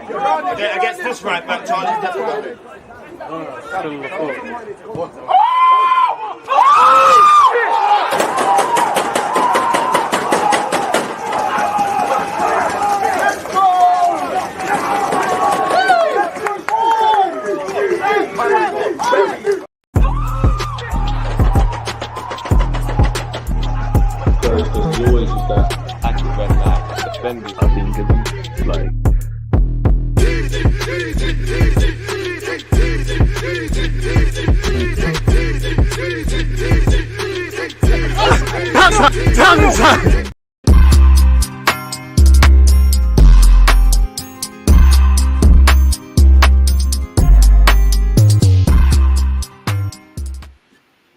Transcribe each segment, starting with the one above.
Against this right back, Charlie, definitely. Because you always use that active red light defenders. I think it's like.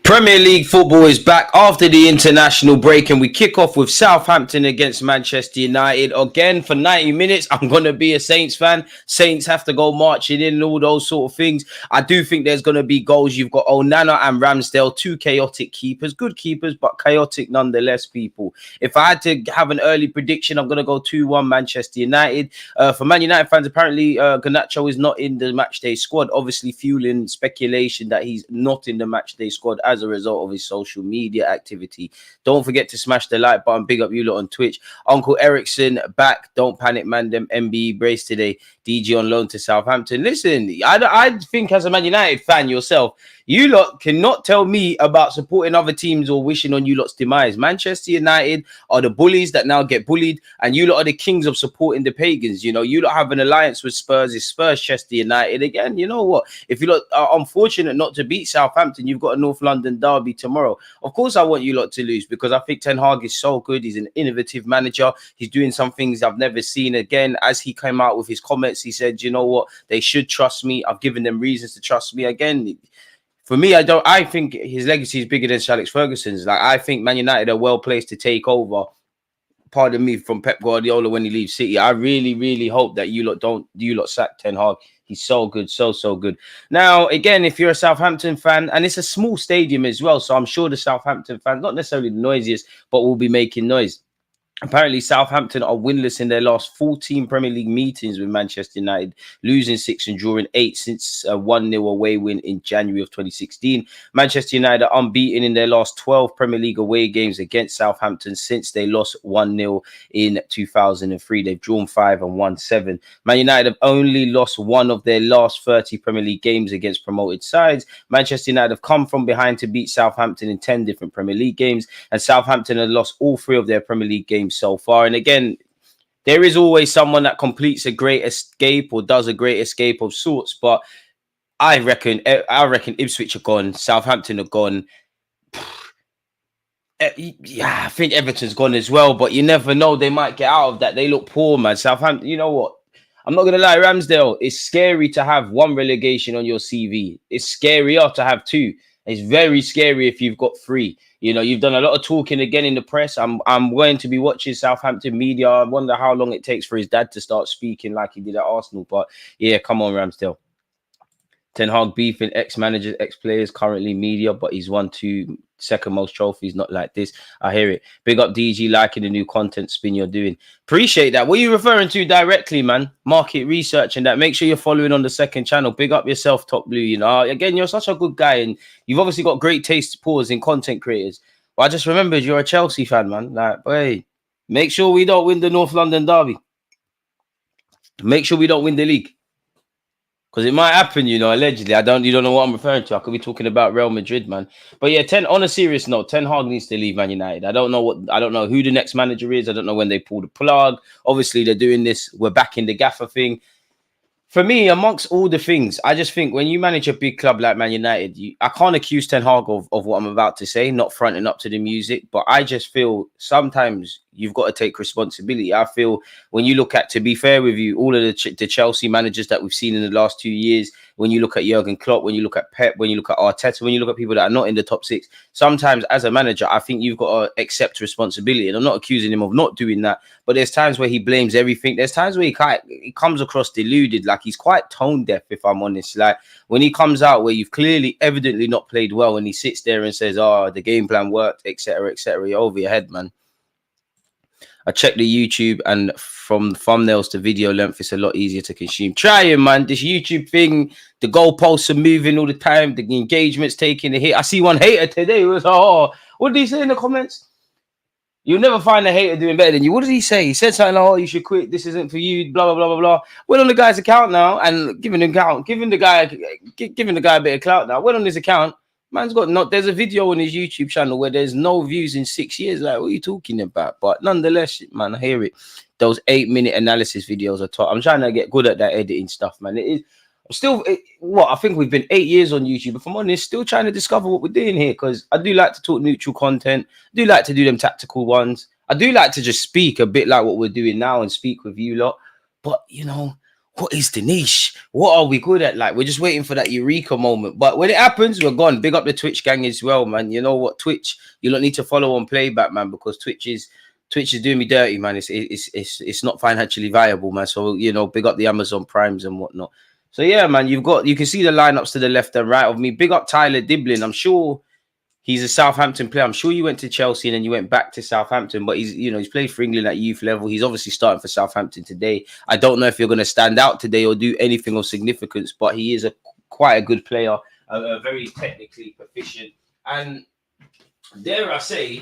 Premier League football is back after the international break, and we kick off with Southampton against Manchester United. Again, for 90 minutes, I'm going to be a Saints fan. Saints have to go marching in and all those sort of things. I do think there's going to be goals. You've got Onana and Ramsdale, two chaotic keepers. Good keepers, but chaotic nonetheless, people. If I had to have an early prediction, I'm going to go 2-1 Manchester United. For Man United fans, apparently Garnacho is not in the matchday squad, obviously fueling speculation that he's not in the matchday squad as a result of his social media activity. Don't forget to smash the like button. Big up you lot on Twitch. Uncle Ericsson back. Don't panic, man. Them MBE brace today. DG on loan to Southampton. Listen, I think as a Man United fan yourself, you lot cannot tell me about supporting other teams or wishing on you lot's demise. Manchester United are the bullies that now get bullied, and you lot are the kings of supporting the pagans. You know, you lot have an alliance with Spurs. It's Spurs, Chester United. Again, you know what? If you lot are unfortunate not to beat Southampton, you've got a North London derby tomorrow. Of course, I want you lot to lose because I think Ten Hag is so good. He's an innovative manager. He's doing some things I've never seen. Again, as he came out with his comments, he said, you know what? They should trust me. I've given them reasons to trust me. Again, for me, I think his legacy is bigger than Sir Alex Ferguson's. Like, I think Man United are well placed to take over. Pardon me, from Pep Guardiola when he leaves City. I really, really hope that you lot sack Ten Hag. He's so good, so good. Now, again, if you're a Southampton fan, and it's a small stadium as well, so I'm sure the Southampton fans, not necessarily the noisiest, but will be making noise. Apparently, Southampton are winless in their last 14 Premier League meetings with Manchester United, losing 6 and drawing 8 since a 1-0 away win in January of 2016. Manchester United are unbeaten in their last 12 Premier League away games against Southampton since they lost 1-0 in 2003. They've drawn 5 and won 7. Man United have only lost one of their last 30 Premier League games against promoted sides. Manchester United have come from behind to beat Southampton in 10 different Premier League games, and Southampton have lost all 3 of their Premier League games so far. And again, there is always someone that completes a great escape or does a great escape of sorts, but I reckon Ipswich are gone, Southampton are gone. Yeah, I think Everton's gone as well, but you never know, they might get out of that. They look poor, man. Southampton, you know what, I'm not gonna lie, Ramsdale, it's scary to have 1 relegation on your CV. It's scarier to have 2. It's very scary if you've got 3. You know, you've done a lot of talking again in the press. I'm going to be watching Southampton media. I wonder how long it takes for his dad to start speaking like he did at Arsenal. But yeah, come on, Ramsdale. Ten Hag beefing ex-managers, ex-players, currently media, but he's won 2 second most trophies. Not like this. I hear it. Big up DG, liking the new content spin you're doing. Appreciate that. What are you referring to directly, man? Market research and that. Make sure you're following on the second channel. Big up yourself, Top Blue. You know, again, you're such a good guy, and you've obviously got great taste, pause in content creators. But I just remembered you're a Chelsea fan, man. Like, hey, make sure we don't win the North London derby. Make sure we don't win the league. Because it might happen, you know, allegedly. You don't know what I'm referring to. I could be talking about Real Madrid, man. But yeah, on a serious note, Ten Hag needs to leave Man United. I don't know who the next manager is. I don't know when they pull the plug. Obviously, they're doing this. We're back in the gaffer thing. For me, amongst all the things, I just think when you manage a big club like Man United, I can't accuse Ten Hag of what I'm about to say, not fronting up to the music, but I just feel sometimes you've got to take responsibility. I feel when you look at, to be fair with you, all of the Chelsea managers that we've seen in the last 2 years, when you look at Jurgen Klopp, when you look at Pep, when you look at Arteta, when you look at people that are not in the top 6, sometimes as a manager, I think you've got to accept responsibility. And I'm not accusing him of not doing that, but there's times where he blames everything. There's times where he comes across deluded, like he's quite tone deaf, if I'm honest. Like when he comes out where you've clearly, evidently not played well, and he sits there and says, oh, the game plan worked, etc., etc., you're over your head, man. I checked the YouTube and from thumbnails to video length, it's a lot easier to consume. Try it, man. This YouTube thing, the goalposts are moving all the time. The engagement's taking a hit. I see one hater today who was like, oh, what did he say in the comments? You'll never find a hater doing better than you. What did he say? He said something like, oh, you should quit. This isn't for you, blah, blah, blah, blah, blah. Went on the guy's account now and giving the guy a bit of clout now. Went on his account. Man's got there's a video on his YouTube channel where there's no views in 6 years. Like, what are you talking about? But nonetheless, man, I hear it. Those 8-minute analysis videos are top. I'm trying to get good at that editing stuff, man. It is still I think we've been 8 years on YouTube. If I'm honest, still trying to discover what we're doing here, because I do like to talk neutral content. I do like to do them tactical ones. I do like to just speak a bit like what we're doing now and speak with you lot. But you know, what is the niche? What are we good at? Like, we're just waiting for that eureka moment. But when it happens, we're gone. Big up the Twitch gang as well, man. You know what, Twitch, you don't need to follow on playback, man, because Twitch is doing me dirty, man. It's not financially viable, man. So, you know, big up the Amazon Primes and whatnot. So yeah, man, you can see the lineups to the left and right of me. Big up Tyler Diblin. I'm sure he's a Southampton player. I'm sure you went to Chelsea and then you went back to Southampton, but he's played for England at youth level. He's obviously starting for Southampton today. I don't know if you're going to stand out today or do anything of significance, but he is quite a good player, very technically proficient. And dare I say,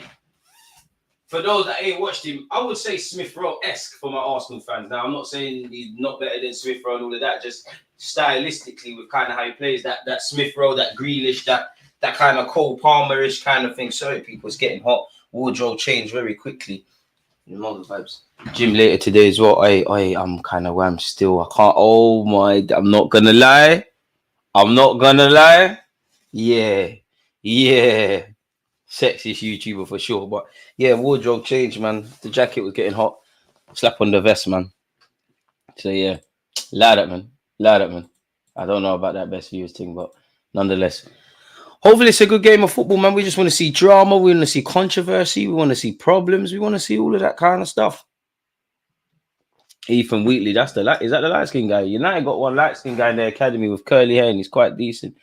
for those that ain't watched him, I would say Smith Rowe-esque for my Arsenal fans. Now, I'm not saying he's not better than Smith Rowe and all of that, just stylistically with kind of how he plays, that Smith Rowe, that Grealish, that kind of Cole Palmer-ish kind of thing. Sorry, people, it's getting hot. Wardrobe change very quickly. You know the vibes. Gym later today as well. I'm kind of wham still. I can't. Oh my! I'm not gonna lie. Yeah. Sexiest YouTuber for sure. But yeah, wardrobe change, man. The jacket was getting hot. Slap on the vest, man. So yeah, loud up, man. I don't know about that best viewers thing, but nonetheless, hopefully it's a good game of football, man. We just want to see drama. We want to see controversy. We want to see problems. We want to see all of that kind of stuff. Ethan Wheatley, is that the light skin guy? United got one light skin guy in their academy with curly hair, and he's quite decent.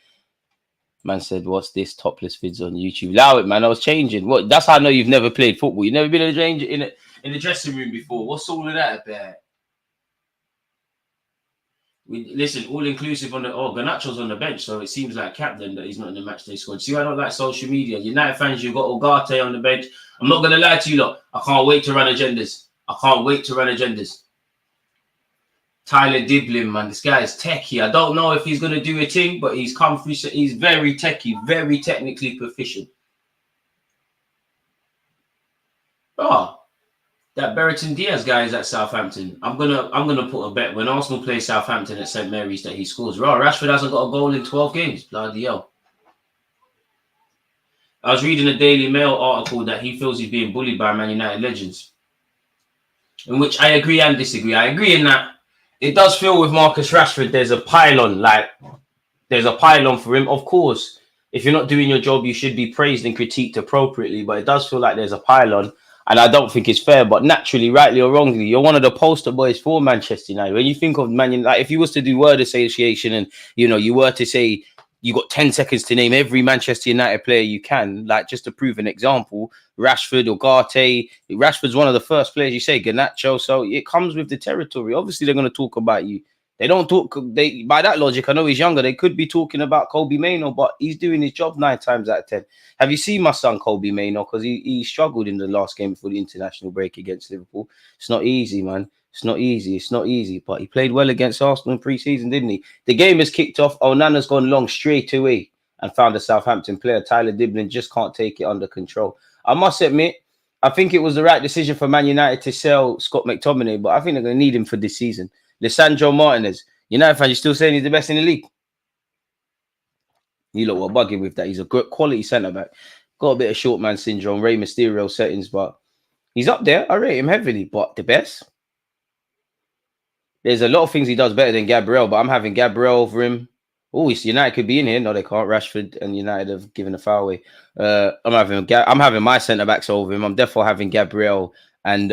Man said, "What's this topless vids on YouTube?" Allow it, man. I was changing. What? That's how I know you've never played football. You've never been in the dressing room before. What's all of that about? Listen, all inclusive on the Garnacho's on the bench, so it seems like captain that he's not in the match day squad. See, I don't like social media. United fans, you've got Ugarte on the bench. I'm not gonna lie to you lot. I can't wait to run agendas. Tyler Diblin, man, this guy is techie. I don't know if he's going to do a thing, but he's come through. He's very techie, very technically proficient. Oh, that Berriton Diaz guy is at Southampton. I'm gonna put a bet when Arsenal play Southampton at St Mary's that he scores. Raw, Rashford hasn't got a goal in 12 games. Bloody hell. I was reading a Daily Mail article that he feels he's being bullied by Man United legends, in which I agree and disagree. I agree in that it does feel with Marcus Rashford, there's a pylon for him. Of course, if you're not doing your job, you should be praised and critiqued appropriately, but it does feel like there's a pylon, and I don't think it's fair. But naturally, rightly or wrongly, you're one of the poster boys for Manchester United. When you think of Man United, like if you was to do word association and, you know, you were to say you got 10 seconds to name every Manchester United player you can, like just to prove an example, Rashford or Ugarte. Rashford's one of the first players you say, Garnacho. So it comes with the territory. Obviously, they're going to talk about you. They don't talk. By that logic, I know he's younger. They could be talking about Kobe Mainoo, but he's doing his job 9 times out of 10. Have you seen my son Kobe Mainoo? Because he struggled in the last game before the international break against Liverpool. It's not easy, man. It's not easy. But he played well against Arsenal in pre-season, didn't he? The game has kicked off. Onana's gone long straight away and found a Southampton player. Tyler Diblin just can't take it under control. I must admit, I think it was the right decision for Man United to sell Scott McTominay, but I think they're going to need him for this season. Lissandro Martinez, United fan, you still saying he's the best in the league? You lot were bugging with that. He's a good quality centre-back. Got a bit of short man syndrome, Rey Mysterio settings, but he's up there. I rate him heavily, but the best? There's a lot of things he does better than Gabriel, but I'm having Gabriel over him. Oh, United could be in here. No, they can't. Rashford and United have given a foul away. I'm having my centre-backs over him. I'm definitely having Gabriel and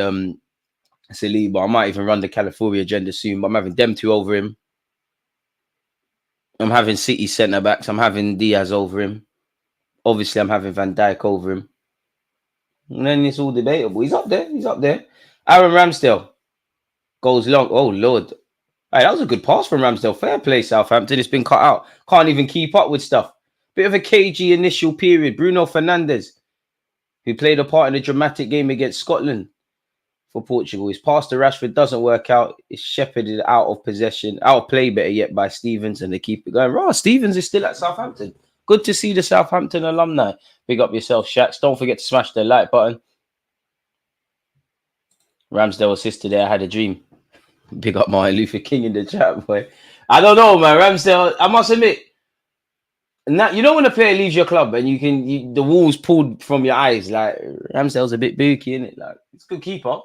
Saliba. I might even run the California agenda soon, but I'm having them two over him. I'm having City centre-backs. I'm having Diaz over him. Obviously, I'm having Van Dijk over him. And then it's all debatable. He's up there. Aaron Ramsdale. Goes long. Oh, Lord. Hey, that was a good pass from Ramsdale. Fair play, Southampton. It's been cut out. Can't even keep up with stuff. Bit of a cagey initial period. Bruno Fernandes, who played a part in a dramatic game against Scotland for Portugal. His pass to Rashford doesn't work out. It's shepherded out of possession, out of play, better yet, by Stevens, and they keep it going. Raw, Stevens is still at Southampton. Good to see the Southampton alumni. Big up yourself, Shaqs. Don't forget to smash the like button. Ramsdale assist today. I had a dream. Big up Martin Luther King in the chat, boy. I don't know, man. Ramsdale, I must admit, now you know when a player leaves your club and the walls pulled from your eyes. Like Ramsdale's a bit booky, isn't it? Like it's a good keeper.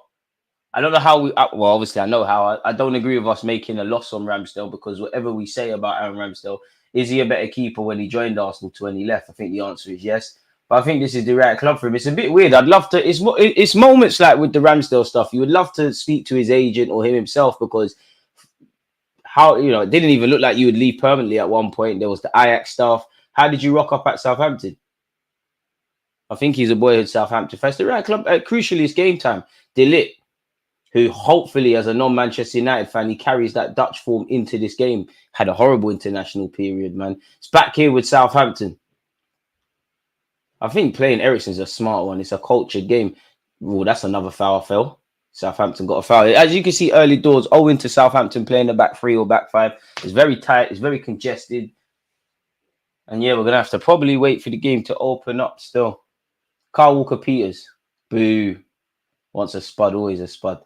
I don't know how well, obviously I know how. I don't agree with us making a loss on Ramsdale, because whatever we say about Aaron Ramsdale, is he a better keeper when he joined Arsenal to when he left? I think the answer is yes. But I think this is the right club for him. It's a bit weird. I'd love to. It's moments like with the Ramsdale stuff. You would love to speak to his agent or him himself, because it didn't even look like you would leave permanently at one point. There was the Ajax stuff. How did you rock up at Southampton? I think he's a boyhood Southampton fan. It's the right club. Crucially, it's game time. Deluded, who hopefully, as a non-Manchester United fan, he carries that Dutch form into this game. Had a horrible international period, man. It's back here with Southampton. I think playing Eriksen's a smart one. It's a cultured game. Oh, that's another foul fell. Southampton got a foul. As you can see, early doors, owing to Southampton playing the back three or back five. It's very tight. It's very congested. And yeah, we're going to have to probably wait for the game to open up still. Kyle Walker-Peters. Boo. Once a spud, always a spud.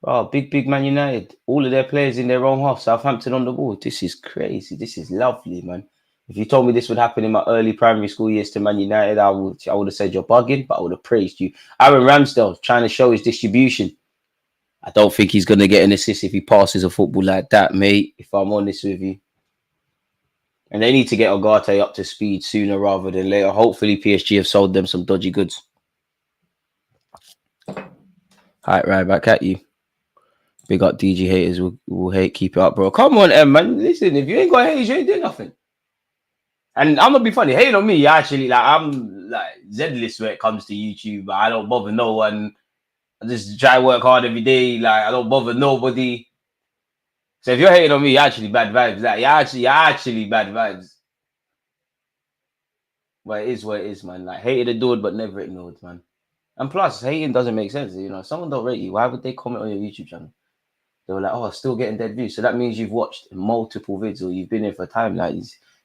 Oh, big Man United. All of their players in their own half. Southampton on the ball. This is crazy. This is lovely, man. If you told me this would happen in my early primary school years to Man United, I would have said you're bugging, but I would have praised you. Aaron Ramsdale trying to show his distribution. I don't think he's going to get an assist if he passes a football like that, mate, if I'm honest with you. And they need to get Ugarte up to speed sooner rather than later. Hopefully PSG have sold them some dodgy goods. Right back at you. Big up DG haters will hate. Keep it up, bro. Come on, M, man. Listen, if you ain't got haters, you ain't doing nothing. And I'm gonna be funny. Hating on me, actually, I'm like Z-list when it comes to YouTube. But I don't bother no one. I just try to work hard every day. Like I don't bother nobody. So if you're hating on me, you're actually bad vibes. Like you're actually bad vibes. Well, it is what it is, man. Like hated adored, but never ignored, man. And plus, hating doesn't make sense. You know, if someone don't rate you, why would they comment on your YouTube channel? They were like, "Oh, still getting dead views." So that means you've watched multiple vids or you've been here for a time. Like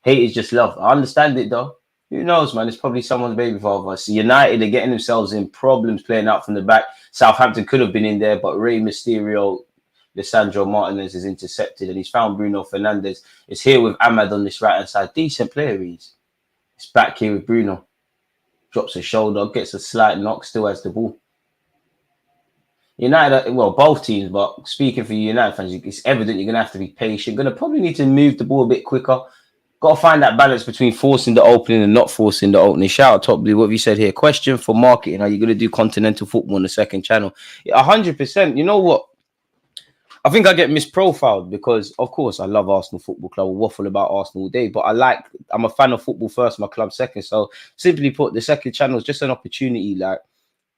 hate is just love. I understand it though. Who knows, man? It's probably someone's baby father. So United are getting themselves in problems playing out from the back. Southampton could have been in there, but Rey Mysterio, Lisandro Martinez is intercepted and he's found Bruno Fernandes. It's here with Ahmad on this right-hand side. Decent player he is. It's back here with Bruno. Drops a shoulder, gets a slight knock, still has the ball. United, well, both teams, but speaking for United fans, it's evident you're going to have to be patient. Going to probably need to move the ball a bit quicker. Got to find that balance between forcing the opening and not forcing the opening. Shout out, Top Blue, what have you said here? Question for marketing. Are you going to do continental football on the second channel? 100%. You know what? I think I get misprofiled because, of course, I love Arsenal Football Club. We'll waffle about Arsenal all day, but I'm a fan of football first, my club second. So simply put, the second channel is just an opportunity. Like,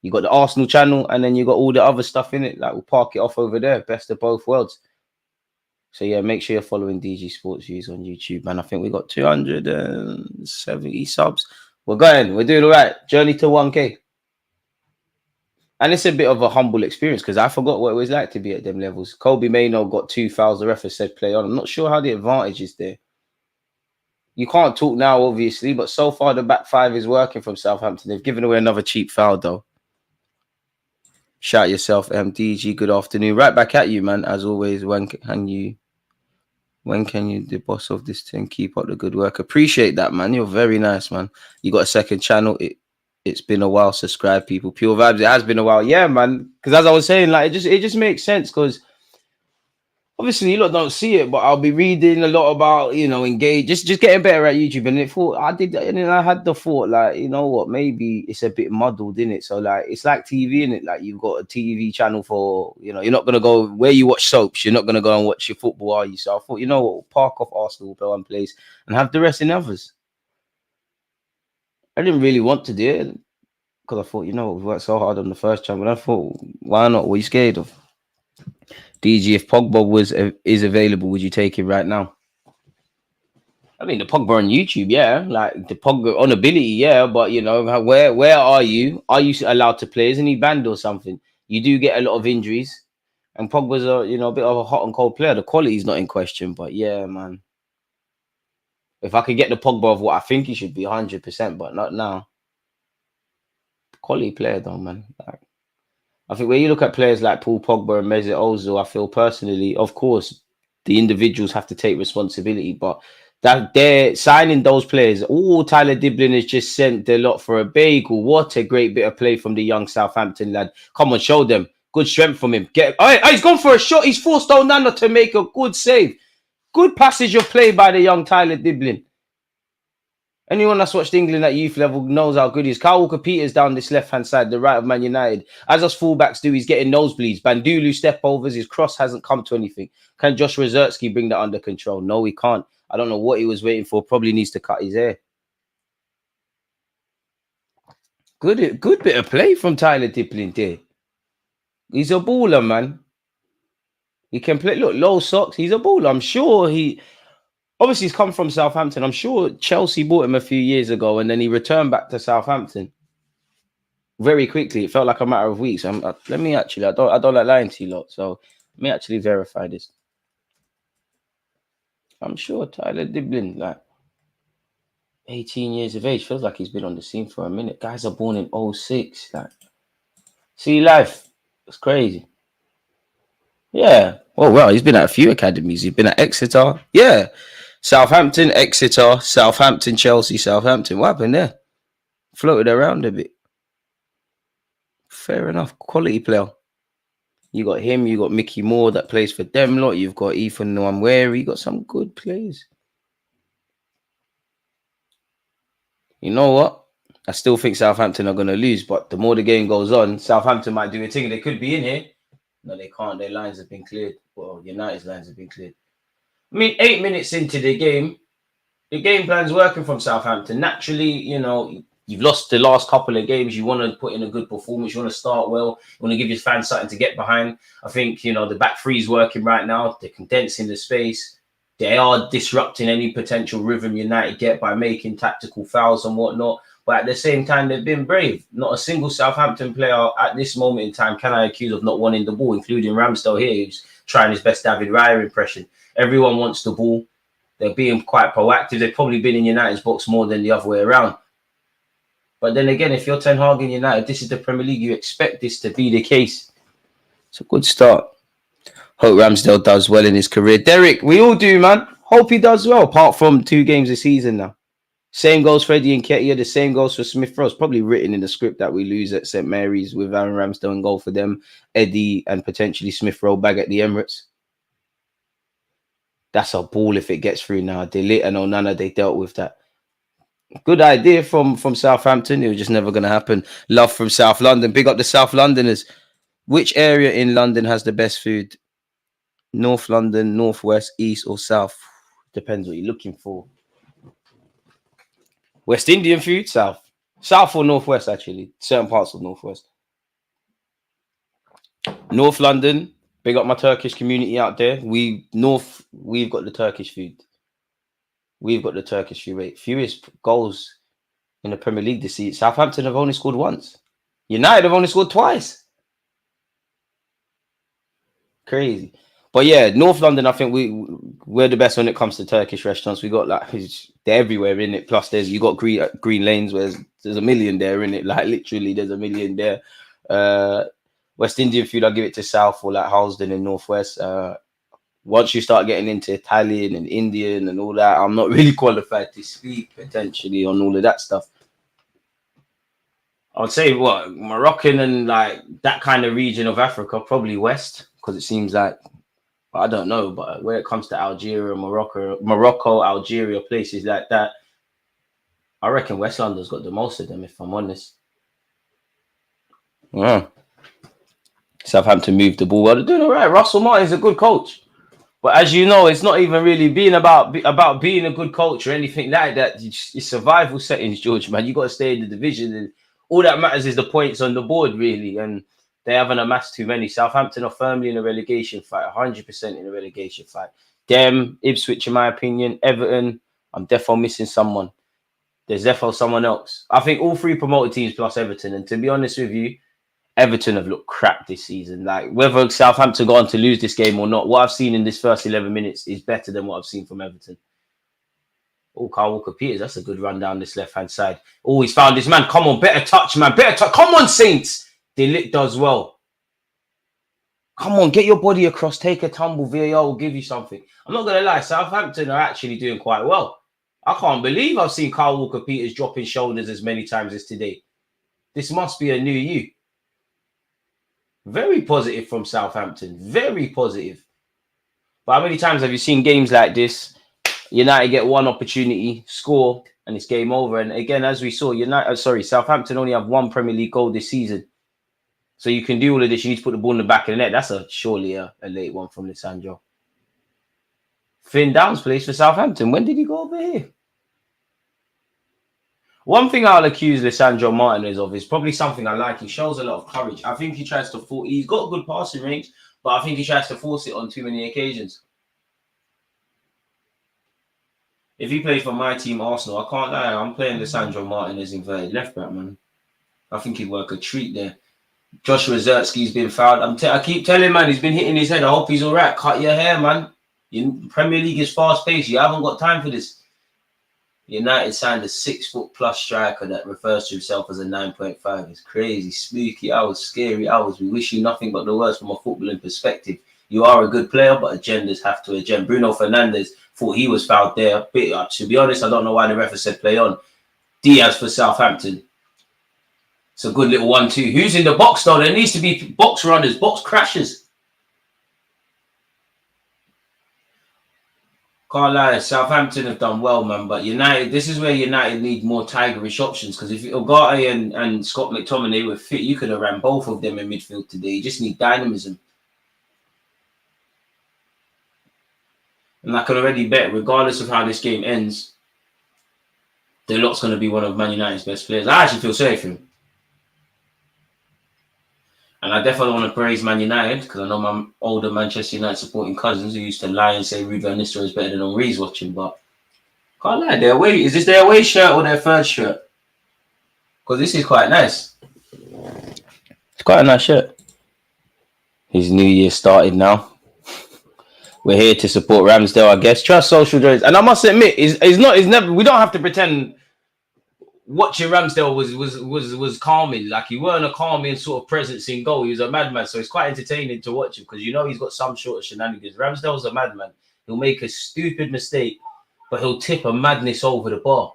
you got the Arsenal channel and then you got all the other stuff in it. Like, we'll park it off over there. Best of both worlds. So, yeah, make sure you're following DG Sports Views on YouTube. Man, I think we got 270 subs. We're going. We're doing all right. Journey to 1K. And it's a bit of a humble experience because I forgot what it was like to be at them levels. Kobe Maino got 2 fouls. The ref has said play on. I'm not sure how the advantage is there. You can't talk now, obviously, but so far the back five is working from Southampton. They've given away another cheap foul, though. Shout yourself, MDG. Good afternoon. Right back at you, man. As always, when can you, the boss of this thing, keep up the good work? Appreciate that, man. You're very nice, man. You got a second channel. It's been a while. Subscribe, people. Pure Vibes. It has been a while. Yeah, man. Because as I was saying, like it just makes sense because obviously you lot don't see it, but I'll be reading a lot about, engage, just getting better at YouTube. And I had the thought, like, you know what, maybe it's a bit muddled, innit? So like it's like TV, innit? Like you've got a TV channel for, you're not gonna go where you watch soaps, you're not gonna go and watch your football, are you? So I thought, you know what, we'll park off Arsenal, play one place, and have the rest in others. I didn't really want to do it because I thought, we worked so hard on the first channel. But I thought, why not? What are you scared of? DG, if Pogba is available, would you take him right now? I mean, the Pogba on YouTube, yeah, like the Pogba on ability, yeah, but you know, where are you? Are you allowed to play? Isn't he banned or something? You do get a lot of injuries, and Pogba's a bit of a hot and cold player. The quality is not in question, but yeah, man. If I could get the Pogba of what I think he should be, 100%, but not now. Quality player though, man. Like, I think when you look at players like Paul Pogba and Mesut Ozil, I feel personally, of course, the individuals have to take responsibility, but that they're signing those players. Oh, Tyler Diblin has just sent the lot for a bagel. What a great bit of play from the young Southampton lad. Come on, show them. Good strength from him. He's gone for a shot. He's forced Onana to make a good save. Good passage of play by the young Tyler Diblin. Anyone that's watched England at youth level knows how good he is. Kyle Walker-Peters down this left-hand side, the right of Man United. As us fullbacks do, he's getting nosebleeds. Bandulu step-overs. His cross hasn't come to anything. Can Josh Rezertsky bring that under control? No, he can't. I don't know what he was waiting for. Probably needs to cut his hair. Good bit of play from Tyler Diblin there. He's a baller, man. He can play. Look, low socks. He's a baller. I'm sure he... Obviously, he's come from Southampton. I'm sure Chelsea bought him a few years ago, and then he returned back to Southampton very quickly. It felt like a matter of weeks. Let me actually... I don't like lying to you lot, so let me actually verify this. I'm sure Tyler Diblin, like 18 years of age, feels like he's been on the scene for a minute. Guys are born in 06. Like, see life. It's crazy. Yeah. Oh, well, he's been at a few academies. He's been at Exeter. Yeah. Southampton, Exeter, Southampton, Chelsea, Southampton. What happened there? Floated around a bit. Fair enough. Quality player. You got him. You got Mickey Moore that plays for them lot. You've got Ethan Nwaneri. You got some good players. You know what? I still think Southampton are going to lose, but the more the game goes on, Southampton might do a thing. They could be in here. No, they can't. Their lines have been cleared. Well, United's lines have been cleared. I mean, 8 minutes into the game plan's working from Southampton. Naturally, you know, you've lost the last couple of games. You want to put in a good performance. You want to start well. You want to give your fans something to get behind. I think, you know, the back three is working right now. They're condensing the space. They are disrupting any potential rhythm United get by making tactical fouls and whatnot. But at the same time, they've been brave. Not a single Southampton player at this moment in time can I accuse of not wanting the ball, including Ramsdale here, who's trying his best David Raya impression. Everyone wants the ball. They're being quite proactive. They've probably been in United's box more than the other way around. But then again, if you're Ten Hag in United, this is the Premier League. You expect this to be the case. It's a good start. Hope Ramsdale does well in his career. Derek, we all do, man. Hope he does well, apart from 2 games a season now. Same goes for Eddie Nketiah. The same goes for Smith Rowe. Probably written in the script that we lose at St. Mary's with Aaron Ramsdale and goal for them. Eddie and potentially Smith Rowe back at the Emirates. That's a ball if it gets through now. Deluded and Onana, they dealt with that. Good idea from Southampton. It was just never going to happen. Love from South London. Big up the South Londoners. Which area in London has the best food? North London, Northwest, East or South? Depends what you're looking for. West Indian food? South. South or Northwest, actually. Certain parts of Northwest. North London. Big up my Turkish community out there. We've got the Turkish food. We've got the Turkish food. Wait, fewest goals in the Premier League this season. Southampton have only scored once. United have only scored twice. Crazy. But yeah, North London, I think we're the best when it comes to Turkish restaurants. We got like they're everywhere in it. Plus, you got green lanes where there's a million there in it. Like literally, there's a million there. West Indian food, I'll give it to South or like Halsden in Northwest. Once you start getting into Italian and Indian and all that, I'm not really qualified to speak potentially on all of that stuff. I would say what Moroccan and like that kind of region of Africa, probably West, because it seems like. I don't know, but when it comes to Algeria, Morocco, Algeria, places like that, I reckon West London's got the most of them, if I'm honest. Yeah. Southampton moved the ball. Well, they're doing all right. Russell Martin's a good coach. But as you know, it's not even really being about being a good coach or anything like that. It's survival settings, George, man. You got to stay in the division. And all that matters is the points on the board, really. And They haven't amassed too many. Southampton are firmly in a relegation fight, 100% in a relegation fight. Them, Ipswich, in my opinion, Everton, I'm definitely missing someone. There's definitely someone else. I think all 3 promoted teams plus Everton. And to be honest with you, Everton have looked crap this season. Like, whether Southampton go on to lose this game or not, what I've seen in this first 11 minutes is better than what I've seen from Everton. Oh, Kyle Walker-Peters, that's a good run down this left-hand side. Oh, he's found this man. Come on, better touch, man. Better touch. Come on, Saints. Deluded does well. Come on, get your body across. Take a tumble. VAR will give you something. I'm not going to lie. Southampton are actually doing quite well. I can't believe I've seen Kyle Walker-Peters dropping shoulders as many times as today. This must be a new you. Very positive from Southampton. Very positive. But how many times have you seen games like this? United get one opportunity, score, and it's game over. And again, as we saw, Southampton only have 1 Premier League goal this season. So you can do all of this. You need to put the ball in the back of the net. That's surely a late one from Lisandro. Finn Downs plays for Southampton. When did he go over here? One thing I'll accuse Lisandro Martinez of is probably something I like. He shows a lot of courage. I think he tries to force. He's got good passing range, but I think he tries to force it on too many occasions. If he plays for my team, Arsenal, I can't lie. I'm playing Lisandro Martinez inverted left back, man. I think he'd work a treat there. Joshua Zertsky's been fouled. I keep telling man, he's been hitting his head. I hope he's all right. Cut your hair, man. Premier League is fast paced. You haven't got time for this. United signed a 6-foot+ striker that refers to himself as a 9.5. It's crazy, spooky hours, scary hours. We wish you nothing but the worst from a footballing perspective. You are a good player, but agendas have to agenda. Bruno Fernandes thought he was fouled there. To be honest, I don't know why the ref said play on. Diaz for Southampton. It's a good little 1-2. Who's in the box, though? There needs to be box runners, box crashers. Can't lie, Southampton have done well, man. But United, this is where United need more tigerish options. Because if Ugarte and Scott McTominay were fit, you could have ran both of them in midfield today. You just need dynamism. And I can already bet, regardless of how this game ends, Deluded's going to be one of Man United's best players. I actually feel sorry for him. And I definitely want to praise Man United because I know my older Manchester United supporting cousins who used to lie and say Ruud van Nistelrooy is better than Henry's watching. But can't lie, their away, is this their away shirt or their third shirt? Because this is quite nice. It's quite a nice shirt. His new year started now. We're here to support Ramsdale, I guess. Trust social joys. And I must admit, it's never. We don't have to pretend watching Ramsdale was calming. Like, he weren't a calming sort of presence in goal. He was a madman. So it's quite entertaining to watch him because you know he's got some sort of shenanigans. Ramsdale's a madman. He'll make a stupid mistake, but he'll tip a madness over the bar.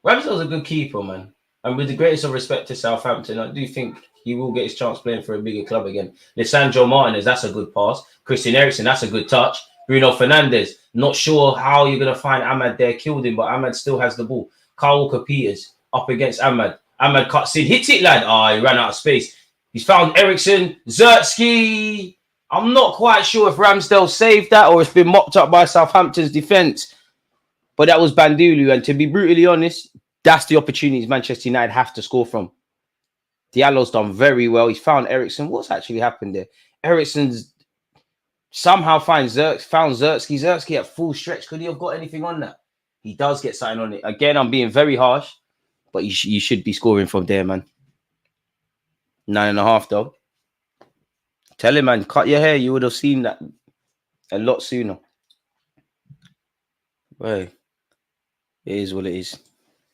Ramsdale's a good keeper, man. And with the greatest of respect to Southampton, I do think he will get his chance playing for a bigger club again. Lisandro Martinez, that's a good pass. Christian Eriksen, that's a good touch. Bruno Fernandes, not sure how you're going to find Ahmad there, killed him, but Ahmad still has the ball. Kyle Walker-Peters up against Ahmad. Ahmad cuts in, hits it, lad. Oh, he ran out of space. He's found Eriksen, Zertsky. I'm not quite sure if Ramsdale saved that or it's been mopped up by Southampton's defence. But that was Bandulu. And to be brutally honest, that's the opportunities Manchester United have to score from. Diallo's done very well. He's found Eriksen. What's actually happened there? Eriksen's somehow found Zertsky. Zertsky at full stretch. Could he have got anything on that? He does get something on it. Again, I'm being very harsh, but you should be scoring from there, man. 9.5, though. Tell him, man, cut your hair. You would have seen that a lot sooner. Well, it is what it is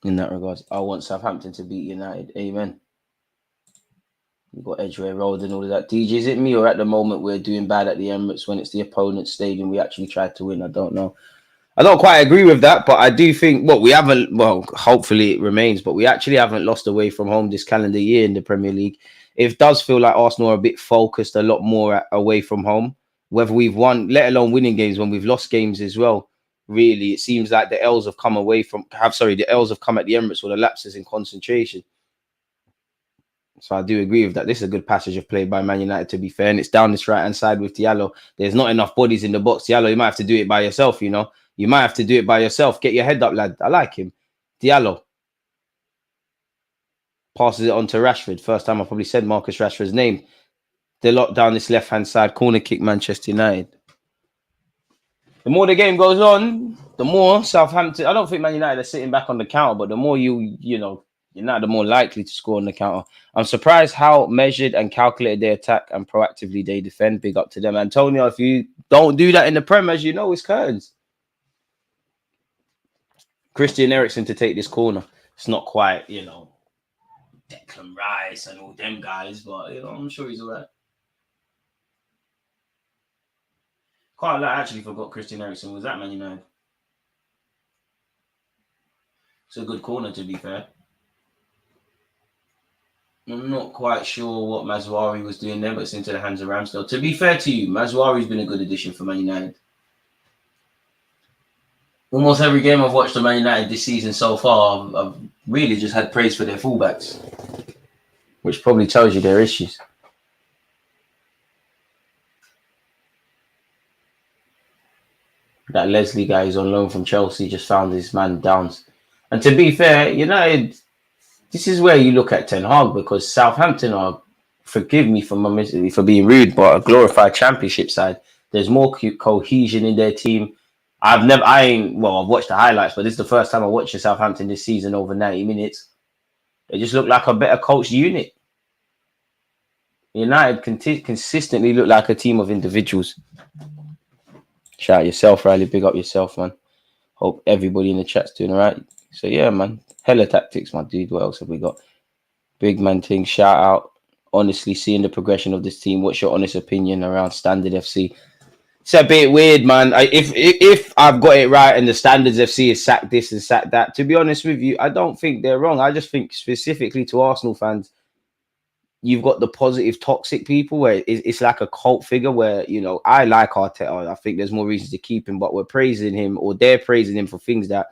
in that regard. I want Southampton to beat United. Amen. You've got Edgeware Road and all of that. DJ, is it me or at the moment we're doing bad at the Emirates when it's the opponent's stadium we actually tried to win? I don't know. I don't quite agree with that, but I do think, hopefully it remains, but we actually haven't lost away from home this calendar year in the Premier League. It does feel like Arsenal are a bit focused a lot more away from home, whether we've won, let alone winning games, when we've lost games as well. Really, it seems like the L's have come at the Emirates or the lapses in concentration. So I do agree with that. This is a good passage of play by Man United, to be fair. And it's down this right-hand side with Diallo. There's not enough bodies in the box. Diallo, you might have to do it by yourself, you know. You might have to do it by yourself. Get your head up, lad. I like him. Diallo. passes it on to Rashford. First time I probably said Marcus Rashford's name. They lock down this left-hand side corner kick, Manchester United. The more the game goes on, the more Southampton. I don't think Man United are sitting back on the counter, but the more United are more likely to score on the counter. I'm surprised how measured and calculated they attack and proactively they defend. Big up to them. Antonio, if you don't do that in the Prem, as you know, it's curtains. Christian Eriksen to take this corner. It's not quite, Declan Rice and all them guys, but, I'm sure he's all right. Quite I actually forgot Christian Eriksen was that Man United. It's a good corner, to be fair. I'm not quite sure what Mazwari was doing there, but it's into the hands of Ramsdale. To be fair to you, Mazwari's been a good addition for Man United. Almost every game I've watched of Man United this season so far, I've really just had praise for their fullbacks, which probably tells you their issues. That Leslie guy who's on loan from Chelsea just found his man Downs. And to be fair, United, this is where you look at Ten Hag, because Southampton are, forgive me for being rude, but a glorified championship side. There's more cohesion in their team. I've watched the highlights, but this is the first time I watched Southampton this season over 90 minutes. They just look like a better coached unit. United consistently look like a team of individuals. Shout out yourself, Riley. Big up yourself, man. Hope everybody in the chat's doing all right. So, yeah, man. Hella tactics, my dude. What else have we got? Big man thing. Shout out. Honestly, seeing the progression of this team. What's your honest opinion around Standard FC? It's a bit weird, man. If I've got it right and the Standards FC is sacked this and sacked that, to be honest with you, I don't think they're wrong. I just think specifically to Arsenal fans, you've got the positive toxic people where it's like a cult figure where, I like Arteta. I think there's more reasons to keep him, but we're praising him or they're praising him for things that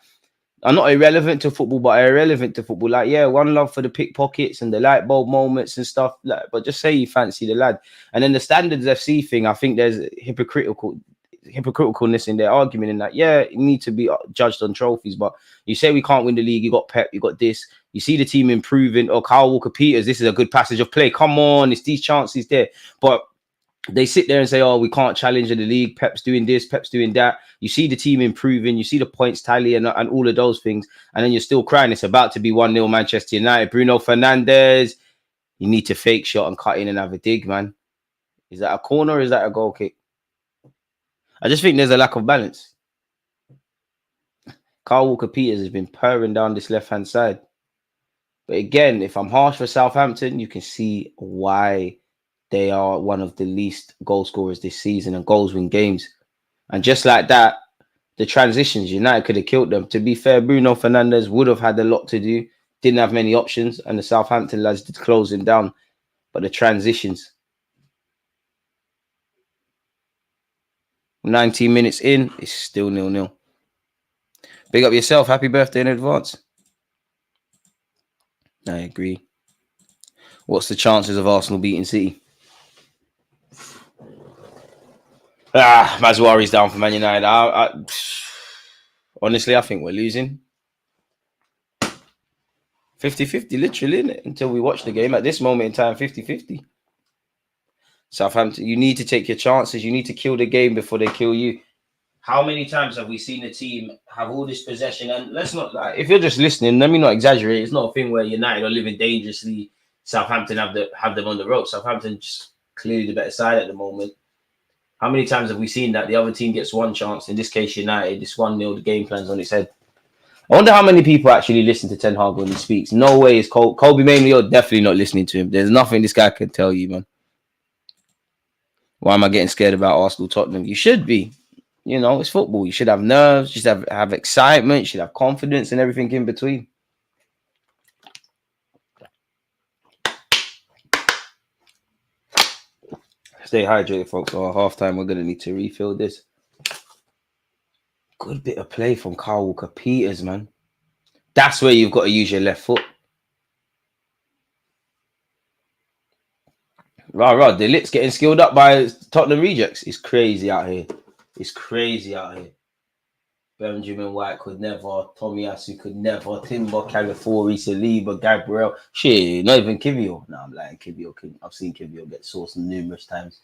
are not irrelevant to football, but are irrelevant to football. Like, yeah, one love for the pickpockets and the light bulb moments and stuff. Like, but just say you fancy the lad. And then the Standards FC thing, I think there's hypocriticalness in their argument in that, yeah, you need to be judged on trophies, but you say we can't win the league, you got Pep, you got this, you see the team improving, or Kyle Walker-Peters, this is a good passage of play, come on, it's these chances there, but they sit there and say, oh, we can't challenge in the league, Pep's doing this, Pep's doing that, you see the team improving, you see the points tally and all of those things, and then you're still crying, it's about to be 1-0 Manchester United, Bruno Fernandes, you need to fake shot and cut in and have a dig, man. Is that a corner or is that a goal kick? I just think there's a lack of balance. Kyle Walker-Peters has been purring down this left-hand side. But again, if I'm harsh for Southampton, you can see why they are one of the least goal scorers this season and goals win games. And just like that, the transitions, United could have killed them. To be fair, Bruno Fernandes would have had a lot to do. Didn't have many options. And the Southampton lads did close him down. But the transitions... 19 minutes in, it's still 0-0. Big up yourself. Happy birthday in advance. I agree. What's the chances of Arsenal beating City? Mazwari's down for Man United. Honestly, I think we're losing. 50-50, literally, isn't it? Until we watch the game. At this moment in time, 50-50. Southampton, you need to take your chances. You need to kill the game before they kill you. How many times have we seen the team have all this possession? And let's not, if you're just listening, let me not exaggerate. It's not a thing where United are living dangerously. Southampton have them on the rope. Southampton just clearly the better side at the moment. How many times have we seen that the other team gets one chance? In this case, United, this 1-0, the game plan's on its head. I wonder how many people actually listen to Ten Hag when he speaks. No way is Kobe Mainly, you're definitely not listening to him. There's nothing this guy can tell you, man. Why am I getting scared about Arsenal, Tottenham? You should be. It's football. You should have nerves. You should have excitement. You should have confidence and everything in between. Stay hydrated, folks. Or halftime, we're going to need to refill this. Good bit of play from Kyle Walker-Peters, man. That's where you've got to use your left foot. The Lit's getting skilled up by Tottenham rejects. It's crazy out here. It's crazy out here. Benjamin White could never. Tomiyasu could never. Timber, Calafiori, Saliba, Gabriel. Shit, not even Kivio. No, I'm lying. Kivio. I've seen Kivio get sourced numerous times.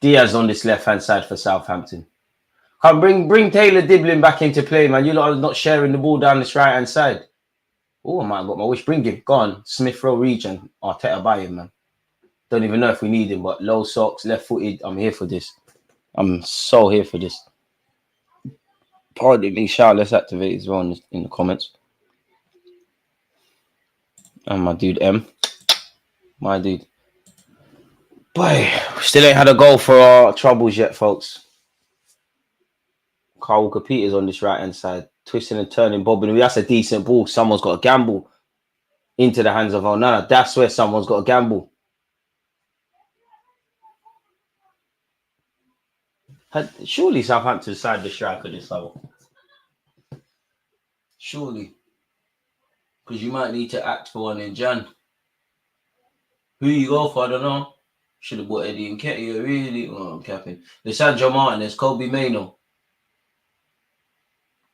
Diaz on this left-hand side for Southampton. Come bring Taylor Diblin back into play, man. You lot are not sharing the ball down this right-hand side. Oh, I might have got my wish. Bring him. Go on. Smith Rowe region. Arteta buy him, man. Don't even know if we need him, but low socks, left-footed. I'm here for this. I'm so here for this. Pardon me, shout. Let's activate as well in the comments. And my dude M. My dude. Boy, still ain't had a goal for our troubles yet, folks. Carl Walker Peters on this right-hand side. Twisting and turning, bobbing. That's a decent ball. Someone's got to gamble into the hands of Onana. That's where someone's got to gamble. Surely Southampton side the striker this level. Surely. Because you might need to act for one in Jan. Who you go for, I don't know. Should have bought Eddie and Nketiah, really. Oh, I'm capping. Lisandro Martinez, Kobe Mainoo.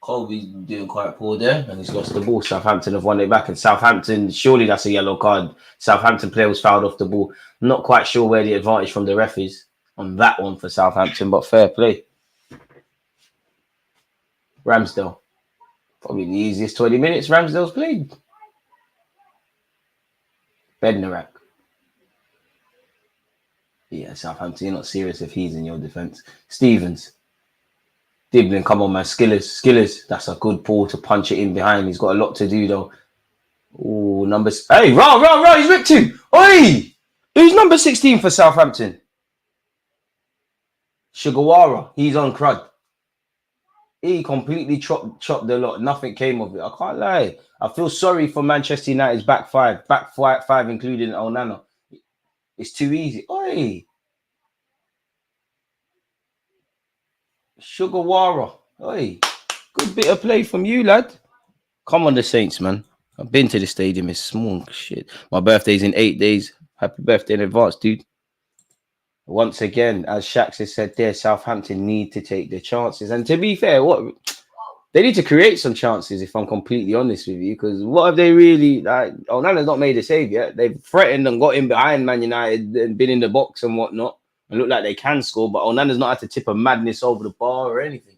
Kobe's doing quite poor there, and he's lost the ball. Southampton have won it back, and Southampton, surely that's a yellow card. Southampton player was fouled off the ball. I'm not quite sure where the advantage from the ref is on that one for Southampton, but fair play. Ramsdale. Probably the easiest 20 minutes Ramsdale's played. Bednarak. Yeah, Southampton, you're not serious if he's in your defence. Stevens. Diblin, come on, man. Skillers. That's a good ball to punch it in behind. He's got a lot to do, though. Oh, numbers. Hey, rah. He's ripped him. Oi! Who's number 16 for Southampton? Sugawara. He's on crud. He completely chopped the lot. Nothing came of it. I can't lie. I feel sorry for Manchester United's back five. Back five, including Onana. It's too easy. Oi! Sugawara. Oi! Good bit of play from you, lad. Come on, the Saints, man. I've been to the stadium. It's small. Shit. My birthday's in 8 days. Happy birthday in advance, dude. Once again, as Shax has said there, Southampton need to take their chances. And to be fair, they need to create some chances, if I'm completely honest with you, because what have they really, like, Onana's not made a save yet. They've threatened and got in behind Man United and been in the box and whatnot and look like they can score, but Onana's not had to tip a madness over the bar or anything.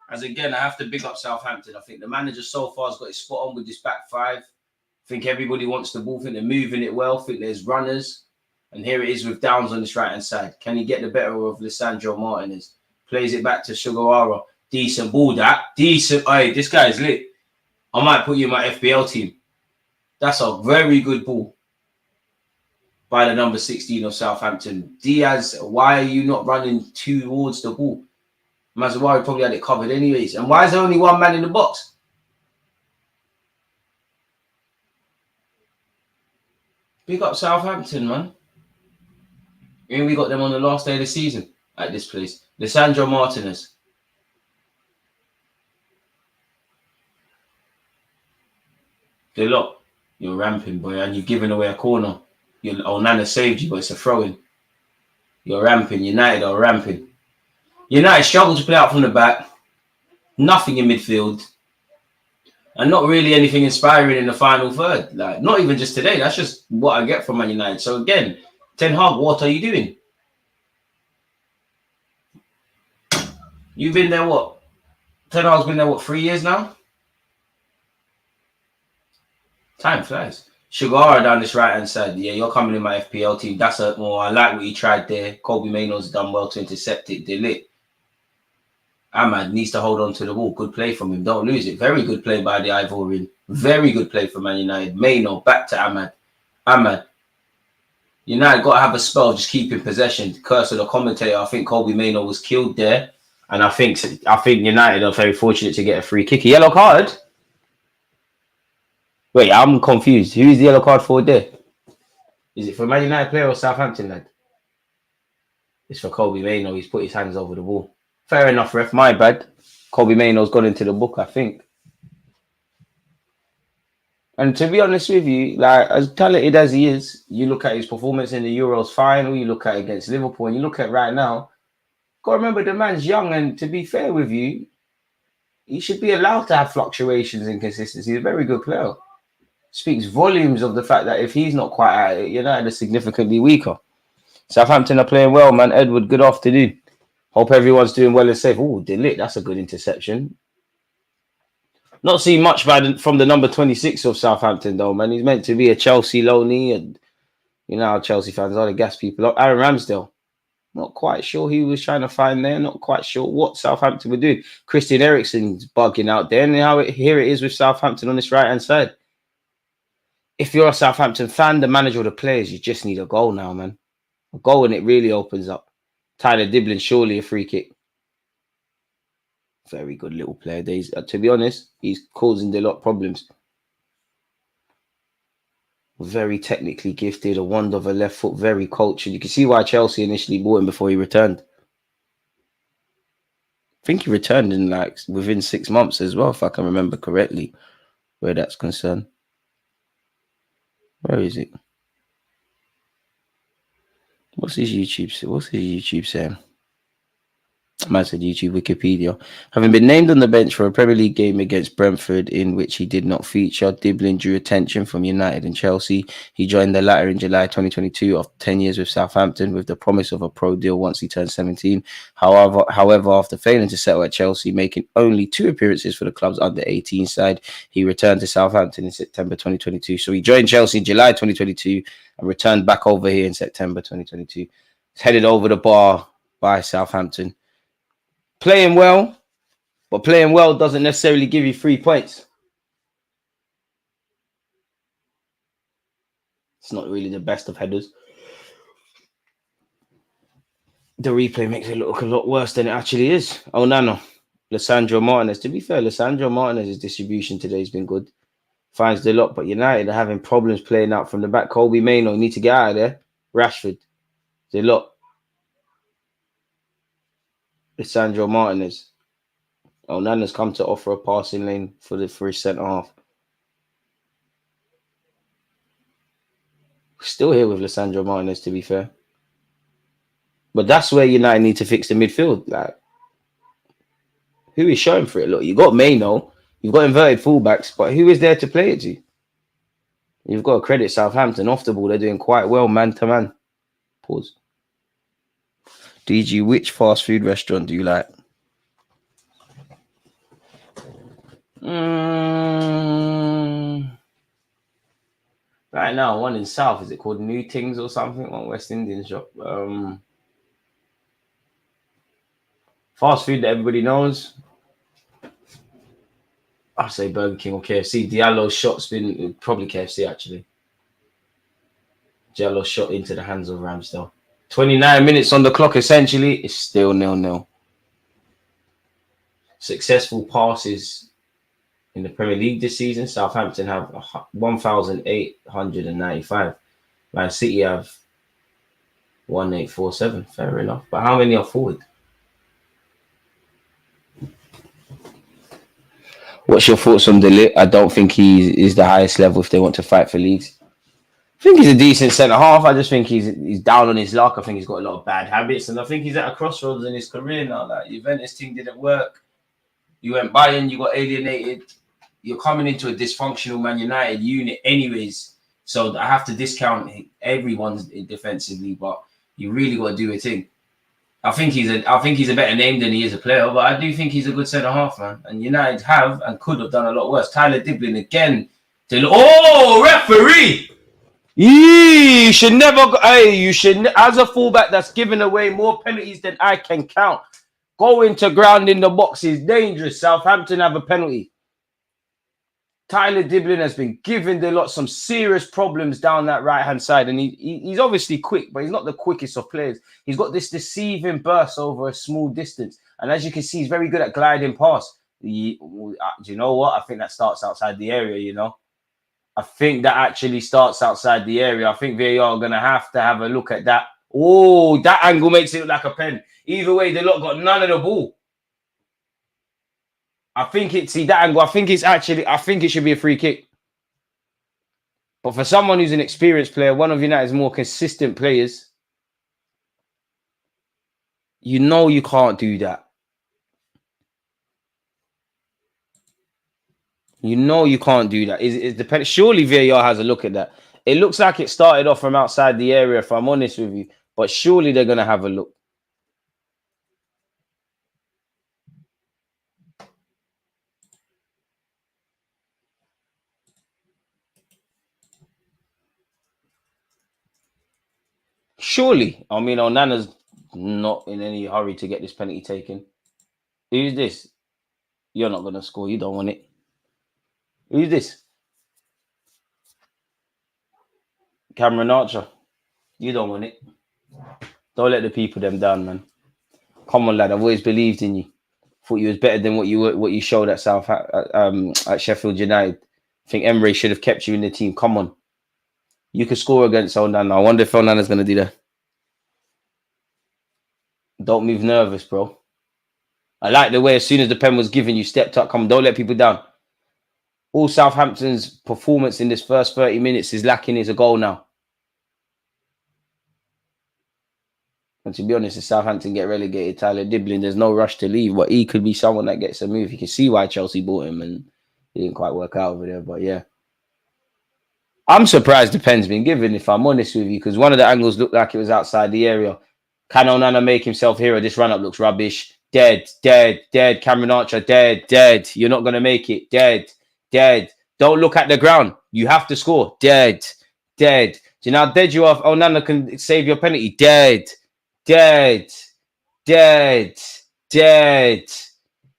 As again, I have to big up Southampton. I think the manager so far has got it spot on with this back five. I think everybody wants the ball. I think they're moving it well. I think there's runners. And here it is with Downs on this right-hand side. Can he get the better of Lisandro Martinez? Plays it back to Sugawara. Decent ball, that. Decent. Hey, this guy is lit. I might put you in my FPL team. That's a very good ball by the number 16 of Southampton. Diaz, why are you not running towards the ball? Mazawari probably had it covered anyways. And why is there only one man in the box? Big up Southampton, man. And we got them on the last day of the season at this place. Lisandro Martinez. Good luck. You're ramping, boy, and you've given away a corner. Onana saved you, but it's a throw-in. You're ramping. United are ramping. United struggle to play out from the back. Nothing in midfield. And not really anything inspiring in the final third. Like, not even just today. That's just what I get from Man United. So again, Ten Hag, what are you doing? You've been there, what? Ten Hag's been there, what, 3 years now? Time flies. Sugawara down this right-hand side. Yeah, you're coming in my FPL team. That's I like what you tried there. Kobe Mainoo's done well to intercept it. Deluded. Ahmad needs to hold on to the ball. Good play from him. Don't lose it. Very good play by the Ivorian. Very good play from Man United. Mainoo back to Ahmad. Ahmad. United got to have a spell just keeping possession. Curse of the commentator. I think Kobe Mainoo was killed there. And I think United are very fortunate to get a free kick. A yellow card? Wait, I'm confused. Who is the yellow card for there? Is it for Man United player or Southampton lad? It's for Kobe Mainoo. He's put his hands over the ball. Fair enough, ref. My bad. Kobe Mainoo's gone into the book, I think. And to be honest with you, like, as talented as he is, you look at his performance in the Euros final, you look at it against Liverpool, and you look at right now, Got to remember the man's young, and to be fair with you, he should be allowed to have fluctuations and consistency. He's a very good player. Speaks volumes of the fact that if he's not quite at it, United are significantly weaker. Southampton are playing well, man. Edward, good afternoon. Hope everyone's doing well and safe. Oh, Deluded, that's a good interception. Not seen much from the number 26 of Southampton, though, man. He's meant to be a Chelsea loanee, and you know how Chelsea fans are, they gas people up. Aaron Ramsdale, not quite sure he was trying to find there. Not quite sure what Southampton were doing. Christian Eriksen's bugging out there, and here it is with Southampton on this right-hand side. If you're a Southampton fan, the manager or the players, you just need a goal now, man. A goal and it really opens up. Tyler Diblin, surely a free kick. Very good little player. To be honest, he's causing a lot of problems. Very technically gifted, a wonder of a left foot, very cultured. You can see why Chelsea initially bought him before he returned. I think he returned in within 6 months as well, if I can remember correctly, where that's concerned. Where is it? What's his YouTube saying? Man said YouTube Wikipedia. Having been named on the bench for a Premier League game against Brentford in which he did not feature, Diblin drew attention from United and Chelsea. He joined the latter in July 2022 after 10 years with Southampton with the promise of a pro deal once he turned 17. However, after failing to settle at Chelsea, making only 2 appearances for the club's under-18 side, he returned to Southampton in September 2022. So he joined Chelsea in July 2022 and returned back over here in September 2022. He's headed over the bar by Southampton. Playing well, but playing well doesn't necessarily give you 3 points. It's not really the best of headers. The replay makes it look a lot worse than it actually is. Oh, no. Lissandro Martinez. To be fair, Lissandro Martinez's distribution today has been good. Finds the lot, but United are having problems playing out from the back. Kobe Mainoo need to get out of there. Rashford. The lot. Lissandro Martinez. Oh, Nana's come to offer a passing lane for his centre half. Still here with Lissandro Martinez, to be fair. But that's where United need to fix the midfield. Who is showing for it? Look, you got Mainoo, you've got inverted fullbacks, but who is there to play it to? You've got to credit Southampton off the ball. They're doing quite well, man to man. Pause. DG, which fast food restaurant do you like? Right now, one in South. Is it called New Things or something? One West Indian shop. Fast food that everybody knows. I'll say Burger King or KFC. Diallo's shot's been probably KFC actually. Diallo's shot into the hands of Ramsdale. 29 minutes on the clock, essentially. It's still 0-0. Successful passes in the Premier League this season. Southampton have 1,895. Man City have 1,847. Fair enough. But how many are forward? What's your thoughts on Deluded? I don't think he is the highest level if they want to fight for leagues. I think he's a decent centre-half. I just think he's down on his luck. I think he's got a lot of bad habits. And I think he's at a crossroads in his career now. Like, Juventus team didn't work. You went Bayern, you got alienated. You're coming into a dysfunctional Man United unit anyways. So I have to discount everyone's defensively, but you really got to do a thing. I think he's a better name than he is a player, but I do think he's a good centre-half, man. And United have and could have done a lot worse. Tyler Diblin again. Oh, referee! You should never go. Hey, you should, as a fullback that's given away more penalties than I can count. Going to ground in the box is dangerous. Southampton have a penalty. Tyler Diblin has been giving the lot some serious problems down that right-hand side. And he's obviously quick, but he's not the quickest of players. He's got this deceiving burst over a small distance. And as you can see, he's very good at gliding past. Do you know what? I think that starts outside the area, you know. I think that actually starts outside the area. I think VAR are going to have a look at that. Oh, that angle makes it look like a pen. Either way, the lot got none of the ball. I think it should be a free kick. But for someone who's an experienced player, one of United's more consistent players, You know you can't do that. You know you can't do that. It depends. Surely VAR has a look at that. It looks like it started off from outside the area, if I'm honest with you. But surely they're gonna have a look. Surely. I mean, Onana's not in any hurry to get this penalty taken. Who's this? You're not gonna score. You don't want it. Who's this? Cameron Archer. You don't want it. Don't let the people them down, man. Come on, lad. I've always believed in you. Thought you was better than what you showed at at Sheffield United. I think Emre should have kept you in the team. Come on. You could score against Onana. I wonder if Onana's gonna do that. Don't move nervous, bro. I like the way as soon as the pen was given, you stepped up. Come on, don't let people down. All Southampton's performance in this first 30 minutes is lacking is a goal now. And to be honest, if Southampton get relegated, Tyler Dibbling, there's no rush to leave. But he could be someone that gets a move. You can see why Chelsea bought him and it didn't quite work out over there. But yeah. I'm surprised the pen's been given, if I'm honest with you, because one of the angles looked like it was outside the area. Can Onana make himself hero? This run-up looks rubbish. Dead. Cameron Archer, dead. You're not going to make it. Dead. Don't look at the ground. You have to score. Dead. Do you know how dead you are? Onana can save your penalty. Dead.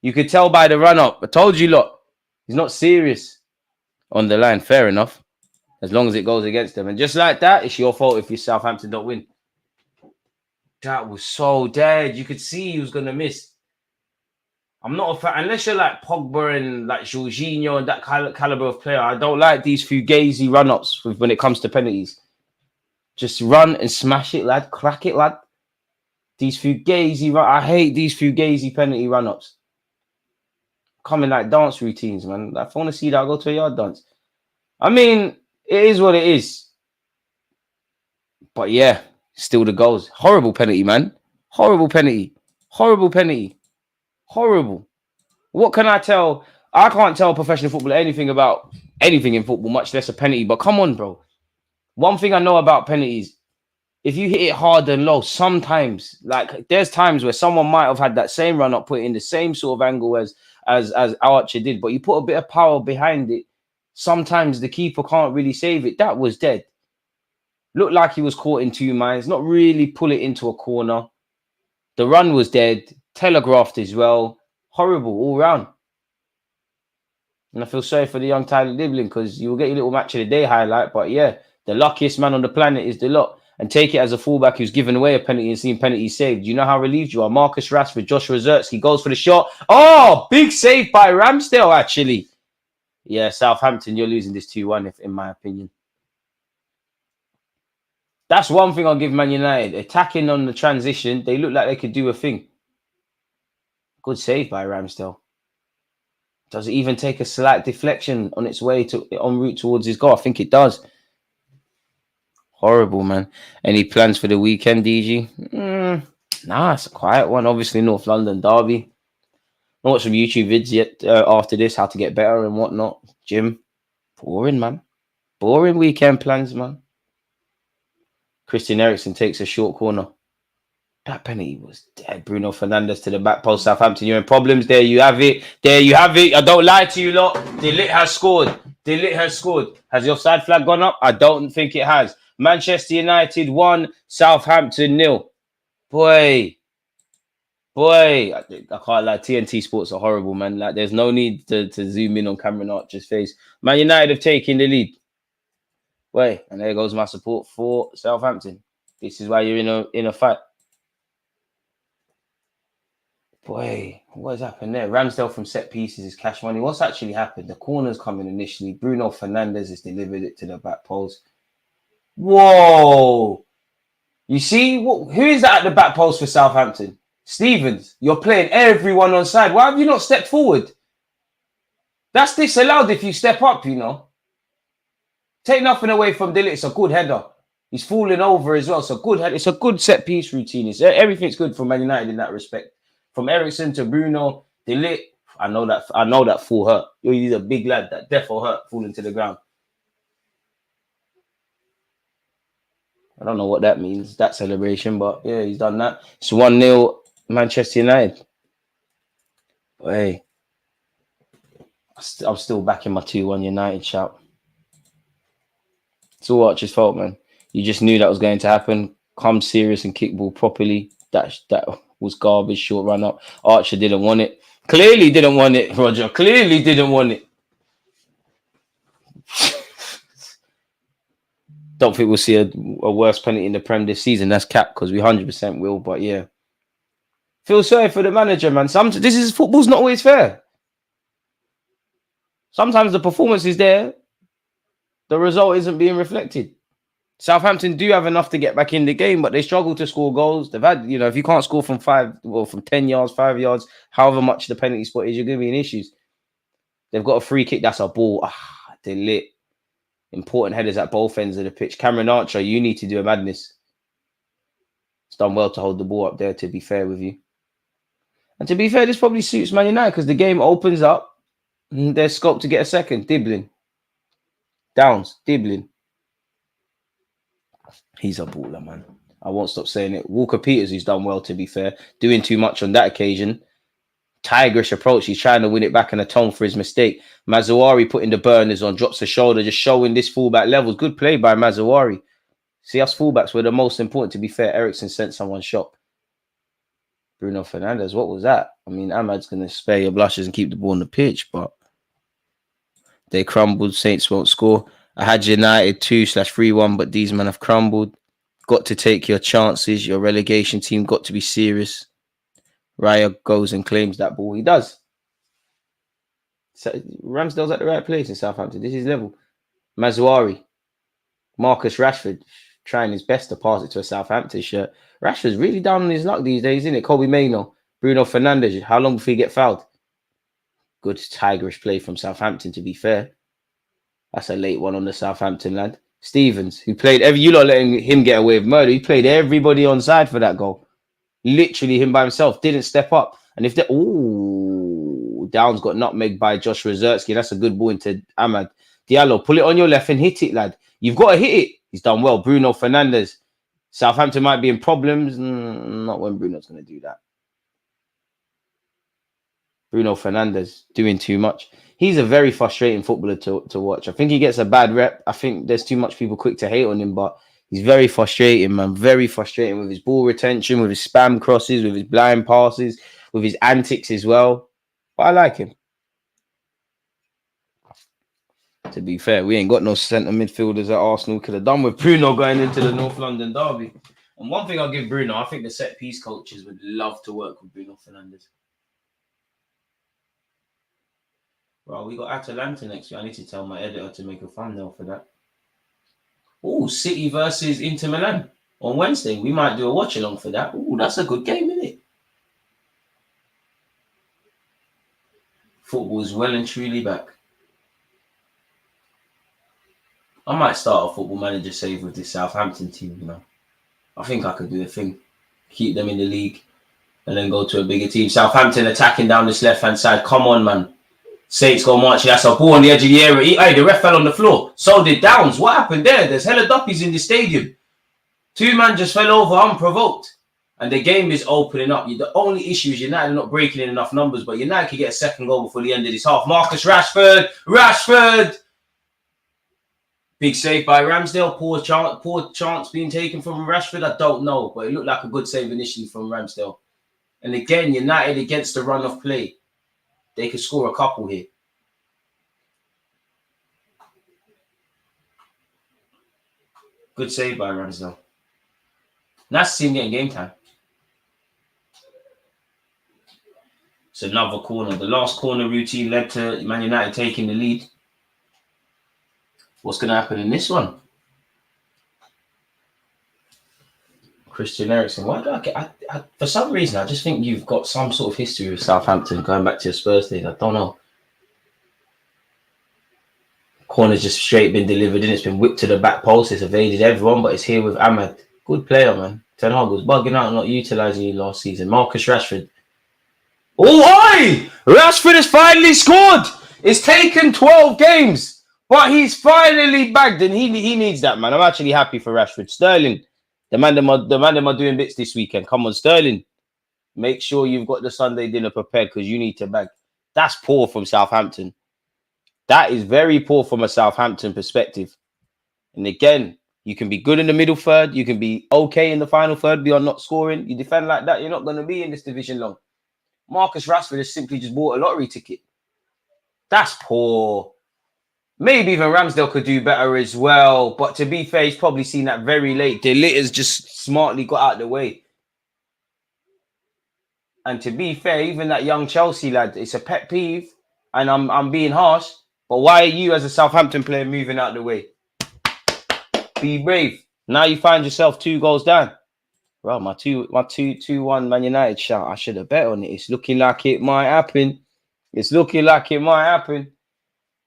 You could tell by the run-up. I told you, lot. He's not serious. On the line, fair enough. As long as it goes against them. And just like that, it's your fault if you Southampton don't win. That was so dead. You could see he was going to miss. I'm not a fan. Unless you're like Pogba and like Jorginho and that caliber of player, I don't like these fugazi run-ups when it comes to penalties. Just run and smash it, lad. Crack it, lad. These fugazi I hate these fugazi penalty run-ups. Coming like dance routines, man. Like, if I want to see that, I'll go to a yard dance. I mean, it is what it is. But yeah, still the goals. Horrible penalty, man. Horrible penalty. What can I tell? I can't tell professional football anything about anything in football, much less a penalty. But come on, bro. One thing I know about penalties, if you hit it hard and low, sometimes, like there's times where someone might have had that same run up, put it in the same sort of angle as Archer did, but you put a bit of power behind it. Sometimes the keeper can't really save it. That was dead. Looked like he was caught in two minds. Not really pull it into a corner. The run was dead. Telegraphed as well. Horrible all round. And I feel sorry for the young Tyler Dibbling because you will get your little match of the day highlight. But yeah, the luckiest man on the planet is the lot. And take it as a fullback who's given away a penalty and seen penalties saved. You know how relieved you are. Marcus Rashford, Josh Rozersky goes for the shot. Oh, big save by Ramsdale, actually. Yeah, Southampton, you're losing this 2-1, in my opinion. That's one thing I'll give Man United. Attacking on the transition, they look like they could do a thing. Good save by Ramsdale. Does it even take a slight deflection on its way en route towards his goal? I think it does. Horrible, man. Any plans for the weekend, DG? Nah, it's a quiet one. Obviously, North London derby. I'll watch some YouTube vids yet after this, how to get better and whatnot. Gym. Boring, man. Boring weekend plans, man. Christian Eriksen takes a short corner. That penalty was dead. Bruno Fernandes to the back post. Southampton, you're in problems. There you have it. I don't lie to you lot. Deluded has scored. Has the offside flag gone up? I don't think it has. Manchester United 1, Southampton 0. Boy, I can't lie. TNT Sports are horrible, man. Like, there's no need to zoom in on Cameron Archer's face. Man United have taken the lead. Wait, and there goes my support for Southampton. This is why you're in a fight. Boy, what has happened there? Ramsdale from set pieces is cash money. What's actually happened? The corner's coming initially. Bruno Fernandes has delivered it to the back post. Whoa! You see, who is that at the back post for Southampton? Stevens. You're playing everyone on side. Why have you not stepped forward? That's disallowed if you step up, you know. Take nothing away from Deluded. It's a good header. He's falling over as well. So good. It's a good set piece routine. Everything's good for Man United in that respect. From Eriksen to Bruno, Deluded. I know that full hurt. He's a big lad. That defo hurt falling to the ground. I don't know what that means, that celebration, but yeah, he's done that. It's 1-0 Manchester United. But hey, I'm still backing my 2-1 United shout. It's all Archer's fault, man. You just knew that was going to happen. Come serious and kick ball properly. That was garbage, short run up. Archer didn't want it. Clearly didn't want it, Roger. Clearly didn't want it. Don't think we'll see a worse penalty in the Prem this season. That's capped because we 100% will. But yeah, feel sorry for the manager, man. Football's not always fair. Sometimes the performance is there, the result isn't being reflected. Southampton do have enough to get back in the game, but they struggle to score goals. They've had, if you can't score from 10 yards, 5 yards, however much the penalty spot is, you're going to be in issues. They've got a free kick. That's a ball. They're lit. Important headers at both ends of the pitch. Cameron Archer, you need to do a madness. It's done well to hold the ball up there, to be fair with you. And to be fair, this probably suits Man United because the game opens up. There's scope to get a second. Dibbling. Downs. Dibbling. He's a baller, man. I won't stop saying it. Walker Peters, who's done well, to be fair. Doing too much on that occasion. Tigerish approach. He's trying to win it back and atone for his mistake. Mazzuari putting the burners on, drops the shoulder, just showing this fullback levels. Good play by Mazzuari. See, us fullbacks were the most important, to be fair. Eriksen sent someone shot. Bruno Fernandes, what was that? I mean, Ahmad's going to spare your blushes and keep the ball on the pitch, but they crumbled. Saints won't score. I had United 2/3-1, but these men have crumbled. Got to take your chances. Your relegation team got to be serious. Raya goes and claims that ball. He does. So Ramsdale's at the right place in Southampton. This is level. Mazzuari. Marcus Rashford trying his best to pass it to a Southampton shirt. Rashford's really down on his luck these days, isn't it? Kobe Mainoo. Bruno Fernandes. How long before he get fouled? Good tigerish play from Southampton, to be fair. That's a late one on the Southampton lad. Stevens, who played you lot letting him get away with murder. He played everybody on side for that goal. Literally him by himself. Didn't step up. And if Downs got nutmegged by Josh Rezertsky. That's a good ball into Ahmad. Diallo, pull it on your left and hit it, lad. You've got to hit it. He's done well. Bruno Fernandes. Southampton might be in problems. Not when Bruno's going to do that. Bruno Fernandes doing too much. He's a very frustrating footballer to watch. I think he gets a bad rep. I think there's too much people quick to hate on him, but he's very frustrating, man. Very frustrating with his ball retention, with his spam crosses, with his blind passes, with his antics as well. But I like him. To be fair, we ain't got no centre midfielders at Arsenal. Could have done with Bruno going into the North London derby. And one thing I'll give Bruno, I think the set piece coaches would love to work with Bruno Fernandes. Well, we got Atalanta next week. I need to tell my editor to make a thumbnail for that. Oh, City versus Inter Milan on Wednesday. We might do a watch along for that. Oh, that's a good game, isn't it? Football's well and truly back. I might start a Football Manager save with this Southampton team, I think I could do a thing. Keep them in the league and then go to a bigger team. Southampton attacking down this left-hand side. Come on, man. Saints go marching. That's a ball on the edge of the area. Hey, the ref fell on the floor. So did Downs. What happened there? There's hella duppies in the stadium. Two men just fell over unprovoked. And the game is opening up. The only issue is United are not breaking in enough numbers, but United could get a second goal before the end of this half. Marcus Rashford. Rashford. Big save by Ramsdale. Poor chance being taken from Rashford. I don't know, but it looked like a good save initially from Ramsdale. And again, United against the run of play. They could score a couple here. Good save by Ramsdale. Nice to see him getting game time. It's another corner. The last corner routine led to Man United taking the lead. What's going to happen in this one? Christian Eriksen. Why do I for some reason, I just think you've got some sort of history with Southampton going back to your Spurs days. I don't know. Corner's just straight been delivered in. It's been whipped to the back post. It's evaded everyone, but it's here with Ahmad. Good player, man. Ten Hag was bugging out, not utilising you last season. Marcus Rashford. Oh, oi! Rashford has finally scored. It's taken 12 games, but he's finally bagged, and he needs that, man. I'm actually happy for Rashford. Sterling, the man them are doing bits this weekend. Come on, Sterling. Make sure you've got the Sunday dinner prepared because you need to bag. That's poor from Southampton. That is very poor from a Southampton perspective. And again, you can be good in the middle third. You can be okay in the final third beyond not scoring. You defend like that, you're not going to be in this division long. Marcus Rashford has simply just bought a lottery ticket. That's poor. Maybe even Ramsdale could do better as well. But to be fair, he's probably seen that very late. Deluded has just smartly got out of the way. And to be fair, even that young Chelsea lad, it's a pet peeve. And I'm being harsh. But why are you as a Southampton player moving out of the way? Be brave. Now you find yourself 2 goals down. Well, my 2-1 Man United shout. I should have bet on it. It's looking like it might happen. It's looking like it might happen.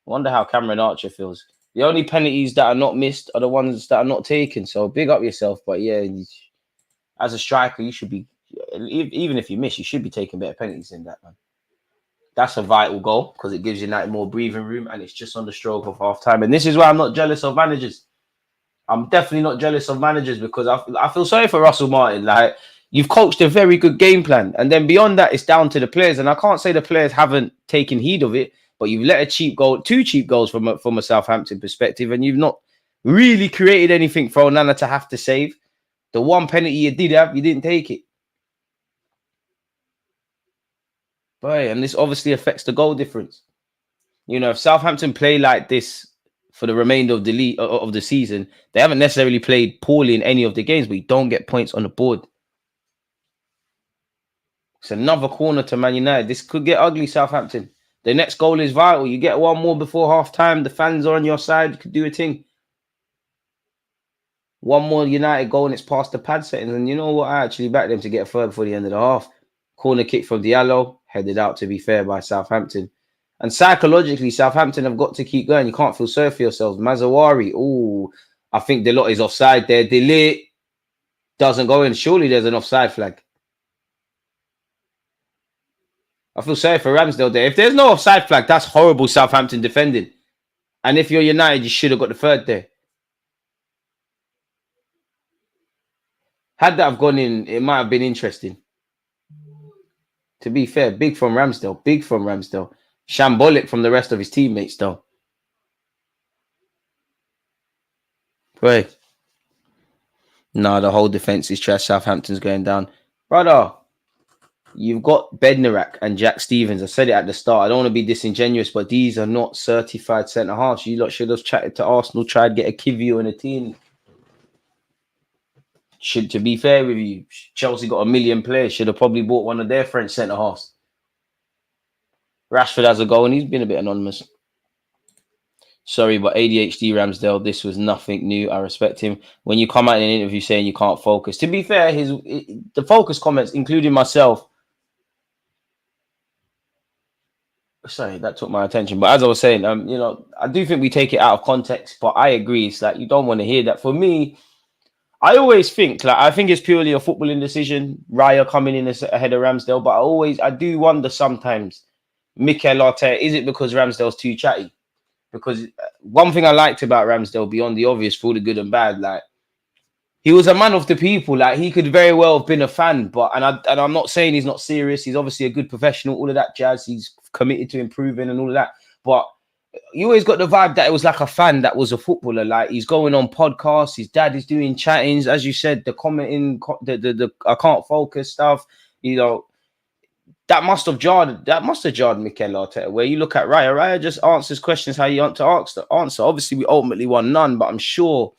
Wonder how Cameron Archer feels. The only penalties that are not missed are the ones that are not taken. So big up yourself. But yeah, as a striker, you should be, even if you miss, you should be taking better penalties than that, man. That's a vital goal because it gives United more breathing room and it's just on the stroke of half time. And this is why I'm not jealous of managers. I'm definitely not jealous of managers because I feel sorry for Russell Martin. Like, you've coached a very good game plan. And then beyond that, it's down to the players. And I can't say the players haven't taken heed of it, but you've let two cheap goals from a Southampton perspective, and you've not really created anything for Onana to have to save. The one penalty you did have, you didn't take it. Boy, and this obviously affects the goal difference. You know, if Southampton play like this for the remainder of the season, they haven't necessarily played poorly in any of the games, but you don't get points on the board. It's another corner to Man United. This could get ugly, Southampton. The next goal is vital. You get one more before half-time. The fans are on your side. You could do a thing. One more United goal and it's past the pad settings. And you know what? I actually backed them to get a third before the end of the half. Corner kick from Diallo. Headed out, to be fair, by Southampton. And psychologically, Southampton have got to keep going. You can't feel sorry for yourselves. Mazawari. Oh, I think Deluded is offside there. Deluded doesn't go in. Surely there's an offside flag. I feel sorry for Ramsdale there. If there's no offside flag, that's horrible Southampton defending. And if you're United, you should have got the third there. Had that have gone in, it might have been interesting. To be fair, big from Ramsdale. Big from Ramsdale. Shambolic from the rest of his teammates, though. Right. No, the whole defense is trash. Southampton's going down. Brother, you've got Bednarak and Jack Stevens. I said it at the start. I don't want to be disingenuous, but these are not certified centre-halves. You lot should have chatted to Arsenal, tried to get a Kivio and a team. To be fair with you, Chelsea got 1 million players. Should have probably bought one of their French centre-halves. Rashford has a goal and he's been a bit anonymous. Sorry, but ADHD Ramsdale, this was nothing new. I respect him. When you come out in an interview saying you can't focus, to be fair, the focus comments, including myself, sorry, that took my attention. But as I was saying, you know, I do think we take it out of context, but I agree. It's like you don't want to hear that. For me, I always think, like, I think it's purely a footballing decision. Raya coming in ahead of Ramsdale, but I do wonder sometimes, Mikel Arteta, is it because Ramsdale's too chatty? Because one thing I liked about Ramsdale, beyond the obvious, for the good and bad, like, he was a man of the people. Like, he could very well have been a fan, but I'm not saying he's not serious. He's obviously a good professional, all of that jazz. He's committed to improving and all of that. But you always got the vibe that it was like a fan that was a footballer. Like, he's going on podcasts, his dad is doing chattings, as you said, the commenting, the I can't focus stuff. You know, that must have jarred Mikel Arteta. Where you look at Raya just answers questions how you want to answer. Obviously, we ultimately won none, but I'm sure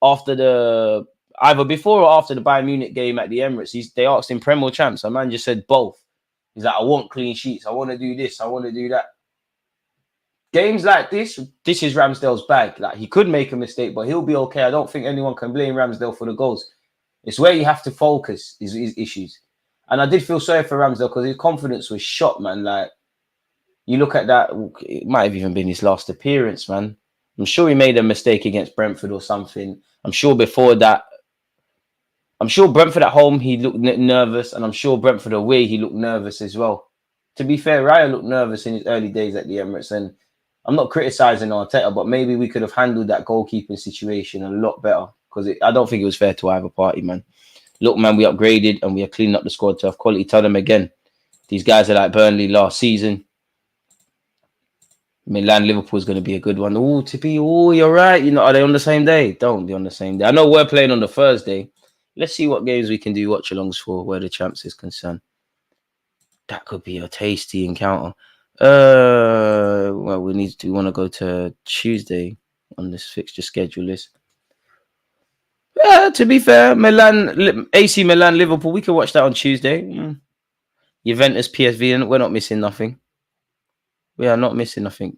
after either before or after the Bayern Munich game at the Emirates, they asked him Premier champs. A man just said both. He's like, I want clean sheets. I want to do this. I want to do that. Games like this is Ramsdale's bag. Like, he could make a mistake, but he'll be okay. I don't think anyone can blame Ramsdale for the goals. It's where you have to focus his issues. And I did feel sorry for Ramsdale because his confidence was shot, man. Like, you look at that, it might have even been his last appearance, man. I'm sure he made a mistake against Brentford or something. I'm sure before that, I'm sure Brentford at home, he looked nervous. And I'm sure Brentford away, he looked nervous as well. To be fair, Raya looked nervous in his early days at the Emirates. And I'm not criticizing Arteta, but maybe we could have handled that goalkeeping situation a lot better. Because I don't think it was fair to either party, man. Look, man, we upgraded and we are cleaning up the squad to have quality. Tell them again, these guys are like Burnley last season. Milan, Liverpool is going to be a good one. Oh, Tippy, oh, you're right. You know, are they on the same day? Don't be on the same day. I know we're playing on the Thursday. Let's see what games we can do watch-alongs for where the champs is concerned. That could be a tasty encounter. Well, we want to go to Tuesday on this fixture schedule list. Yeah, to be fair, AC Milan, Liverpool, we can watch that on Tuesday. Juventus, PSV, and we're not missing nothing. We are not missing nothing.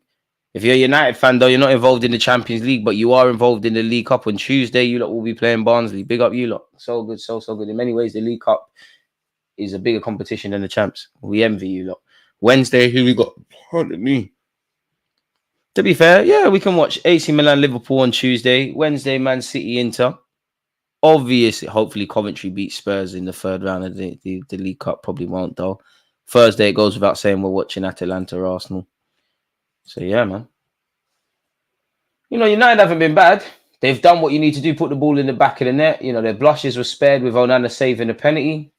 If you're a United fan, though, you're not involved in the Champions League, but you are involved in the League Cup on Tuesday. You lot will be playing Barnsley. Big up you lot. So good, so good. In many ways, the League Cup is a bigger competition than the champs. We envy you lot. Wednesday, who we got? Pardon me. To be fair, yeah, we can watch AC Milan, Liverpool on Tuesday. Wednesday, Man City, Inter. Obviously, hopefully Coventry beats Spurs in the third round of the League Cup. Probably won't, though. Thursday, it goes without saying we're watching Atalanta, Arsenal. So, yeah, man. You know, United haven't been bad. They've done what you need to do, put the ball in the back of the net. You know, their blushes were spared with Onana saving a penalty.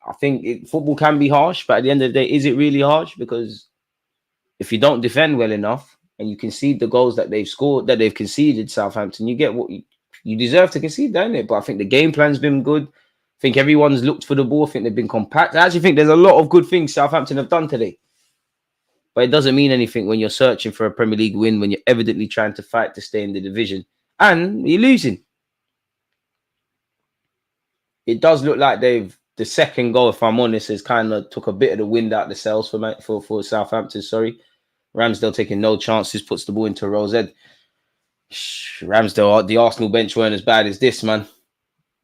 I think football can be harsh, but at the end of the day, is it really harsh? Because if you don't defend well enough and you concede the goals that they've scored, that they've conceded, Southampton, you get what you deserve to concede, don't it? But I think the game plan's been good. I think everyone's looked for the ball. I think they've been compact. I actually think there's a lot of good things Southampton have done today. But it doesn't mean anything when you're searching for a Premier League win, when you're evidently trying to fight to stay in the division and you're losing. It does look like the second goal, if I'm honest, has kind of took a bit of the wind out of the sails for Southampton. Sorry. Ramsdale taking no chances, puts the ball into Rose Ed. Ramsdale, the Arsenal bench weren't as bad as this, man.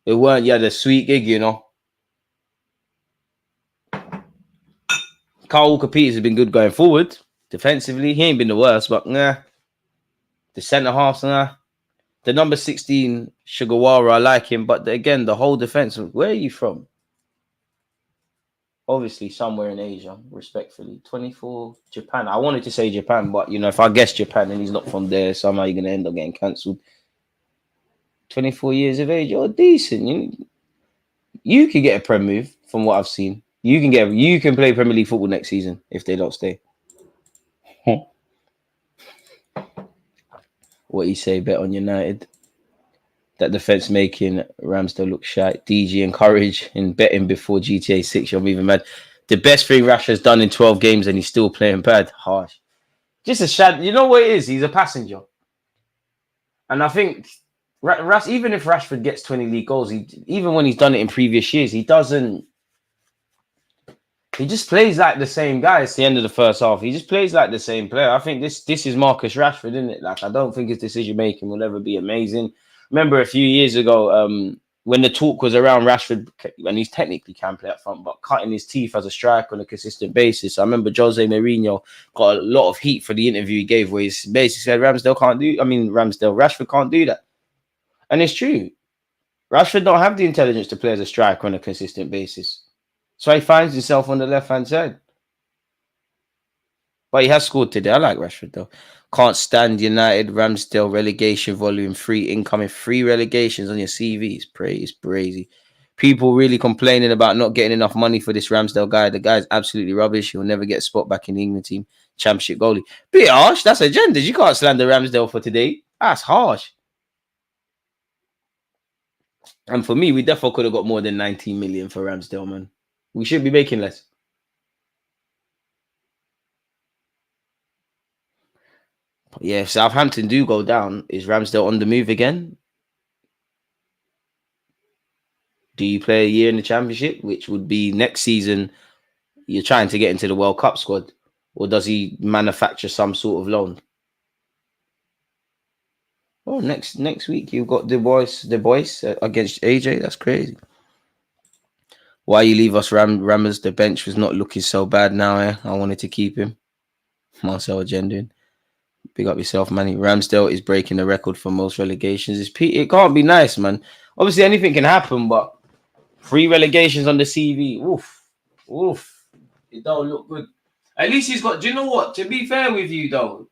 It weren't, yeah, the sweet gig, you know. Carl Walker-Peters has been good going forward. Defensively, he ain't been the worst, but nah. The centre-halves, nah. The number 16, Sugawara, I like him. But again, the whole defence, where are you from? Obviously, somewhere in Asia, respectfully. 24, Japan. I wanted to say Japan, but, you know, if I guess Japan and he's not from there, somehow you're going to end up getting cancelled. 24 years of age, you're decent. You could get a Prem move from what I've seen. You can play Premier League football next season if they don't stay. What you say, bet on United? That defense making Ramsdale look shy. DG encourage in betting before GTA 6. You're even mad. The best thing Rashford's done in 12 games and he's still playing bad. Harsh. Just a shad. You know what it is? He's a passenger. And I think even if Rashford gets 20 league goals, even when he's done it in previous years, he doesn't. He just plays like the same guy. It's the end of the first half. He just plays like the same player. I think this is Marcus Rashford, isn't it? Like, I don't think his decision making will ever be amazing. Remember a few years ago, when the talk was around Rashford, and he's technically can play up front, but cutting his teeth as a striker on a consistent basis. I remember Jose Mourinho got a lot of heat for the interview he gave, where he basically said Rashford can't do that. And it's true. Rashford don't have the intelligence to play as a striker on a consistent basis. So he finds himself on the left-hand side. But he has scored today. I like Rashford, though. Can't stand United, Ramsdale, relegation, volume 3, incoming 3 relegations on your CV. It's crazy. People really complaining about not getting enough money for this Ramsdale guy. The guy's absolutely rubbish. He'll never get a spot back in the England team. Championship goalie. Bit harsh. That's agendas. You can't slander Ramsdale for today. That's harsh. And for me, we definitely could have got more than 19 million for Ramsdale, man. We should be making less. But yeah, if Southampton do go down, is Ramsdale on the move again? Do you play a year in the Championship, which would be next season? You're trying to get into the World Cup squad, or does he manufacture some sort of loan? Oh, next week you've got the boys against AJ. That's crazy. Why you leave us Rammers? The bench was not looking so bad now. I wanted to keep him. Marcel Agendin. Big up yourself, Manny. Ramsdale is breaking the record for most relegations. It can't be nice, man. Obviously, anything can happen, but 3 relegations on the CV. Oof. It don't look good. At least he's got. Do you know what? To be fair with you, though,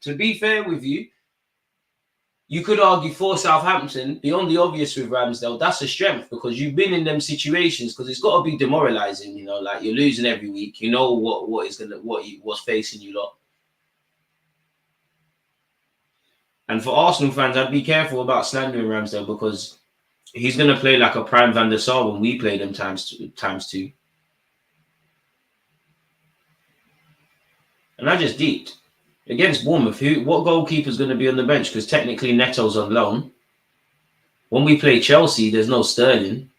you could argue for Southampton, beyond the obvious with Ramsdale, that's a strength because you've been in them situations because it's got to be demoralizing, you know, like you're losing every week. You know what's facing you lot. And for Arsenal fans, I'd be careful about slandering Ramsdale because he's going to play like a prime Van der Sar when we play them times two. And I just deeped. Against Bournemouth, what goalkeeper's going to be on the bench? Because technically Neto's on loan. When we play Chelsea, there's no Sterling.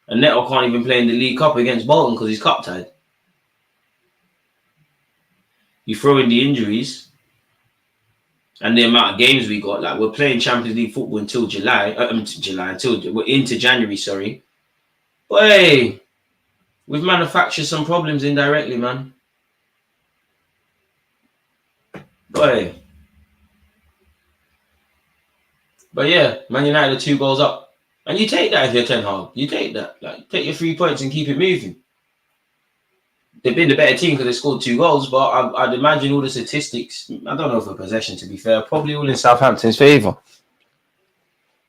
And Neto can't even play in the League Cup against Bolton because he's cup tied. You throw in the injuries and the amount of games we got. Like, we're playing Champions League football until we're into January, sorry. But hey, we've manufactured some problems indirectly, man. Boy. But yeah, Man United are 2 goals up. And you take that if you're Ten Hag. You take that. Like, take your 3 points and keep it moving. They've been the better team because they scored 2 goals, but I'd imagine all the statistics, I don't know for possession, to be fair, probably all in Southampton's favour.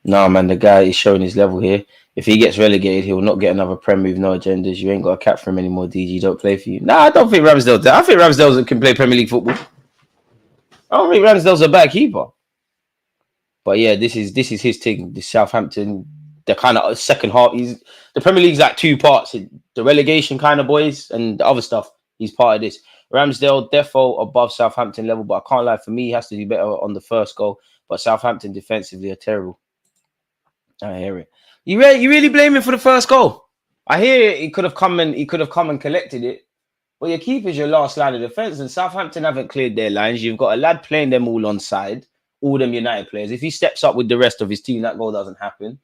No, man, the guy is showing his level here. If he gets relegated, he will not get another Prem with no agendas. You ain't got a cap for him anymore, DG. Don't play for you. Nah, I don't think Ramsdale. I think Ramsdale can play Premier League football. I don't think Ramsdale's a bad keeper. But yeah, this is his thing. The Southampton, the kind of second half. The Premier League's like 2 parts. The relegation kind of boys and the other stuff. He's part of this. Ramsdale, defo above Southampton level, but I can't lie. For me, he has to do better on the first goal. But Southampton defensively are terrible. I hear it. You really blame him for the first goal? I hear he could have come and collected it. Well, your keeper's your last line of defence, and Southampton haven't cleared their lines. You've got a lad playing them all on side, all them United players. If he steps up with the rest of his team, that goal doesn't happen.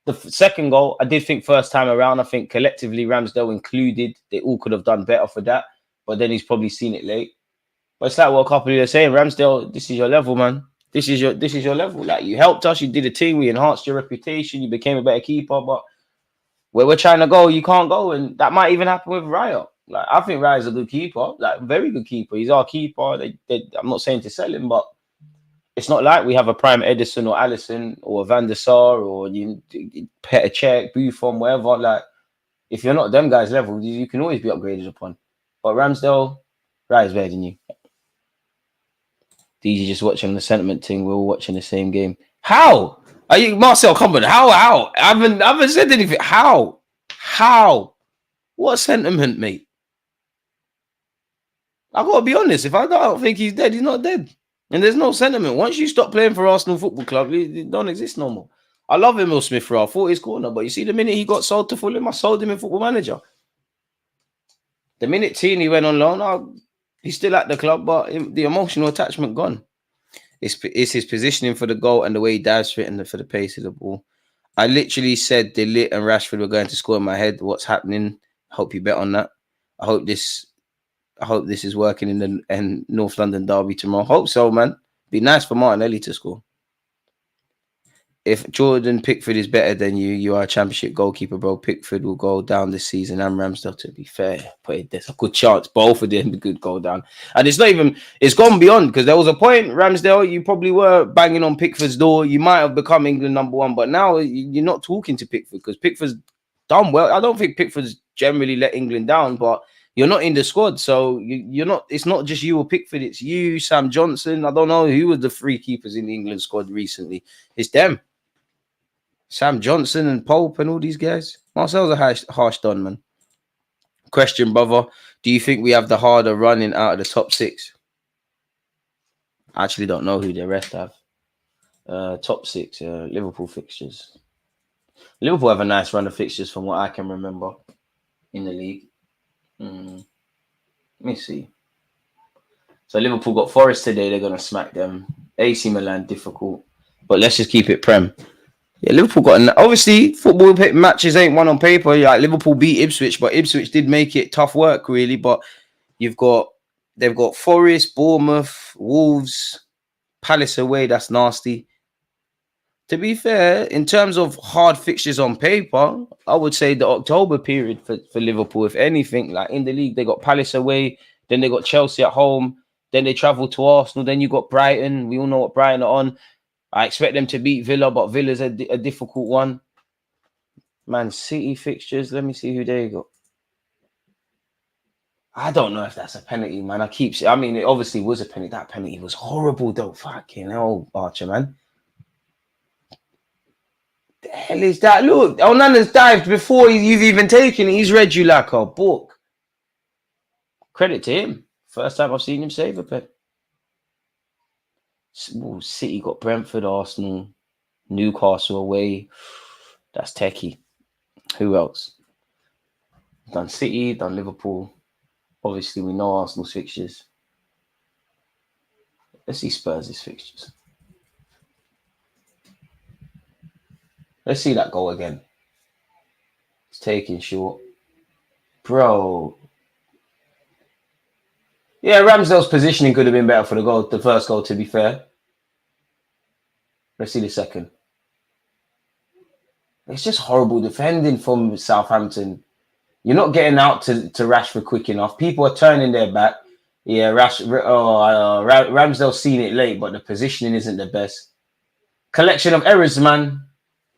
The second goal, I did think first time around, I think collectively, Ramsdale included, they all could have done better for that, but then he's probably seen it late. But it's like what a couple of you are saying, Ramsdale, this is your level, man. This is your level. Like, you helped us, you did a team, we enhanced your reputation, you became a better keeper, but where we're trying to go, you can't go, and that might even happen with Raya. Like, I think Raya's a good keeper, like very good keeper. He's our keeper. I'm not saying to sell him, but it's not like we have a prime Edison or Allison or a Van der Sar or Petr Cech, Buffon, whatever. Like, if you're not them guys' level, you can always be upgraded upon. But Ramsdale, Raya's better than you. DG just watching the sentiment thing. We're all watching the same game. How? Are you Marcel? Come on. How? I haven't said anything. How? What sentiment, mate? I gotta be honest. If I don't think he's dead, he's not dead. And there's no sentiment. Once you stop playing for Arsenal Football Club, it don't exist no more. I love Emil Smith Rowe. I thought his corner, but you see, the minute he got sold to Fulham, I sold him in Football Manager. The minute Tierney went on loan, he's still at the club, but the emotional attachment gone. It's his positioning for the goal and the way he dives for it and for the pace of the ball. I literally said Deluded and Rashford were going to score in my head. What's happening? I hope you bet on that. I hope this is working in the North London derby tomorrow. Hope so, man. Be nice for Martinelli to score. If Jordan Pickford is better than you, you are a championship goalkeeper, bro. Pickford will go down this season, and Ramsdale, to be fair. But there's a good chance both of them could go down. And it's gone beyond, because there was a point, Ramsdale, you probably were banging on Pickford's door. You might have become England #1, but now you're not talking to Pickford because Pickford's done well. I don't think Pickford's generally let England down, but you're not in the squad, so you're not. It's not just you or Pickford. It's you, Sam Johnson. I don't know who were the 3 keepers in the England squad recently. It's them, Sam Johnson and Pope and all these guys. Marcel's a harsh don, man. Question, brother: do you think we have the harder running out of the top 6? I actually don't know who the rest have. Top 6, Liverpool fixtures. Liverpool have a nice run of fixtures from what I can remember in the league. Let me see. So Liverpool got Forest today. They're going to smack them. AC Milan, difficult. But let's just keep it Prem. Yeah, Liverpool got... Obviously, football matches ain't won on paper. Like, Liverpool beat Ipswich, but Ipswich did make it tough work, really. But you've got They've got Forest, Bournemouth, Wolves, Palace away. That's nasty. To be fair, in terms of hard fixtures on paper, I would say the October period for Liverpool, if anything, like in the league, they got Palace away, then they got Chelsea at home, then they travel to Arsenal, then you got Brighton. We all know what Brighton are on. I expect them to beat Villa, but Villa's a difficult one. Man City fixtures, let me see who they got. I don't know if that's a penalty, man. I mean, it obviously was a penalty. That penalty was horrible, though. Fucking hell, Archer, man. The hell is that? Look, Onana's dived before you've even taken it. He's read you like a book. Credit to him. First time I've seen him save a pen. City got Brentford, Arsenal, Newcastle away. That's techie. Who else? Done City, done Liverpool. Obviously, we know Arsenal's fixtures. Let's see Spurs' fixtures. Let's see that goal again. It's taking short. Bro. Yeah, Ramsdale's positioning could have been better for the first goal, to be fair. Let's see the second. It's just horrible defending from Southampton. You're not getting out to Rashford quick enough. People are turning their back. Yeah, Ramsdale's seen it late, but the positioning isn't the best. Collection of errors, man.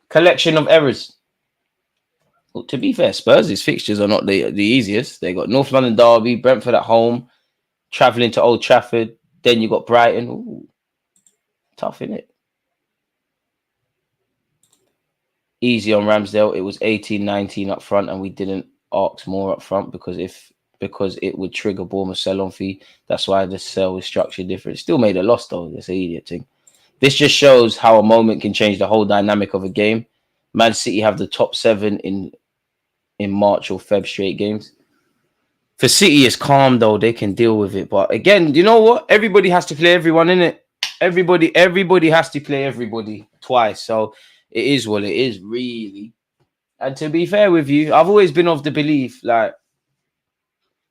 Collection of errors. Well, to be fair, Spurs' fixtures are not the easiest. They got North London Derby, Brentford at home, travelling to Old Trafford. Then you got Brighton. Ooh, tough, innit? Easy on Ramsdale. It was 18-19 up front, and we didn't ask more up front because it would trigger Bournemouth sell-on fee. That's why the sell was structured different. Still made a loss, though. That's an idiot thing. This just shows how a moment can change the whole dynamic of a game. Man City have the top 7 in March or Feb straight games. For City, it's calm, though. They can deal with it. But again, you know what? Everybody has to play everyone, innit? Everybody has to play everybody twice. So it is what it is, really. And to be fair with you, I've always been of the belief, like,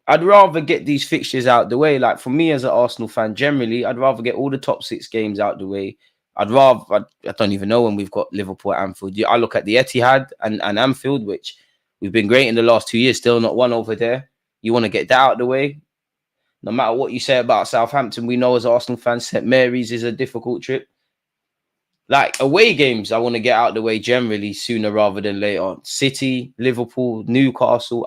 I'd rather get these fixtures out the way. Like, for me as an Arsenal fan, generally, I'd rather get all the top 6 games out the way. I don't even know when we've got Liverpool at Anfield. I look at the Etihad and Anfield, which we've been great in the last 2 years, still not won over there. You want to get that out of the way. No matter what you say about Southampton, we know as Arsenal fans, St. Mary's is a difficult trip. Like, away games, I want to get out of the way generally sooner rather than later. City, Liverpool, Newcastle.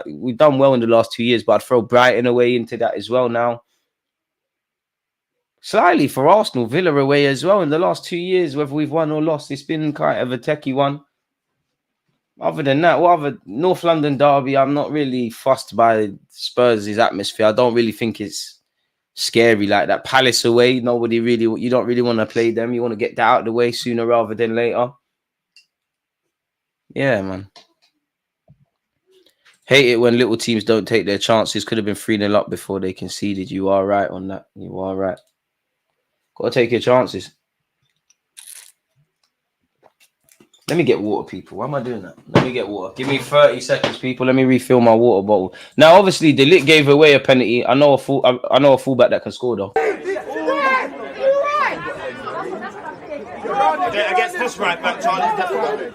We've done well in the last 2 years, but I'd throw Brighton away into that as well now. Slightly for Arsenal, Villa away as well in the last 2 years, whether we've won or lost. It's been kind of a techie one. Other than that, North London Derby, I'm not really fussed by Spurs' atmosphere. I don't really think it's scary like that. Palace away, you don't really want to play them. You want to get that out of the way sooner rather than later. Yeah, man. Hate it when little teams don't take their chances. Could have been 3-0 up before they conceded. You are right on that. You are right. Got to take your chances. Let me get water, people. Why am I doing that? Let me get water. Give me 30 seconds, people. Let me refill my water bottle. Now, obviously, Deluded gave away a penalty. I know a fullback that can score, though. Against this right back, Charlie. Definitely.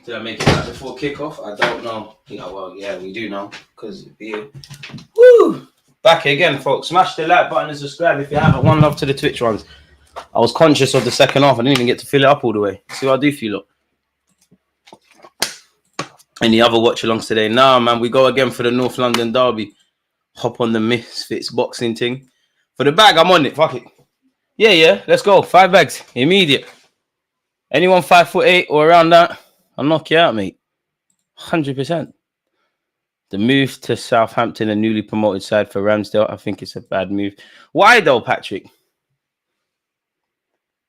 Did I make it back before kickoff? I don't know. Yeah, we do know because woo! Back again, folks. Smash the like button and subscribe if you haven't. One love to the Twitch ones. I was conscious of the second half. I didn't even get to fill it up all the way. See what I do for you, look. Any other watch-alongs today? Nah, man. We go again for the North London derby. Hop on the Misfits boxing thing. For the bag, I'm on it. Fuck it. Yeah. Let's go. 5 bags. Immediate. Anyone 5'8" or around that, I'll knock you out, mate. 100%. The move to Southampton, a newly promoted side for Ramsdale, I think it's a bad move. Why though, Patrick?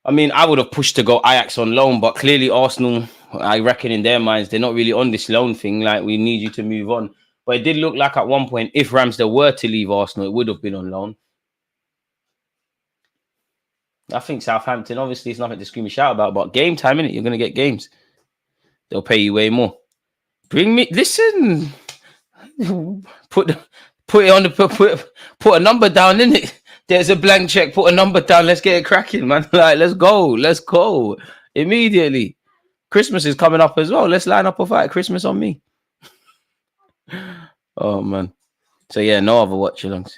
I mean, I would have pushed to go Ajax on loan, but clearly Arsenal, I reckon in their minds, they're not really on this loan thing. Like, we need you to move on. But it did look like at one point, if Ramsdale were to leave Arsenal, it would have been on loan. I think Southampton, obviously, it's nothing to scream and shout about, but game time, innit? You're going to get games. They'll pay you way more. Bring me, listen, put it on the, put a number down, in it. There's a blank check, put a number down. Let's get it cracking, man. Like, let's go immediately. Christmas is coming up as well. Let's line up a fight. Christmas on me. Oh, man. So, yeah, no other watch-alongs.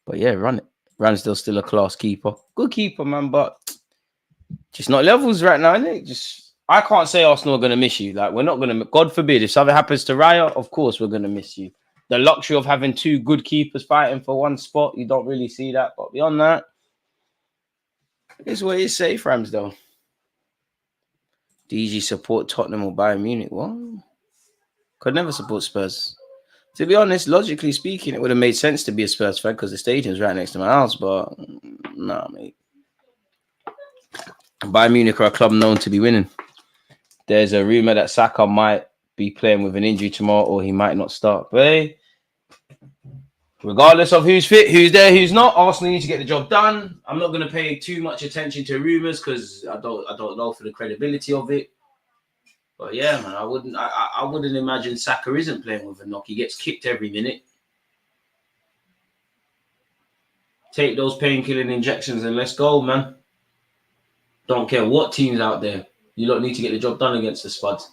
But, yeah, run it. Ramsdale's still a class keeper. Good keeper, man, but just not levels right now, innit? I can't say Arsenal are going to miss you. Like, we're not going to... God forbid, if something happens to Raya, of course we're going to miss you. The luxury of having 2 good keepers fighting for one spot, you don't really see that. But beyond that, it's what you say, Ramsdale. DG support Tottenham or Bayern Munich. What? Could never support Spurs. To be honest, logically speaking, it would have made sense to be a Spurs fan because the stadium's right next to my house. But nah, mate. Bayern Munich are a club known to be winning. There's a rumor that Saka might be playing with an injury tomorrow, or he might not start. But hey, regardless of who's fit, who's there, who's not, Arsenal need to get the job done. I'm not going to pay too much attention to rumors because I don't know for the credibility of it. But yeah, man, I wouldn't imagine Saka isn't playing with a knock. He gets kicked every minute. Take those painkilling injections and let's go, man. Don't care what team's out there. You lot need to get the job done against the Spuds.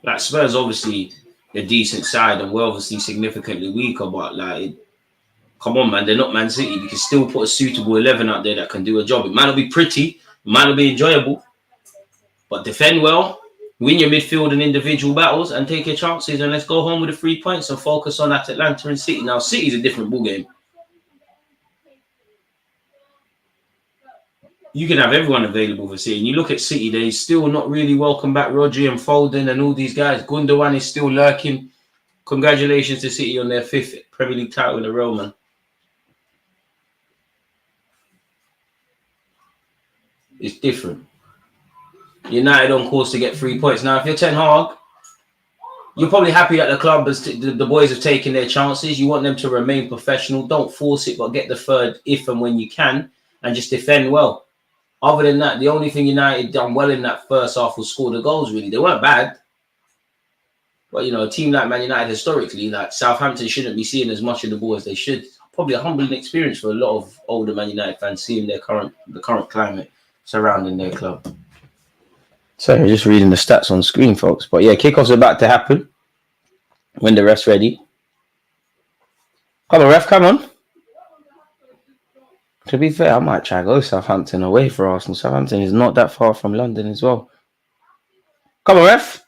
Like, Spurs obviously a decent side and we're obviously significantly weaker, but like, come on, man, they're not Man City. You can still put a suitable 11 out there that can do a job. It might not be pretty, it might not be enjoyable, but defend well, win your midfield and individual battles, and take your chances, and let's go home with the 3 points and focus on that Atlanta and City. Now, City's a different ballgame. You can have everyone available for City. And you look at City, they still not really welcome back Rodri and Foden and all these guys. Gundogan is still lurking. Congratulations to City on their 5th Premier League title in a row, man. It's different. United on course to get 3 points. Now, if you're Ten Hag, you're probably happy that the club has the boys have taken their chances. You want them to remain professional. Don't force it, but get the 3rd if and when you can, and just defend well. Other than that, the only thing United done well in that first half was score the goals, really. They weren't bad. But, you know, a team like Man United historically, like Southampton shouldn't be seeing as much of the ball as they should. Probably a humbling experience for a lot of older Man United fans seeing the current climate surrounding their club. Sorry, just reading the stats on screen, folks. But yeah, kickoff's about to happen when the ref's ready. Come on, ref, come on. To be fair, I might try to go Southampton away for Arsenal. Southampton is not that far from London as well. Come on, ref.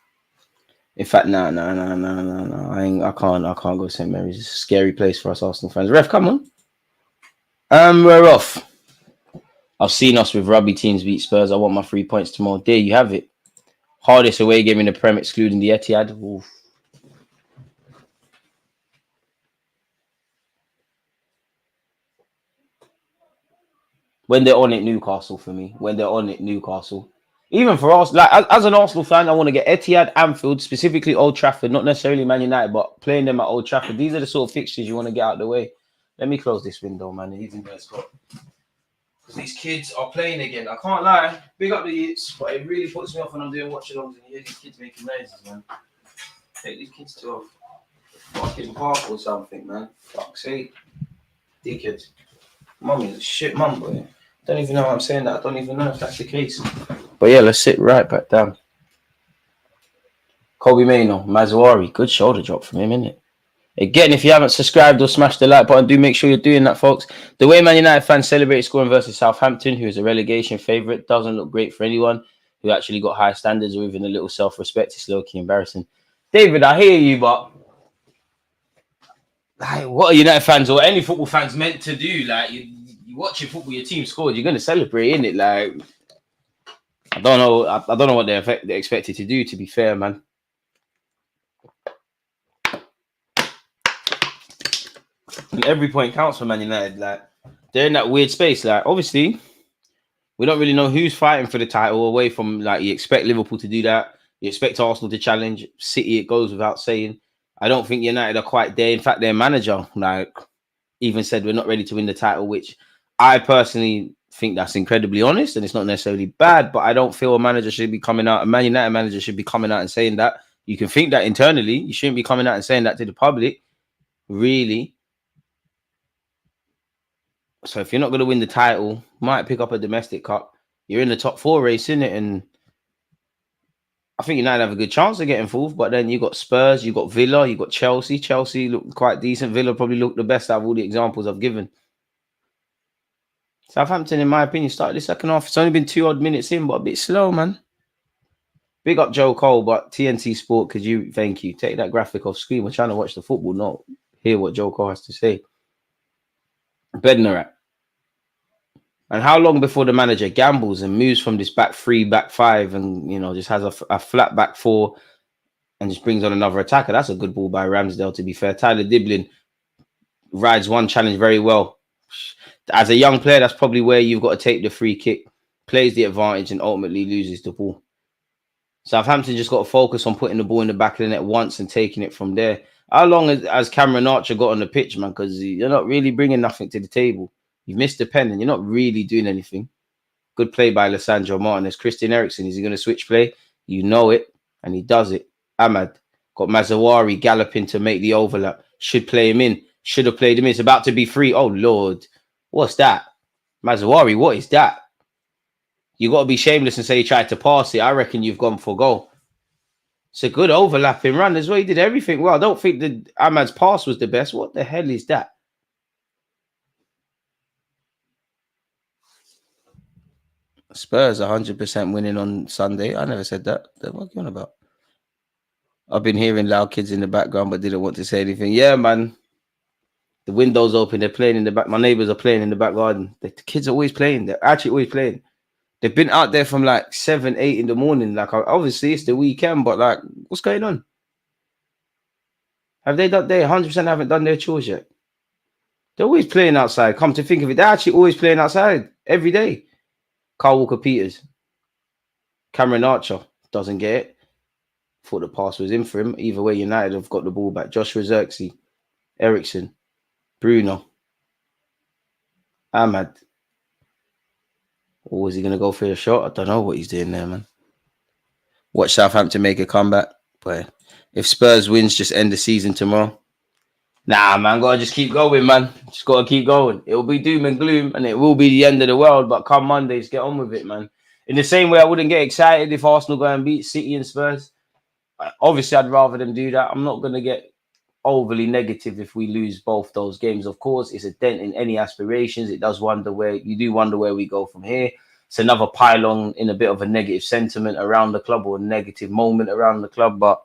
In fact, no. I can't go St. Mary's. It's a scary place for us Arsenal fans. Ref, come on. We're off. I've seen us with rugby teams beat Spurs. I want my 3 points tomorrow. There you have it. Hardest away game in the Prem, excluding the Etihad. Oof. When they're on it, Newcastle for me. When they're on it, Newcastle. Even for us, like as an Arsenal fan, I want to get Etihad, Anfield, specifically Old Trafford, not necessarily Man United, but playing them at Old Trafford. These are the sort of fixtures you want to get out of the way. Let me close this window, man. Even though it's got, because these kids are playing again. I can't lie. Big up the youths, but it really puts me off when I'm doing watch-alongs and you hear these kids making noises, man. Take these kids to a fucking park or something, man. Fuck's sake. Dickheads. Mummy's a shit mum, boy. Don't even know what I'm saying that. I don't even know if that's the case. But yeah, let's sit right back down. Kobe Maino, Mazawari. Good shoulder drop from him, innit? Again, if you haven't subscribed or smashed the like button, do make sure you're doing that, folks. The way Man United fans celebrated scoring versus Southampton, who is a relegation favourite, doesn't look great for anyone. who actually got high standards or even a little self-respect. It's low-key embarrassing. David, I hear you, but like, what are United fans or any football fans meant to do? Like, you watching football, your team scored, you're going to celebrate, innit? Like, I don't know. I don't know what they're expected to do, to be fair, man. And every point counts for Man United. Like, they're in that weird space. Like, obviously, we don't really know who's fighting for the title away from, like, you expect Liverpool to do that. You expect Arsenal to challenge. City, it goes without saying. I don't think United are quite there. In fact, their manager, like, even said we're not ready to win the title, which I personally think that's incredibly honest, and it's not necessarily bad, but I don't feel a manager should be coming out, a Man United manager should be coming out and saying that. You can think that internally. You shouldn't be coming out and saying that to the public, really. So if you're not going to win the title, might pick up a domestic cup. You're in the top 4 race, innit? And I think United have a good chance of getting fourth, but then you got Spurs, you got Villa, you got Chelsea. Chelsea looked quite decent. Villa probably looked the best out of all the examples I've given. Southampton, in my opinion, started the second half. It's only been 2 odd minutes in, but a bit slow, man. Big up Joe Cole, but TNT Sport, could you, thank you, take that graphic off screen. We're trying to watch the football, not hear what Joe Cole has to say. Bednarak. And how long before the manager gambles and moves from this back 3, back 5, and, you know, just has a flat back 4 and just brings on another attacker? That's a good ball by Ramsdale, to be fair. Tyler Diblin rides one challenge very well. As a young player, that's probably where you've got to take the free kick, plays the advantage, and ultimately loses the ball. Southampton just got to focus on putting the ball in the back of the net once and taking it from there. How long has Cameron Archer got on the pitch, man? Because you're not really bringing nothing to the table. You've missed the pen and you're not really doing anything. Good play by Lissandro Martinez. Christian Eriksen, is he going to switch play? You know it, and he does it. Ahmad got Mazawari galloping to make the overlap. Should play him in. Should have played him in. It's about to be free. Oh, Lord. What's that? Mazawari, what is that? You got to be shameless and say he tried to pass it. I reckon you've gone for goal. It's a good overlapping run as well. He did everything well. I don't think that Ahmad's pass was the best. What the hell is that? Spurs 100% winning on Sunday. I never said that. What are you on about? I've been hearing loud kids in the background, but didn't want to say anything. Yeah, man. The window's open. They're playing in the back. My neighbors are playing in the back garden. The kids are always playing. They're actually always playing. They've been out there from like 7, 8 in the morning. Like, obviously it's the weekend, but like, what's going on? Have they done? They 100% haven't done their chores yet. They're always playing outside. Come to think of it, they're actually always playing outside every day. Carl Walker-Peters, Cameron Archer doesn't get it. Thought the pass was in for him. Either way, United have got the ball back. Joshua Zirkzee, Eriksen, Bruno, Ahmad. Or was he going to go for a shot? I don't know what he's doing there, man. Watch Southampton make a comeback. But if Spurs wins, just end the season tomorrow. Nah, man, gotta just keep going, man. Just gotta keep going. It'll be doom and gloom, and it will be the end of the world. But come Monday, just get on with it, man. In the same way, I wouldn't get excited if Arsenal go and beat City and Spurs. Obviously, I'd rather them do that. I'm not gonna get overly negative if we lose both those games. Of course, it's a dent in any aspirations. It does wonder where we go from here. It's another pylon in a bit of a negative sentiment around the club or a negative moment around the club. But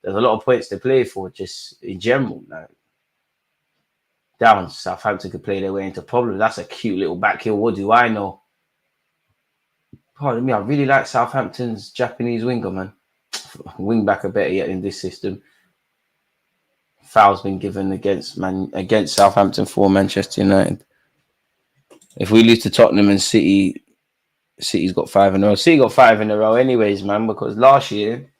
there's a lot of points to play for, just in general. Like, down, Southampton could play their way into problems. That's a cute little back heel. What do I know? Pardon me, I really like Southampton's Japanese winger, man. Wing back are better yet in this system. Foul's been given against Southampton for Manchester United. If we lose to Tottenham and City, City's got 5 in a row. City got 5 in a row anyways, man, because last year,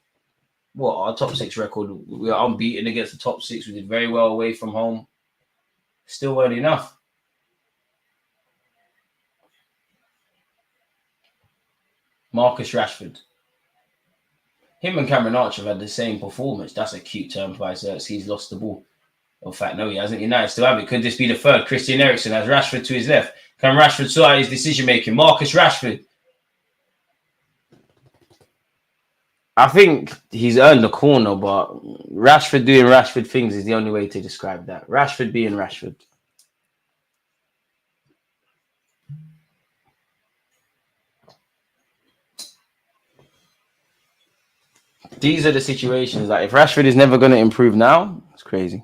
our top 6 record, we were unbeaten against the top 6. We did very well away from home. Still weren't enough. Marcus Rashford. Him and Cameron Archer have had the same performance. That's a cute term by Xerxes. He's lost the ball. In fact, no, he hasn't. United still have it. Could this be the third? Christian Eriksen has Rashford to his left. Can Rashford sort out his decision-making? Marcus Rashford. I think he's earned the corner, but Rashford doing Rashford things is the only way to describe that. Rashford being Rashford. These are the situations. Like if Rashford is never going to improve now, it's crazy.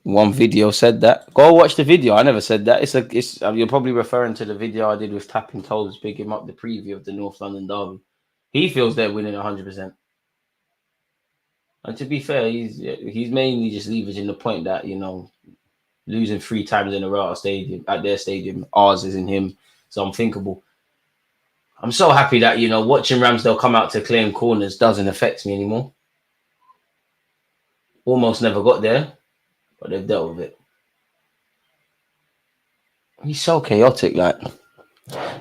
One video said that. Go watch the video. I never said that. You're probably referring to the video I did with Tapping Toes, picking him up the preview of the North London derby. He feels they're winning 100%. And to be fair, he's mainly just leveraging the point that, you know, losing 3 times in a row at their stadium, ours isn't him. So unthinkable. I'm so happy that, you know, watching Ramsdale come out to claim corners doesn't affect me anymore. Almost never got there, but they've dealt with it. He's so chaotic, like.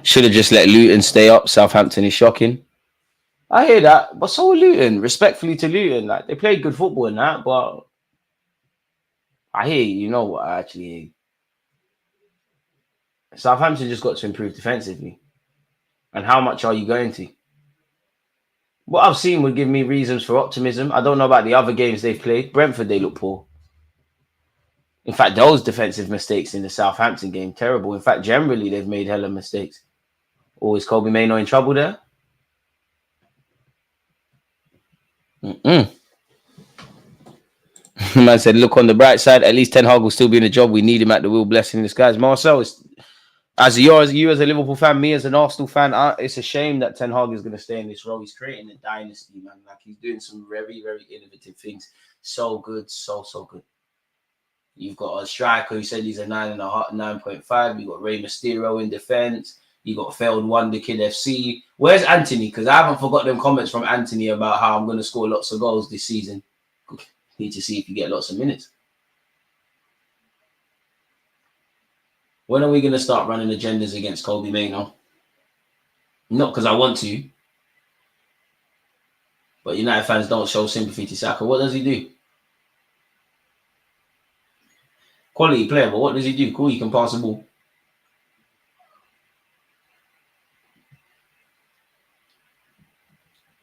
Should have just let Luton stay up. Southampton is shocking. I hear that, but so are Luton. Respectfully to Luton, like they played good football in that, but I hear you know what I actually hear. Southampton just got to improve defensively. And how much are you going to? What I've seen would give me reasons for optimism. I don't know about the other games they've played. Brentford, they look poor. In fact, those defensive mistakes in the Southampton game, terrible. In fact, generally, they've made hella mistakes. Or is Kobe Mainoo in trouble there? The man said, look on the bright side. At least Ten Hag will still be in the job. We need him at the wheel. Blessing in disguise. Marcel, as you as a Liverpool fan, me as an Arsenal fan, it's a shame that Ten Hag is going to stay in this role. He's creating a dynasty, man. Like he's doing some very, very innovative things. So good, so good. You've got a striker who said he's a 9.5. You've got Rey Mysterio in defense. You got failed Wonder Kid FC. Where's Anthony? Because I haven't forgot them comments from Anthony about how I'm going to score lots of goals this season. Need to see if you get lots of minutes. When are we going to start running agendas against Kobe Mainoo? Not because I want to. But United fans don't show sympathy to Saka. What does he do? Quality player, but what does he do? Cool, he can pass the ball.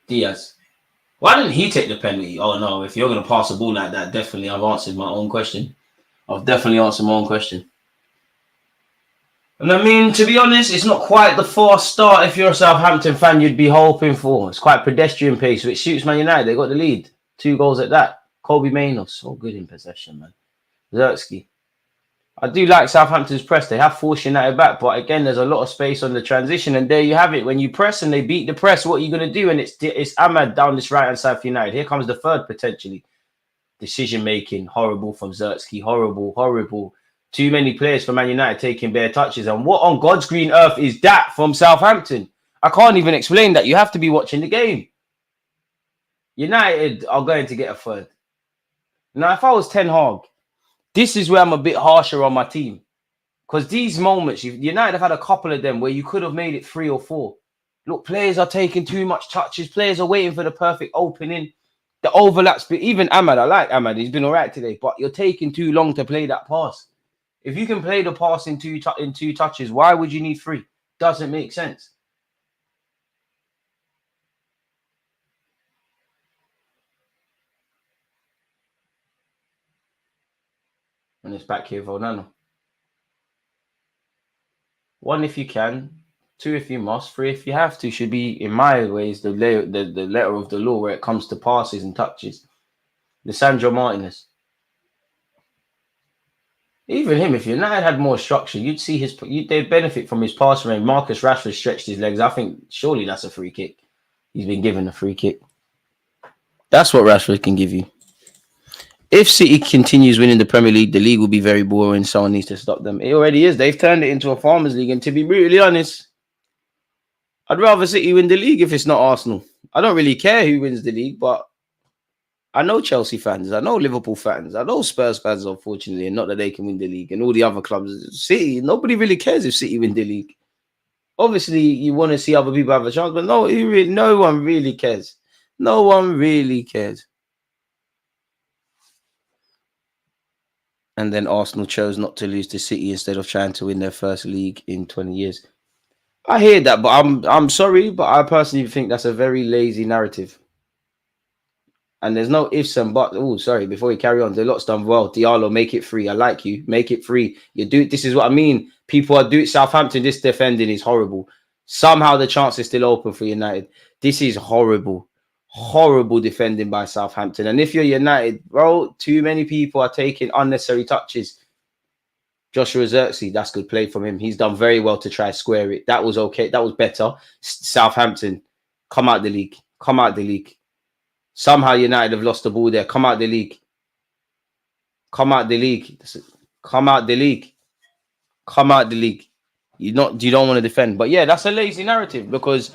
Diaz. Why didn't he take the penalty? Oh no, if you're going to pass the ball like that, definitely I've answered my own question. I've definitely answered my own question. And I mean, to be honest, it's not quite the fast start if you're a Southampton fan you'd be hoping for. It's quite pedestrian pace, which suits Man United. They got the lead. 2 goals at that. Kobe Mainoo, so good in possession, man. Zertsky. I do like Southampton's press. They have forced United back, but again, there's a lot of space on the transition, and there you have it. When you press and they beat the press, what are you going to do? And it's Ahmad down this right-hand side for United. Here comes the third, potentially. Decision-making, horrible from Zertsky. Horrible. Too many players for Man United taking bare touches. And what on God's green earth is that from Southampton? I can't even explain that. You have to be watching the game. United are going to get a third. Now, if I was Ten Hag, this is where I'm a bit harsher on my team. Because these moments, United have had a couple of them where you could have made it 3 or 4. Look, players are taking too much touches. Players are waiting for the perfect opening. The overlaps, but even Ahmad, I like Ahmad. He's been all right today. But you're taking too long to play that pass. If you can play the pass in two touches, why would you need 3? Doesn't make sense. And it's back here for Onana. 1 if you can, 2 if you must, 3 if you have to, should be, in my ways, the letter of the law where it comes to passes and touches. Lisandro Martinez. Even him, if United had more structure, you'd see they'd benefit from his pass range. Marcus Rashford stretched his legs. I think surely that's a free kick. He's been given a free kick. That's what Rashford can give you. If City continues winning the Premier League, the league will be very boring. Someone needs to stop them. It already is. They've turned it into a farmers league. And to be brutally honest, I'd rather City win the league if it's not Arsenal. I don't really care who wins the league, but I know Chelsea fans. I know Liverpool fans. I know Spurs fans, unfortunately, and not that they can win the league. And all the other clubs, City, nobody really cares if City win the league. Obviously, you want to see other people have a chance, but no one really cares. No one really cares. And then Arsenal chose not to lose to City instead of trying to win their first league in 20 years. I hear that, but I'm sorry, but I personally think that's a very lazy narrative. And there's no ifs and buts. Oh, sorry, before you carry on, the lot's done well. Diallo, make it free. I like you. Make it free. You do it. This is what I mean. People are doing Southampton. This defending is horrible. Somehow the chance is still open for United. This is horrible. Horrible defending by Southampton. And if you're United, bro, too many people are taking unnecessary touches. Joshua Zirkzee, that's good play from him. He's done very well to try square it. That was okay. That was better. Southampton, come out the league. Come out the league. Somehow United have lost the ball there. Come out the league. Come out the league. Come out the league. Come out the league. You don't want to defend. But yeah, that's a lazy narrative, because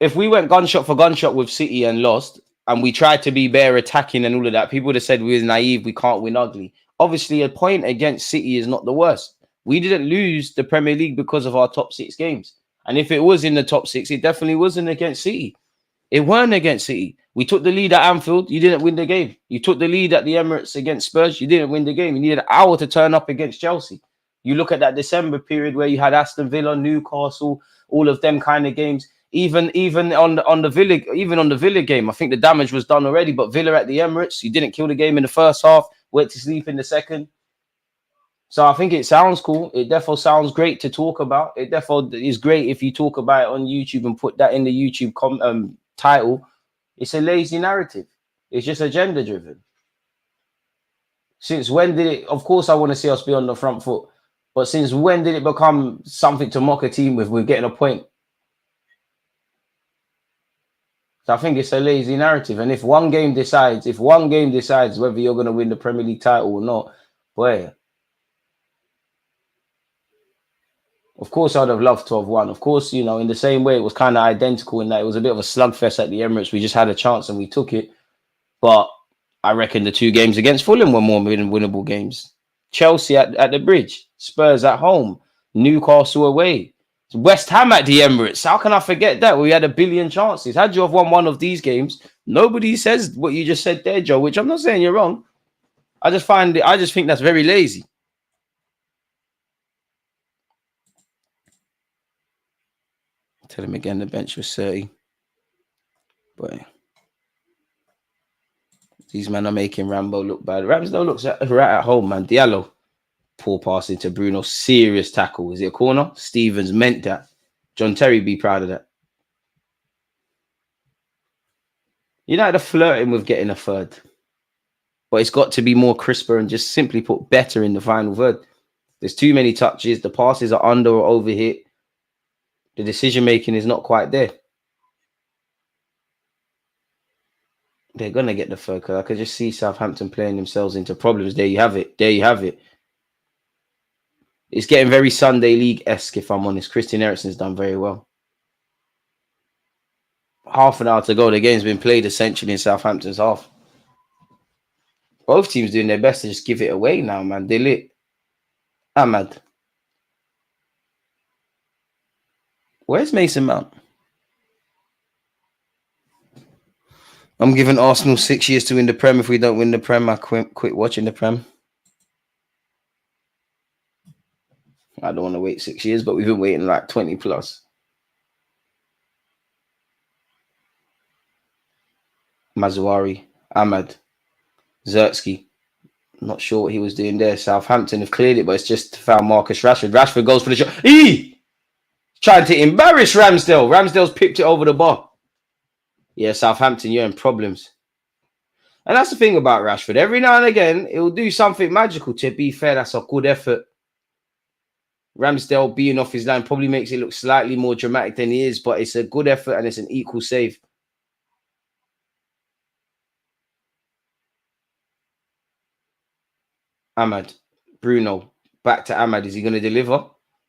if we went gunshot for gunshot with City and lost, and we tried to be bare attacking and all of that, people would have said we was naive, we can't win ugly. Obviously, a point against City is not the worst. We didn't lose the Premier League because of our top 6 games. And if it was in the top 6, it definitely wasn't against City. It weren't against City. We took the lead at Anfield. You didn't win the game. You took the lead at the Emirates against Spurs. You didn't win the game. You needed an hour to turn up against Chelsea. You look at that December period where you had Aston Villa, Newcastle, all of them kind of games. Even on the Villa game, I think the damage was done already. But Villa at the Emirates, you didn't kill the game in the first half. Went to sleep in the second. So I think it sounds cool. It definitely sounds great to talk about. It definitely is great if you talk about it on YouTube and put that in the YouTube title. It's a lazy narrative. It's just agenda driven. Since when did it? Of course, I want to see us be on the front foot. But since when did it become something to mock a team with? We're getting a point. So I think it's a lazy narrative. And if one game decides whether you're going to win the Premier League title or not, boy. Of course, I'd have loved to have won. Of course, you know, in the same way, it was kind of identical in that it was a bit of a slugfest at the Emirates. We just had a chance and we took it. But I reckon the 2 games against Fulham were more winnable games. Chelsea at the Bridge, Spurs at home, Newcastle away, West Ham at the Emirates. How can I forget that? We had a billion chances. Had you have won one of these games, nobody says what you just said there, Joe, which I'm not saying you're wrong. I just think that's very lazy. Tell him again the bench was 30. But these men are making Rambo look bad. Ramsdale looks right at home, man. Diallo. Poor pass into Bruno. Serious tackle. Is it a corner? Stevens meant that. John Terry be proud of that. United are flirting with getting a third. But it's got to be more crisper and just simply put better in the final third. There's too many touches. The passes are under or overhit. The decision-making is not quite there. They're going to get the third, because I could just see Southampton playing themselves into problems. There you have it. There you have it. It's getting very Sunday League-esque, if I'm honest. Christian Eriksen's done very well. Half an hour to go. The game's been played essentially in Southampton's half. Both teams doing their best to just give it away now, man. They're lit. Ahmad. Where's Mason Mount? I'm giving Arsenal 6 years to win the Prem. If we don't win the Prem, I quit watching the Prem. I don't want to wait 6 years, but we've been waiting like 20 plus. Mazuari, Ahmad, Zirkzee. Not sure what he was doing there. Southampton have cleared it, but it's just found Marcus Rashford. Rashford goes for the shot. Trying to embarrass Ramsdale. Ramsdale's pipped it over the bar. Yeah, Southampton, you're in problems. And that's the thing about Rashford. Every now and again, it will do something magical. To be fair, that's a good effort. Ramsdale being off his line probably makes it look slightly more dramatic than he is, but it's a good effort and it's an equal save. Ahmad, Bruno, back to Ahmad. Is he going to deliver?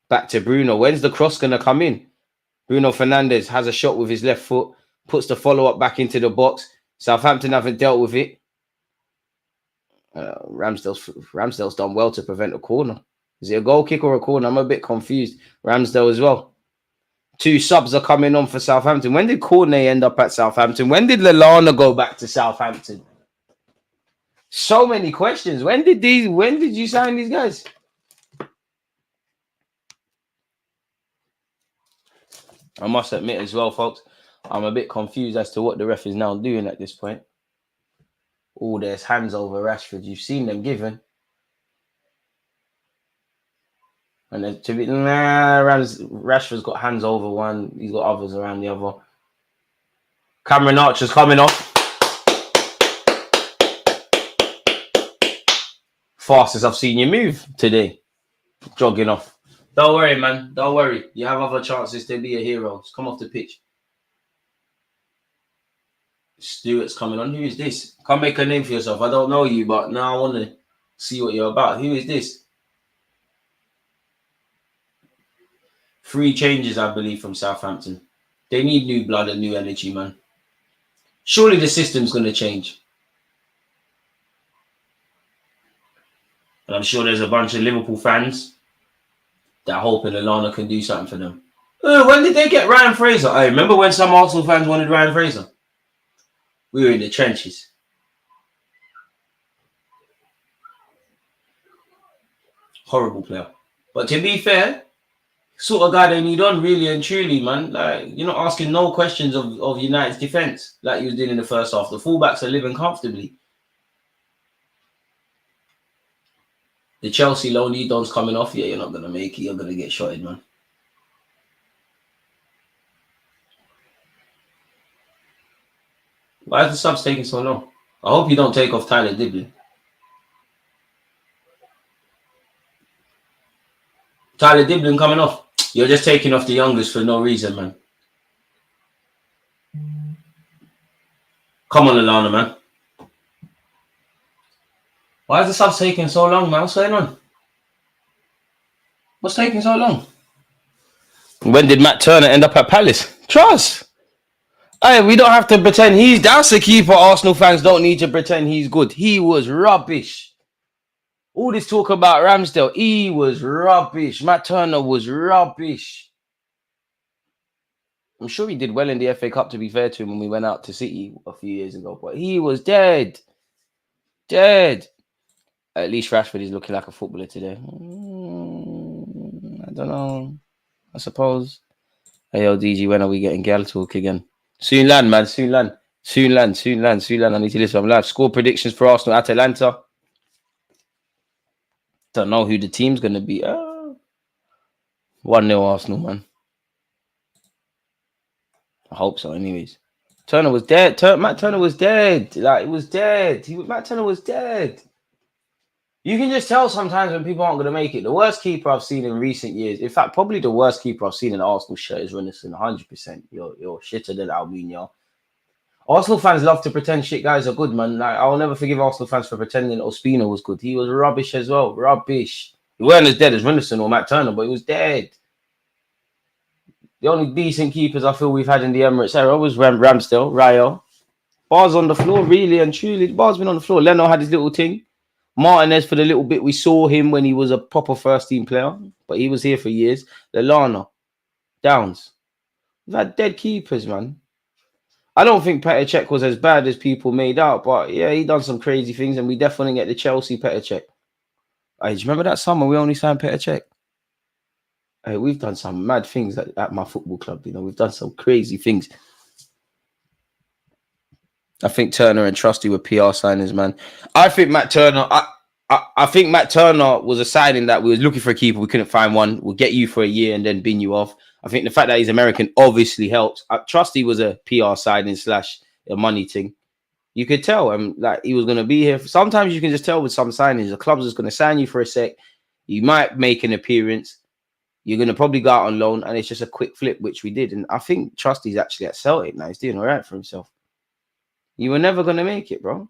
Back to Bruno. When's the cross going to come in? Bruno Fernandes has a shot with his left foot, puts the follow-up back into the box. Southampton haven't dealt with it. Ramsdale's done well to prevent a corner. Is it a goal kick or a corner? I'm a bit confused. Ramsdale as well. 2 subs are coming on for Southampton. When did Cornet end up at Southampton? When did Lallana go back to Southampton? So many questions. When did you sign these guys? I must admit as well, folks, I'm a bit confused as to what the ref is now doing at this point. Oh, there's hands over Rashford. You've seen them given. And then Rashford's got hands over one. He's got others around the other. Cameron Archer's coming off. Fastest I've seen you move today. Jogging off. Don't worry, man. Don't worry. You have other chances to be a hero. Just come off the pitch. Stewart's coming on. Who is this? Can't make a name for yourself. I don't know you, but now I want to see what you're about. Who is this? 3 changes, I believe, from Southampton. They need new blood and new energy, man. Surely the system's going to change. And I'm sure there's a bunch of Liverpool fans that are hoping Lallana can do something for them. When did they get Ryan Fraser? I remember when some Arsenal fans wanted Ryan Fraser. We were in the trenches. Horrible player. But to be fair, sort of guy they need on, really and truly, man. Like, you're not asking no questions of United's defence like you was doing in the first half. The fullbacks are living comfortably. The Chelsea lonely Don's coming off. Yeah, you're not going to make it. You're going to get shotted, man. Why is the subs taking so long? I hope you don't take off Tyler Diblin. Tyler Diblin coming off. You're just taking off the youngest for no reason, man. Come on, Lallana, man. Why is the subs taking so long, man? What's going on? What's taking so long? When did Matt Turner end up at Palace? Trust. Hey, we don't have to pretend that's the keeper. Arsenal fans don't need to pretend he's good. He was rubbish. All this talk about Ramsdale, he was rubbish. Matt Turner was rubbish. I'm sure he did well in the FA Cup, to be fair to him, when we went out to City a few years ago. But he was dead. Dead. At least Rashford is looking like a footballer today. I don't know. I suppose. ALDG, when are we getting gal talk again? Soon land, man. Soon land. Soon land. Soon land. Soon land. I need to listen. I'm live. Score predictions for Arsenal. Atalanta. Don't know who the team's going to be. 1-0 Arsenal, man. I hope so, anyways. Turner was dead. Matt Turner was dead. Like, it was dead. Matt Turner was dead. You can just tell sometimes when people aren't going to make it. The worst keeper I've seen in recent years, in fact, probably the worst keeper I've seen in an Arsenal shirt is Renison, 100%. You're shitter than Albino. Arsenal fans love to pretend shit guys are good, man. Like, I'll never forgive Arsenal fans for pretending Ospina was good. He was rubbish as well. Rubbish. He weren't as dead as Renison or Matt Turner, but he was dead. The only decent keepers I feel we've had in the Emirates era was Ramsdale, Rayo. Bar's on the floor, really and truly. The bar's been on the floor. Leno had his little thing. Martinez, for the little bit we saw him when he was a proper first-team player, but he was here for years. Lallana, Downs. We've had dead keepers, man. I don't think Petr Cech was as bad as people made out, but yeah, he done some crazy things, and we definitely get the Chelsea Petr Cech. Hey, do you remember that summer we only signed Petr Cech? Hey, we've done some mad things at my football club. You know, we've done some crazy things. I think Turner and Trusty were PR signings, man. I think Matt Turner. I think Matt Turner was a signing that we was looking for a keeper. We couldn't find one. We'll get you for a year and then bin you off. I think the fact that he's American obviously helps. Trusty was a PR signing / a money thing. You could tell him like he was going to be here. Sometimes you can just tell with some signings, the club's just going to sign you for a sec. You might make an appearance. You're going to probably go out on loan, and it's just a quick flip, which we did. And I think Trusty's actually at Celtic now. He's doing all right for himself. You were never going to make it, bro.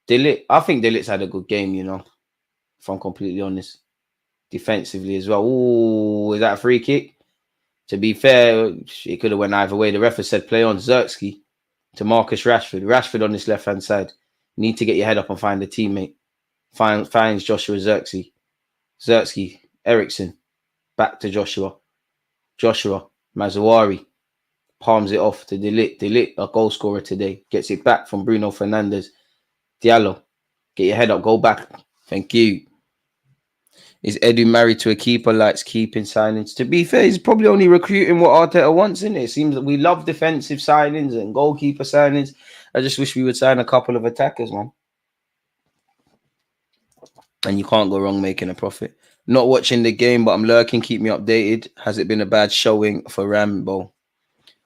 I think Delit's had a good game, you know, if I'm completely honest. Defensively as well. Ooh, is that a free kick? To be fair, it could have went either way. The ref has said play on Zirkzee to Marcus Rashford. Rashford on this left-hand side. You need to get your head up and find a teammate. Finds Joshua Zirkzee. Zirkzee, Ericsson. Back to Joshua. Mazawari. Palms it off to Delit. Delit, a goal scorer today. Gets it back from Bruno Fernandes. Diallo, get your head up. Go back. Thank you. Is Edu married to a keeper? Likes keeping signings. To be fair, he's probably only recruiting what Arteta wants, isn't it? It seems that we love defensive signings and goalkeeper signings. I just wish we would sign a couple of attackers, man. And you can't go wrong making a profit. Not watching the game, but I'm lurking. Keep me updated. Has it been a bad showing for Rambo?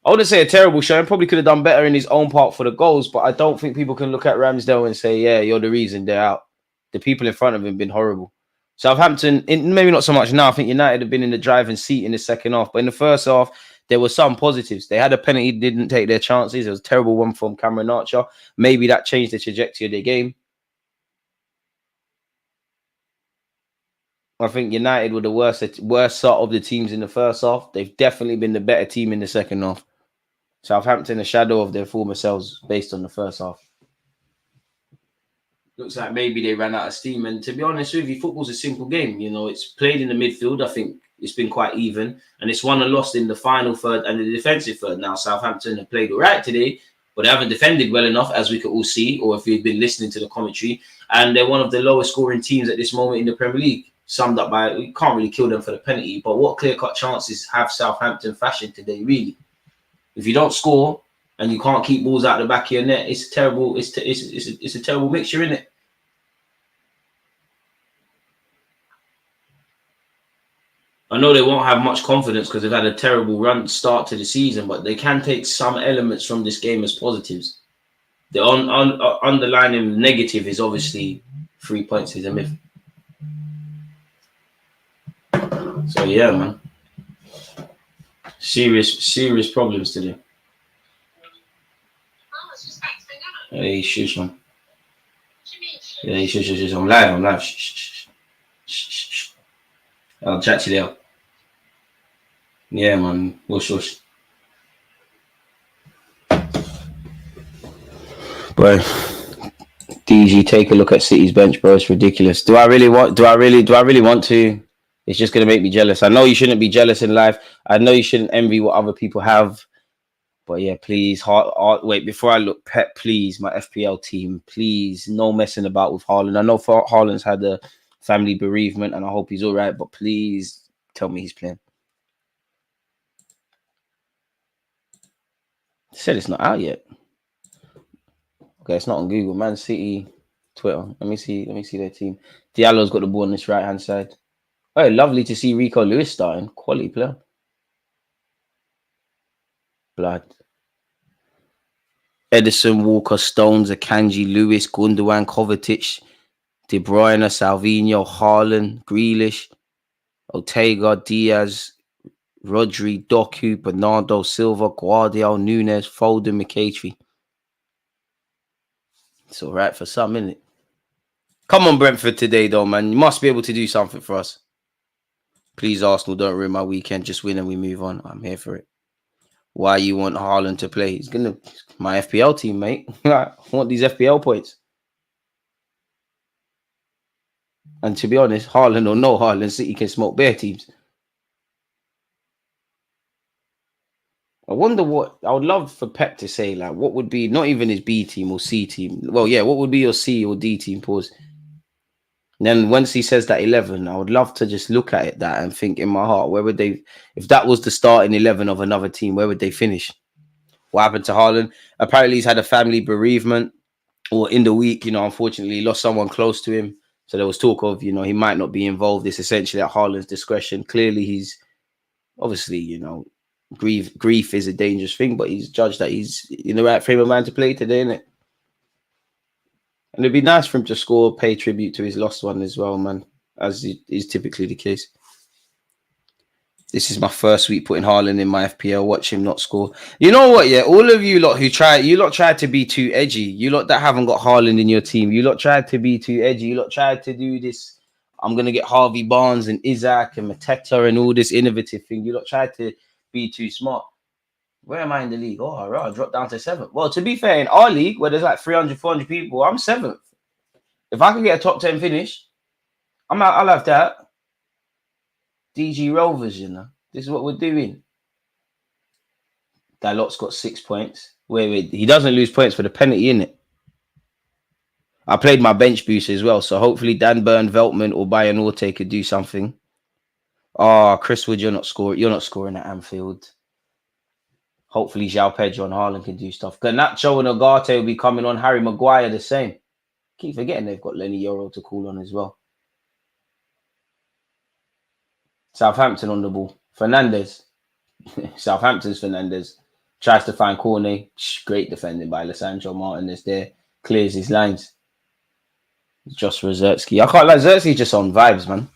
I wouldn't say a terrible showing. Probably could have done better in his own part for the goals, but I don't think people can look at Ramsdale and say, yeah, you're the reason they're out. The people in front of him have been horrible. Southampton, maybe not so much now. I think United have been in the driving seat in the second half, but in the first half, there were some positives. They had a penalty, didn't take their chances. It was a terrible one from Cameron Archer. Maybe that changed the trajectory of their game. I think United were the worst sort of the teams in the first half. They've definitely been the better team in the second half. Southampton, a shadow of their former selves based on the first half. Looks like maybe they ran out of steam. And to be honest with you, football's a simple game. You know, it's played in the midfield. I think it's been quite even. And it's won and lost in the final third and the defensive third. Now, Southampton have played all right today, but they haven't defended well enough, as we could all see, or if you've been listening to the commentary. And they're one of the lowest scoring teams at this moment in the Premier League. Summed up by, we can't really kill them for the penalty, but what clear-cut chances have Southampton fashioned today, really? If you don't score and you can't keep balls out the back of your net, it's terrible. It's a terrible mixture, isn't it? I know they won't have much confidence because they've had a terrible run start to the season, but they can take some elements from this game as positives. The underlying negative is obviously 3 points is a myth. So yeah, man. Serious problems today. Hey, shush, man. Yeah, shush. I'm live. Shh. I'll chat to you later. Yeah, man. Whoosh. Bro, DG, take a look at City's bench, bro. It's ridiculous. Do I really want to? It's just going to make me jealous. I know you shouldn't be jealous in life. I know you shouldn't envy what other people have. But yeah, please, wait, before I look, Pep, please, my FPL team, please, no messing about with Haaland. I know Haaland's had a family bereavement and I hope he's all right, but please tell me he's playing. It said it's not out yet. Okay, it's not on Google. Man City, Twitter. Let me see their team. Diallo's got the ball on this right-hand side. Oh, lovely to see Rico Lewis starting. Quality player. Blood. Edison, Walker, Stones, Akanji, Lewis, Gundogan, Kovacic, De Bruyne, Salvino, Haaland, Grealish, Ortega, Diaz, Rodri, Doku, Bernardo, Silva, Guardiola, Nunes, Foden, McCaffrey. It's all right for some, isn't it? Come on, Brentford today, though, man. You must be able to do something for us. Please, Arsenal, don't ruin my weekend. Just win and we move on. I'm here for it. Why you want Haaland to play? He's my FPL team, mate. I want these FPL points. And to be honest, Haaland or no Haaland, City can smoke bare teams. I wonder what I would love for Pep to say, like, what would be not even his B team or C team. Well, yeah, what would be your C or D team? Pause. And then once he says that 11, I would love to just look at it that and think in my heart, where would they, if that was the starting 11 of another team, where would they finish? What happened to Haaland? Apparently, he's had a family bereavement, or in the week, unfortunately, he lost someone close to him. So there was talk of, he might not be involved. It's essentially at Haaland's discretion. Clearly, he's obviously, grief is a dangerous thing, but he's judged that he's in the right frame of mind to play today, isn't it? And it'd be nice for him to score, pay tribute to his lost one as well, man, as is typically the case. This is my first week putting Haaland in my FPL. Watch him not score. You know what? Yeah, all of you lot who tried to be too edgy. You lot that haven't got Haaland in your team. You lot tried to be too edgy. You lot tried to do this. I'm gonna get Harvey Barnes and Isaac and Mateta and all this innovative thing. You lot tried to be too smart. Where am I in the league? Oh, right, I dropped down to 7th. Well, to be fair, in our league where there's like 300, 400 people, I'm 7th. If I can get a top 10 finish, I'll have that. DG Rovers, this is what we're doing. That lot's got 6 points. Wait, he doesn't lose points for the penalty, innit? I played my bench boost as well, so hopefully Dan Burn, Veltman, or Bayern Orte could do something. Oh, Chris Wood, you're not scoring at Anfield. Hopefully, João Pedro and Haaland can do stuff. Garnacho and Ugarte will be coming on. Harry Maguire the same. Keep forgetting they've got Lenny Yoro to call on as well. Southampton on the ball. Fernandez. Southampton's Fernandez. Tries to find Cornet. Great defending by Lisandro Martinez there. Clears his lines. Just Rosetsky. I can't like Zertsky's just on vibes, man.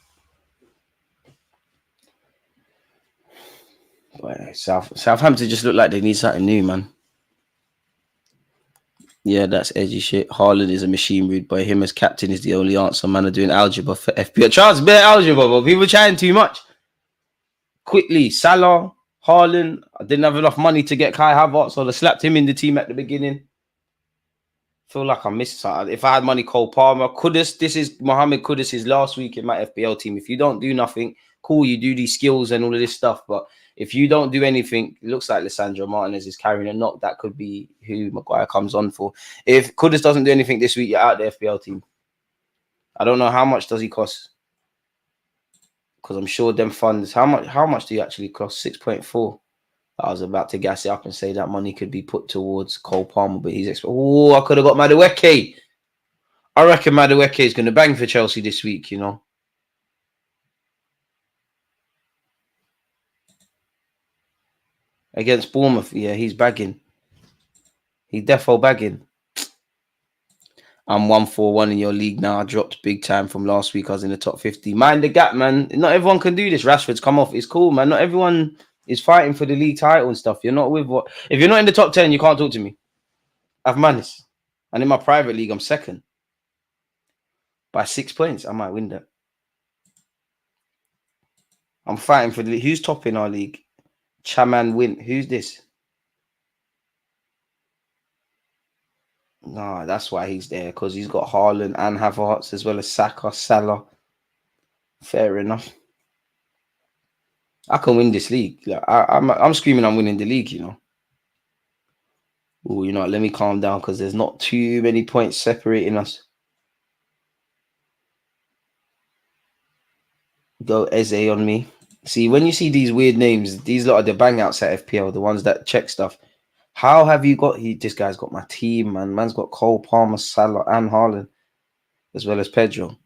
But Southampton just look like they need something new, man. Yeah, that's edgy shit. Haaland is a machine, rude boy. Him as captain is the only answer. Man are doing algebra for FPL. Charles, bit algebra, but people chatting too much. Quickly, Salah, Haaland. I didn't have enough money to get Kai Havertz, so I slapped him in the team at the beginning. Feel like I missed something. If I had money, Cole Palmer, Kudus. This is Mohamed Kudus' last week in my FPL team. If you don't do nothing, cool, you do these skills and all of this stuff. But if you don't do anything, it looks like Lisandro Martinez is carrying a knock. That could be who Maguire comes on for. If Kudus doesn't do anything this week, you're out the FPL team. I don't know how much does he cost. Because I'm sure them funds, how much do you actually cost? 6.4. I was about to gas it up and say that money could be put towards Cole Palmer, but he's I could have got Madueke. I reckon Madueke is going to bang for Chelsea this week, you know. Against Bournemouth, yeah, he's bagging. He's defo bagging. I'm 1-4-1 in your league now. I dropped big time from last week. I was in the top 50. Mind the gap, man. Not everyone can do this. Rashford's come off. It's cool, man. Not everyone is fighting for the league title and stuff. You're not with what? If you're not in the top 10, you can't talk to me. I've managed. And in my private league, I'm second. By 6 points, I might win that. I'm fighting for the league. Who's top in our league? Chaman Win. Who's this? Nah, that's why he's there. Because he's got Haaland and Havertz as well as Saka, Salah. Fair enough. I can win this league. Like, I'm screaming I'm winning the league, you know. Oh, you know what? Let me calm down because there's not too many points separating us. Go Eze on me. See, when you see these weird names, these lot are the bang outs at FPL, the ones that check stuff. How have you got... This guy's got my team, man. Man's got Cole Palmer, Salah, and Haaland, as well as Pedro.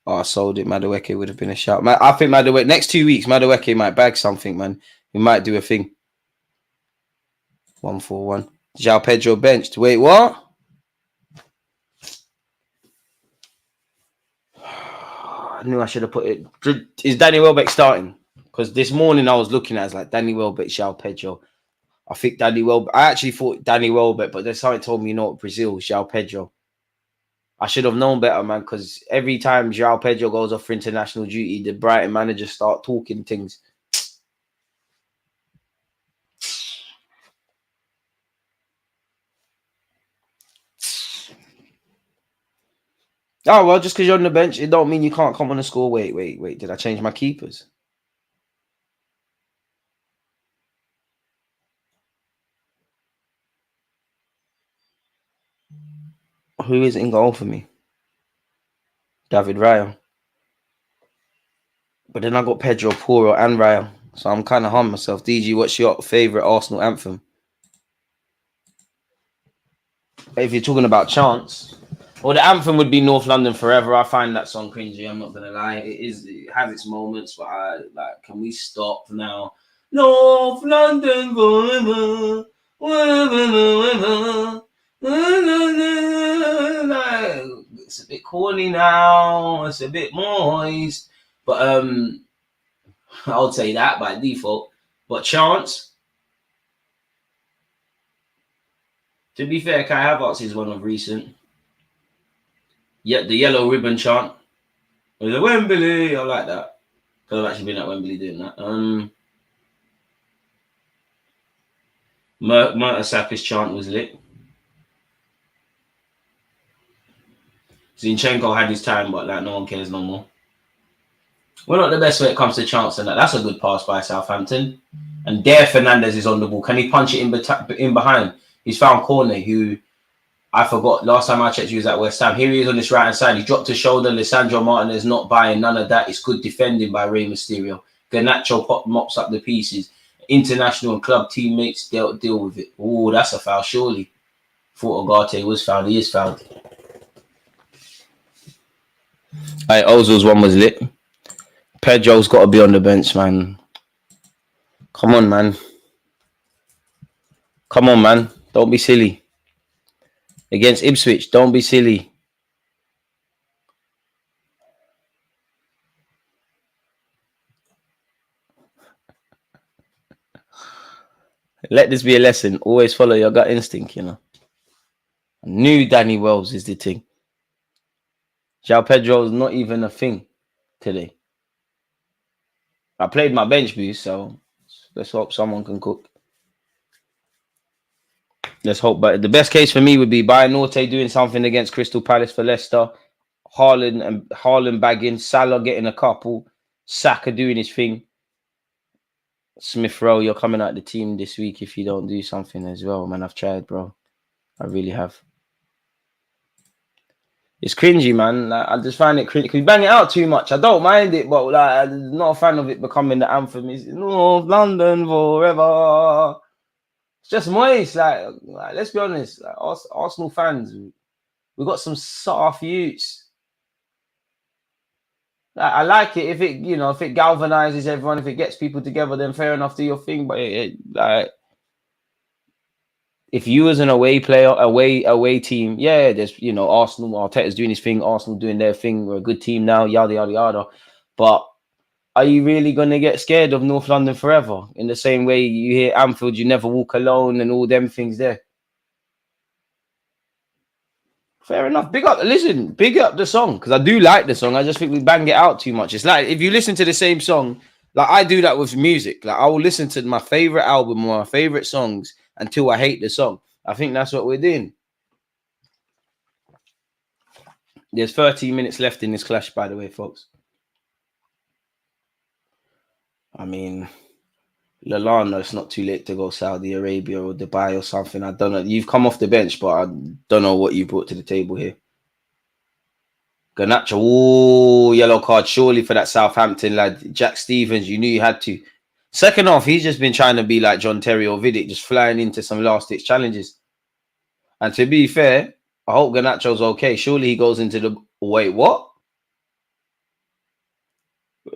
Oh, I sold it. Madueke would have been a shout. I think Madueke, next 2 weeks, Madueke might bag something, man. He might do a thing. 1-4-1. João Pedro benched. Wait, what? I knew I should have put it. Is Danny Welbeck starting? Because this morning I was looking at it, it's like Danny Welbeck, João Pedro. I think Danny Welbeck. I actually thought Danny Welbeck, but then something told me, you know what, Brazil, João Pedro. I should have known better, man, because every time João Pedro goes off for international duty, the Brighton managers start talking things. Oh, well, just because you're on the bench, it don't mean you can't come on and score. Wait. Did I change my keepers? Who is in goal for me? David Raya. But then I got Pedro Porro and Raya. So I'm kind of humming myself. DG, what's your favourite Arsenal anthem? If you're talking about chance, well, the anthem would be North London Forever. I find that song cringy. I'm not gonna lie. It has its moments, but can we stop now? North London Forever. It's a bit corny now. It's a bit moist, but I would say that by default. But chance. To be fair, Kai Havertz is one of recent. Yeah, the yellow ribbon chant. With the Wembley, I like that. Because I've actually been at Wembley doing that. Mertesack's chant was lit. Zinchenko had his time, but like no one cares no more. We're not the best when it comes to chance, and that's a good pass by Southampton. And there, Fernandez is on the ball. Can he punch it in behind? He's found Cornet, who I forgot. Last time I checked, he was at West Ham. Here he is on this right-hand side. He dropped his shoulder. Lisandro Martinez not buying none of that. It's good defending by Rey Mysterio. Garnacho mops up the pieces. International and club teammates deal with it. Oh, that's a foul, surely. Thought Ugarte was fouled. He is fouled. Ozil's one was lit. Pedro's got to be on the bench, man. Come on, man. Come on, man. Don't be silly. Against Ipswich, don't be silly. Let this be a lesson. Always follow your gut instinct, you know. I knew Danny Wells is the thing. João Pedro's not even a thing today. I played my bench boost, so let's hope someone can cook. Let's hope. But the best case for me would be Norte doing something against Crystal Palace for Leicester. Haaland bagging. Salah getting a couple. Saka doing his thing. Smith Rowe, you're coming out the team this week if you don't do something as well, man. I've tried, bro. I really have. It's cringy, man. Like, I just find it cringy because we bang it out too much. I don't mind it, but like, I'm not a fan of it becoming the anthem. It's North London forever. It's just moist. Like let's be honest. Like, Arsenal fans, we got some soft youths. Like, I like it if it, if it galvanizes everyone, if it gets people together, then fair enough, do your thing. But like, if you as an away player, away team, yeah, there's Arsenal, Arteta's doing his thing, Arsenal doing their thing. We're a good team now, yada yada yada. But are you really gonna get scared of North London forever? In the same way you hear Anfield, you never walk alone, and all them things there. Fair enough. Big up the song because I do like the song. I just think we bang it out too much. It's like if you listen to the same song, like I do that with music. Like I will listen to my favorite album or my favorite songs until I hate the song. I think that's what we're doing. There's 13 minutes left in this clash, by the way, folks. I mean, Lallana, it's not too late to go Saudi Arabia or Dubai or something. I don't know. You've come off the bench, but I don't know what you brought to the table here. Garnacho, oh, yellow card, surely for that Southampton lad. Jack Stevens, you knew you had to. Second half, he's just been trying to be like John Terry or Vidic, just flying into some last-ditch challenges. And to be fair, I hope Garnacho's okay. Surely he goes into the... Wait, what?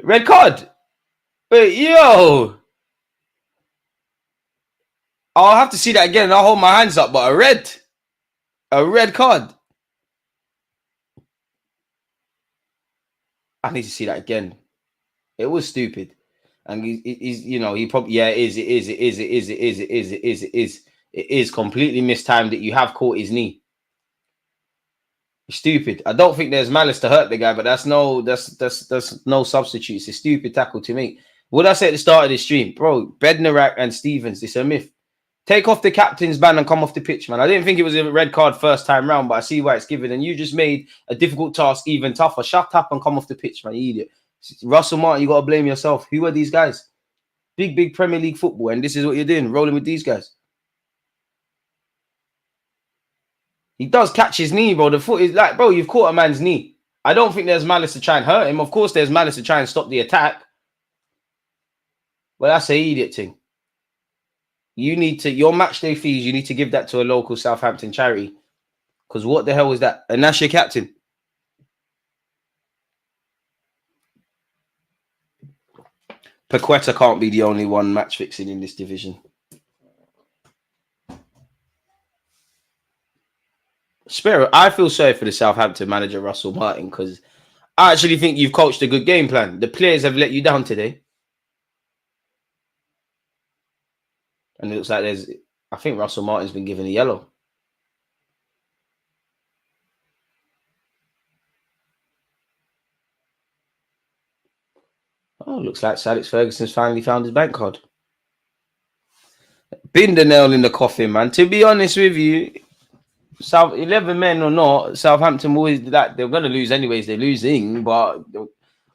Red card? Wait, yo! I'll have to see that again. I'll hold my hands up, but a red card. I need to see that again. It was stupid. And he's he probably, yeah, it is completely mistimed that you have caught his knee. Stupid. I don't think there's malice to hurt the guy, but that's no substitutes. It's a stupid tackle to me. What I said at the start of this stream, bro, Bednarak and Stevens, it's a myth. Take off the captain's ban and come off the pitch, man. I didn't think it was a red card first time round, but I see why it's given. And you just made a difficult task even tougher. Shut up and come off the pitch, man, you idiot. Russell Martin, you got to blame yourself. Who are these guys? Big Premier League football, and this is what you're doing, rolling with these guys. He does catch his knee, bro. The foot is like, bro, you've caught a man's knee. I don't think there's malice to try and hurt him. Of course, there's malice to try and stop the attack. But that's an idiot thing. You need to, your match day fees, you need to give that to a local Southampton charity. Because what the hell is that? And that's your captain. Paqueta can't be the only one match fixing in this division. Spirit, I feel sorry for the Southampton manager, Russell Martin, because I actually think you've coached a good game plan. The players have let you down today. And it looks like I think Russell Martin's been given a yellow. Oh, looks like Sir Alex Ferguson's finally found his bank card. Been the nail in the coffin, man. To be honest with you, 11 men or not, Southampton always that they're going to lose anyways. They're losing, but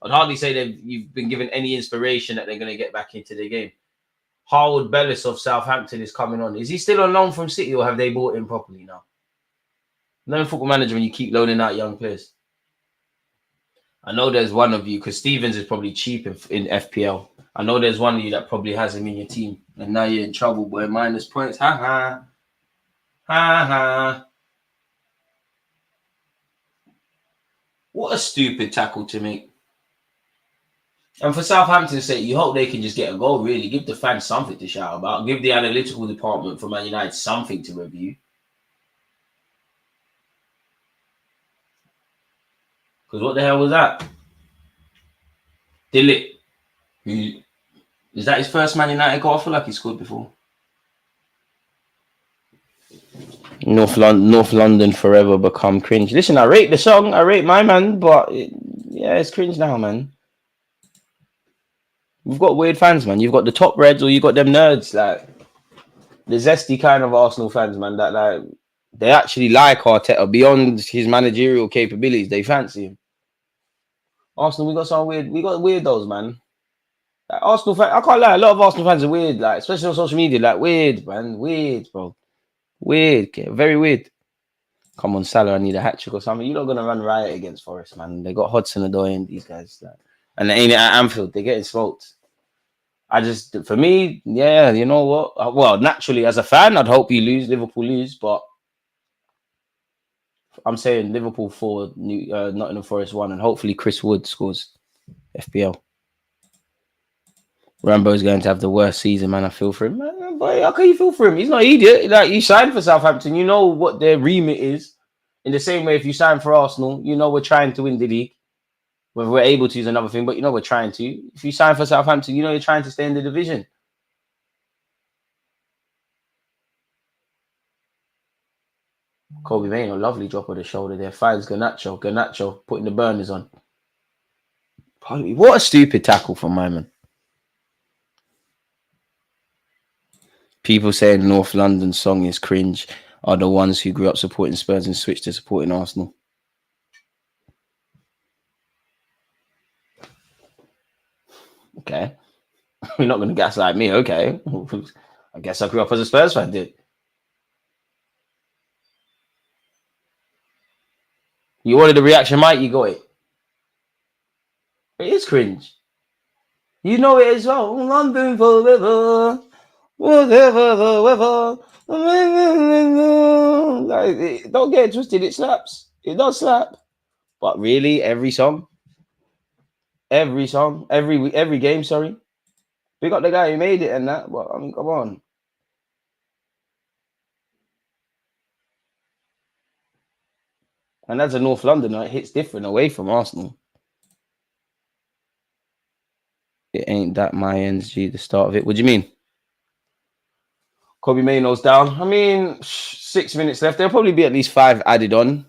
I'd hardly say you've been given any inspiration that they're going to get back into the game. Harwood Bellis of Southampton is coming on. Is he still on loan from City or have they bought him properly now? No football manager when you keep loaning out young players. I know there's one of you because Stevens is probably cheap in FPL. I know there's one of you that probably has him in your team and now you're in trouble, boy. Minus points. Ha ha. Ha ha. What a stupid tackle to make. And for Southampton's sake, you hope they can just get a goal, really. Give the fans something to shout about. Give the analytical department for Man United something to review. Because what the hell was that? Deluded. Is that his first Man United goal? I feel like he scored before. North London forever become cringe. Listen, I rate the song. I rate my man, but it's cringe now, man. We've got weird fans, man. You've got the top reds or you got them nerds, like the zesty kind of Arsenal fans, man, that like they actually like Arteta beyond his managerial capabilities. They fancy him. Arsenal, we got weirdos, man. Like, Arsenal fans, I can't lie, a lot of Arsenal fans are weird, like especially on social media, like weird, man, weird, bro, weird, very weird. Come on, Salah, I need a hat trick or something. You're not gonna run riot against Forest, man. They got Hudson-Odoi and these guys, like, and they ain't at Anfield. They're getting smoked. For me, yeah, you know what? Well, naturally, as a fan, I'd hope you lose, Liverpool lose, but I'm saying Liverpool 4, Nottingham Forest 1, and hopefully Chris Wood scores FPL. Rambo's going to have the worst season, man. I feel for him. Man, boy, how can you feel for him? He's not an idiot. Like, you signed for Southampton. You know what their remit is. In the same way, if you sign for Arsenal, you know we're trying to win the league. Whether we're able to is another thing, but you know we're trying to. If you sign for Southampton, you know you're trying to stay in the division. Kobe Mainoo, lovely drop of the shoulder there. Finds Garnacho putting the burners on. What a stupid tackle from my man. People saying North London song is cringe are the ones who grew up supporting Spurs and switched to supporting Arsenal. Okay. You're not going to gaslight me, okay. I guess I grew up as a Spurs fan, did. You wanted the reaction, Mike, you got it. It is cringe. You know it as well. London forever, whatever the weather. Like, don't get it twisted, it slaps. It does slap. But really, every game, sorry. We got the guy who made it and that, but I mean, come on. And as a North Londoner, it hits different away from Arsenal. It ain't that my NG, the start of it. What do you mean? Kobe Mainoo's down. I mean, 6 minutes left. There'll probably be at least 5 added on,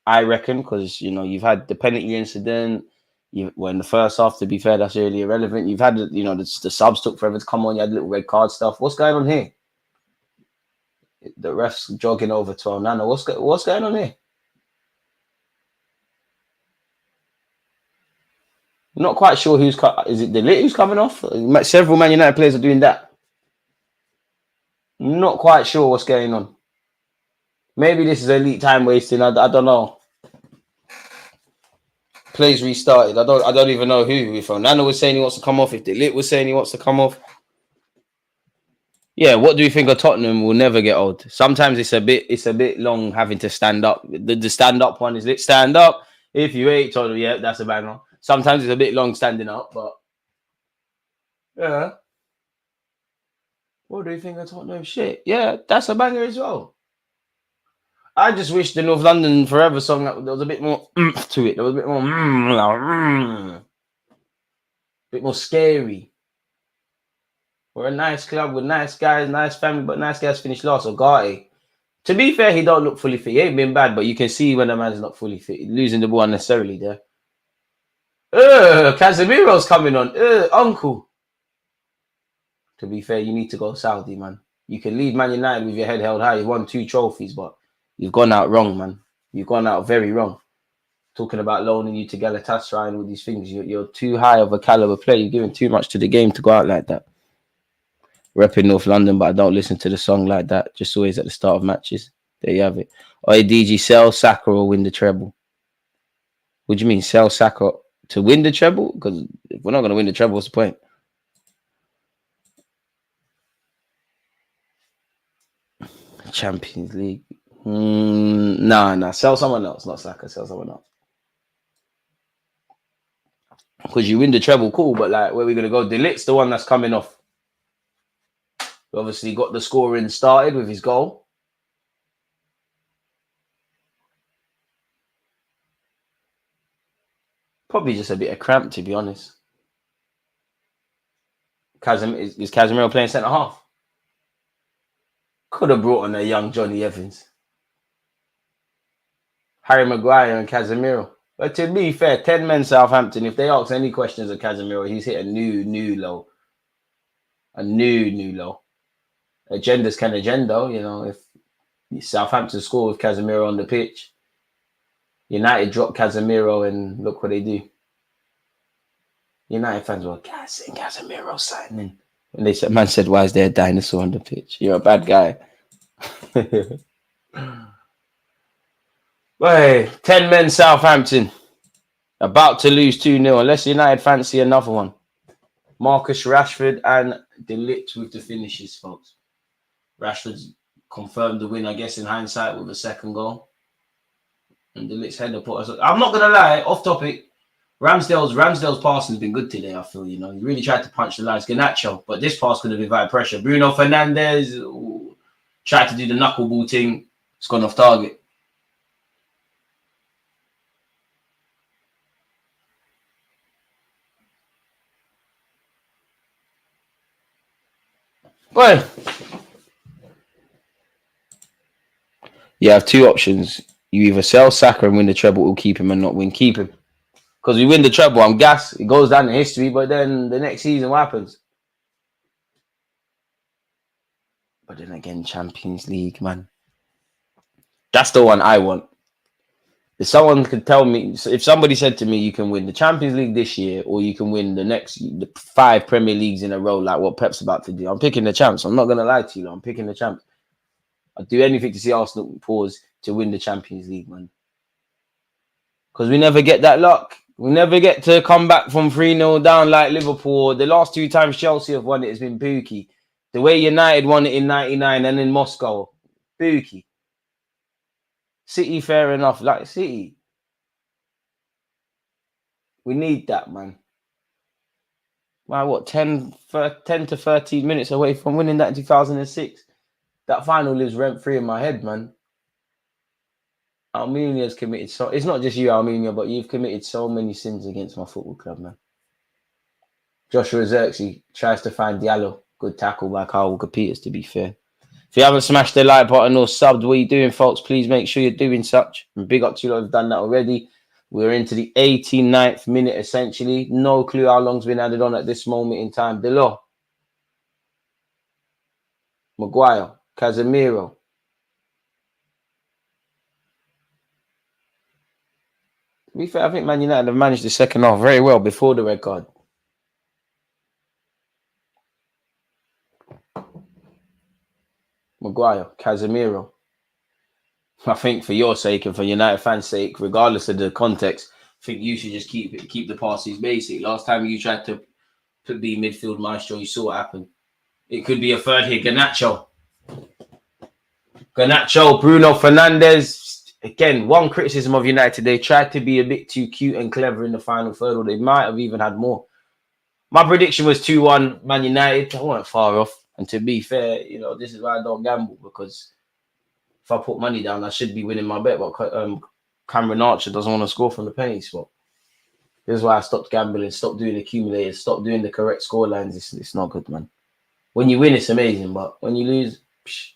I reckon, because, you know, you've had the penalty incident. When the first half, to be fair, that's really irrelevant. You've had, you know, the subs took forever to come on. You had little red card stuff. What's going on here? The refs jogging over to Onana. What's going on here? Not quite sure who's is it Deluded who's coming off? Several Man United players are doing that. Not quite sure what's going on. Maybe this is elite time wasting. I don't know. Plays restarted. I don't even know who. If Onana was saying he wants to come off, if Deluded was saying he wants to come off. Yeah, what do you think of Tottenham will never get old? Sometimes it's a bit long having to stand up. The stand up one is stand up. If you hate Tottenham, yeah, that's a banger. Sometimes it's a bit long standing up, but yeah. What do you think of Tottenham? Shit, yeah, that's a banger as well. I just wish the North London Forever song there was a bit more to it. There was a bit more, bit more scary. We're a nice club with nice guys, nice family, but nice guys finished last. Ogate. To be fair, he don't look fully fit. He ain't been bad, but you can see when the man's not fully fit. He's losing the ball unnecessarily there. Casemiro's coming on. Uncle. To be fair, you need to go Saudi, man. You can leave Man United with your head held high. You won 2 trophies, but you've gone out wrong, man. You've gone out very wrong. Talking about loaning you to Galatasaray and all these things. You're too high of a caliber player. You're giving too much to the game to go out like that. Repping North London, but I don't listen to the song like that. Just always at the start of matches. There you have it. Oi, DG, sell Saka or win the treble. What do you mean, sell Saka to win the treble? Because if we're not going to win the treble, what's the point? Champions League. Nah. Sell someone else, not Saka. Sell someone else. Because you win the treble, cool, but like, where are we going to go? Deluded's the one that's coming off. He obviously got the scoring started with his goal. Probably just a bit of cramp, to be honest. Is Casemiro playing centre half? Could have brought on a young Johnny Evans. Harry Maguire and Casemiro. But to be fair, 10 men Southampton, if they ask any questions of Casemiro, he's hit a new low. A new low. Agendas can agenda, you know, if Southampton score with Casemiro on the pitch, United drop Casemiro and look what they do. United fans were gassing Casemiro signing. And they said, man said, why is there a dinosaur on the pitch? You're a bad guy. Hey, 10 men Southampton. About to lose 2-0. Unless United fancy another one. Marcus Rashford and Deluded with the finishes, folks. Rashford's confirmed the win, I guess, in hindsight with the second goal. And Deluded's header put us. I'm not gonna lie, off topic. Ramsdale's passing has been good today, I feel, you know. He really tried to punch the lines. Garnacho, but this pass could have invited pressure. Bruno Fernandes tried to do the knuckleball thing. It's gone off target. Well, you have two options. You either sell Saka and win the treble or keep him and not win. Keep him. Because we win the treble, I'm gassed. It goes down in history, but then the next season, what happens? But then again, Champions League, man. That's the one I want. If someone could tell me, if somebody said to me, you can win the Champions League this year or you can win the 5 Premier Leagues in a row, like what Pep's about to do, I'm picking the champs. I'm not going to lie to you. I'm picking the champs. I'd do anything to see Arsenal pause to win the Champions League, man. Because we never get that luck. We never get to come back from 3-0 down like Liverpool. The last 2 times Chelsea have won it has been pooky. The way United won it in 99 and in Moscow, pooky. City, fair enough. Like City. We need that, man. Wow, what, 10 to 13 minutes away from winning that in 2006? That final lives rent-free in my head, man. Armenia's committed so... It's not just you, Armenia, but you've committed so many sins against my football club, man. Joshua Zirkzee tries to find Diallo. Good tackle by Carl Walker-Peters, to be fair. If you haven't smashed the like button or subbed, what are you doing, folks? Please make sure you're doing such. And big up to you lot who've done that already. We're into the 89th minute, essentially. No clue how long's been added on at this moment in time. Below. Maguire. Casemiro. To be fair, I think Man United have managed the second half very well before the red card. Maguire, Casemiro. I think for your sake and for United fans' sake, regardless of the context, I think you should just keep the passes basic. Last time you tried to be midfield maestro, you saw what happened. It could be a third here. Garnacho, Bruno Fernandes. Again, one criticism of United, they tried to be a bit too cute and clever in the final third, or they might have even had more. My prediction was 2-1 Man United. I wasn't far off. And to be fair, you know, this is why I don't gamble, because if I put money down, I should be winning my bet. But Cameron Archer doesn't want to score from the penalty spot. This is why I stopped gambling, stopped doing accumulators, stopped doing the correct score lines. It's not good, man. When you win, it's amazing. But when you lose,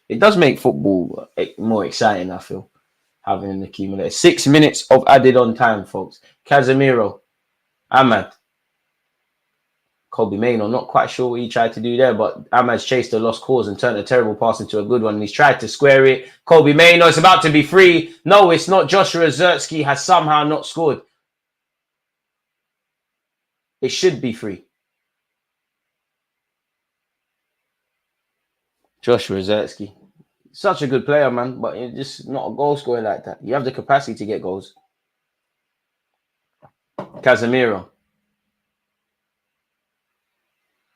it does make football more exciting, I feel, having an accumulator. 6 minutes of added on time, folks. Casemiro, Ahmad. Kobe Mainoo, not quite sure what he tried to do there, but Ahmad's chased a lost cause and turned a terrible pass into a good one. And he's tried to square it. Kobe Mainoo is about to be free. No, it's not. Joshua Zirkzee has somehow not scored. It should be free. Joshua Zirkzee. Such a good player, man, but you're just not a goal scorer like that. You have the capacity to get goals. Casemiro.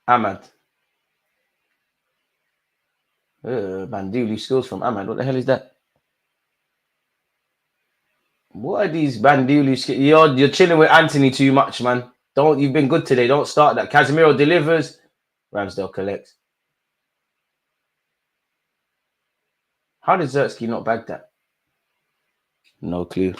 Ahmad. Bandulu skills from Ahmad. What the hell is that? What are these Bandulu skills? You're chilling with Anthony too much, man. You've been good today. Don't start that. Casemiro delivers. Ramsdale collects. How did Zertsky not bag that? No clue.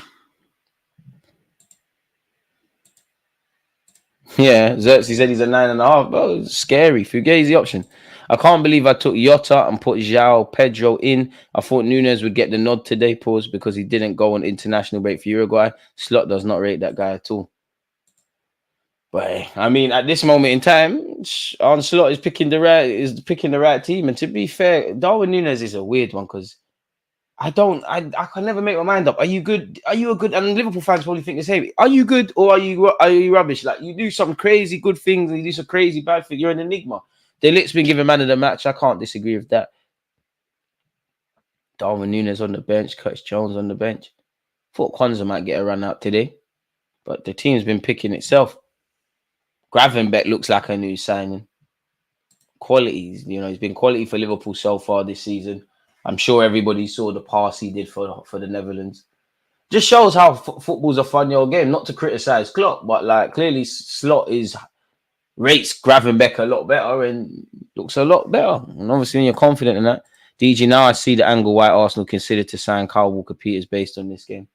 Yeah, Xerxes said he's a 9.5. Bro, scary. Fugazi option. I can't believe I took Jota and put João Pedro in. I thought Nunes would get the nod today, pause, because he didn't go on international break for Uruguay. Slot does not rate that guy at all. But I mean, at this moment in time, Arne Slot is picking the right team. And to be fair, Darwin Nunes is a weird one because I can never make my mind up. Are you good? Are you a good? And Liverpool fans probably think the same. Are you good or are you rubbish? Like you do some crazy good things and you do some crazy bad things. You're an enigma. De Ligt's been given man of the match. I can't disagree with that. Darwin Nunes on the bench. Curtis Jones on the bench. Thought Kwanzaa might get a run out today, but the team's been picking itself. Gravenbeck looks like a new signing. Qualities, he's been quality for Liverpool so far this season. I'm sure everybody saw the pass he did for the Netherlands. Just shows how football's a fun old game. Not to criticize Klopp, but like clearly Slot rates Gravenbeck a lot better and looks a lot better. And obviously, when you're confident in that, DG, now I see the angle why Arsenal considered to sign Kyle Walker-Peters based on this game.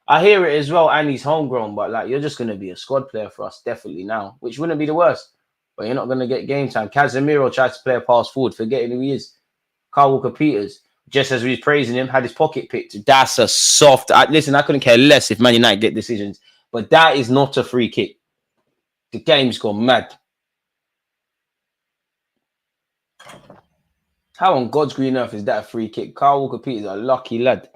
I hear it as well, and he's homegrown, but like you're just going to be a squad player for us definitely now, which wouldn't be the worst. But you're not going to get game time. Casemiro tries to play a pass forward, forgetting who he is. Kyle Walker-Peters, just as we was praising him, had his pocket picked. That's a soft. Listen, I couldn't care less if Man United get decisions, but that is not a free kick. The game's gone mad. How on God's green earth is that a free kick? Kyle Walker-Peters is a lucky lad.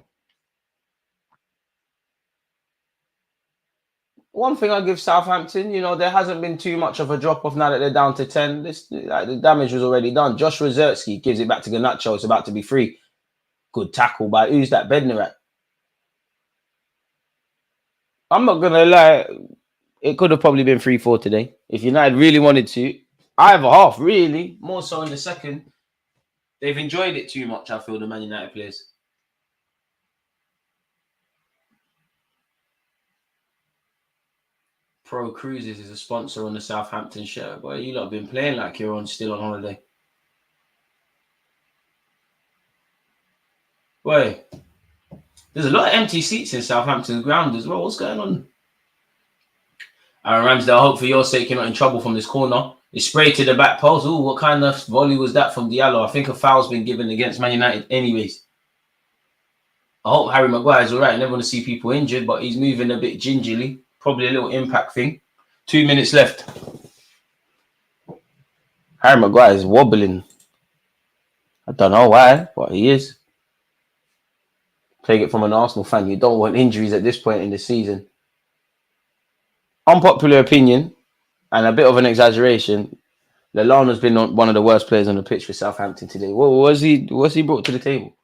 One thing I give Southampton, there hasn't been too much of a drop-off now that they're down to 10. The damage was already done. Josh Zertsky gives it back to Garnacho. It's about to be free. Good tackle by, who's that? Bednarak. I'm not going to lie. It could have probably been 3-4 today. If United really wanted to. Either half, really. More so in the second. They've enjoyed it too much, I feel, the Man United players. Pro Cruises is a sponsor on the Southampton shirt. Boy, you lot have been playing like you're still on holiday. Boy, there's a lot of empty seats in Southampton's ground as well. What's going on? Aaron Ramsdale, I hope for your sake you're not in trouble from this corner. It's sprayed to the back post. Ooh, what kind of volley was that from Diallo? I think a foul's been given against Man United anyways. I hope Harry Maguire's all right. I never want to see people injured, but he's moving a bit gingerly. Probably a little impact thing. 2 minutes left. Harry Maguire is wobbling. I don't know why, but he is. Take it from an Arsenal fan. You don't want injuries at this point in the season. Unpopular opinion, and a bit of an exaggeration. Lallana's been one of the worst players on the pitch for Southampton today. What was he brought to the table?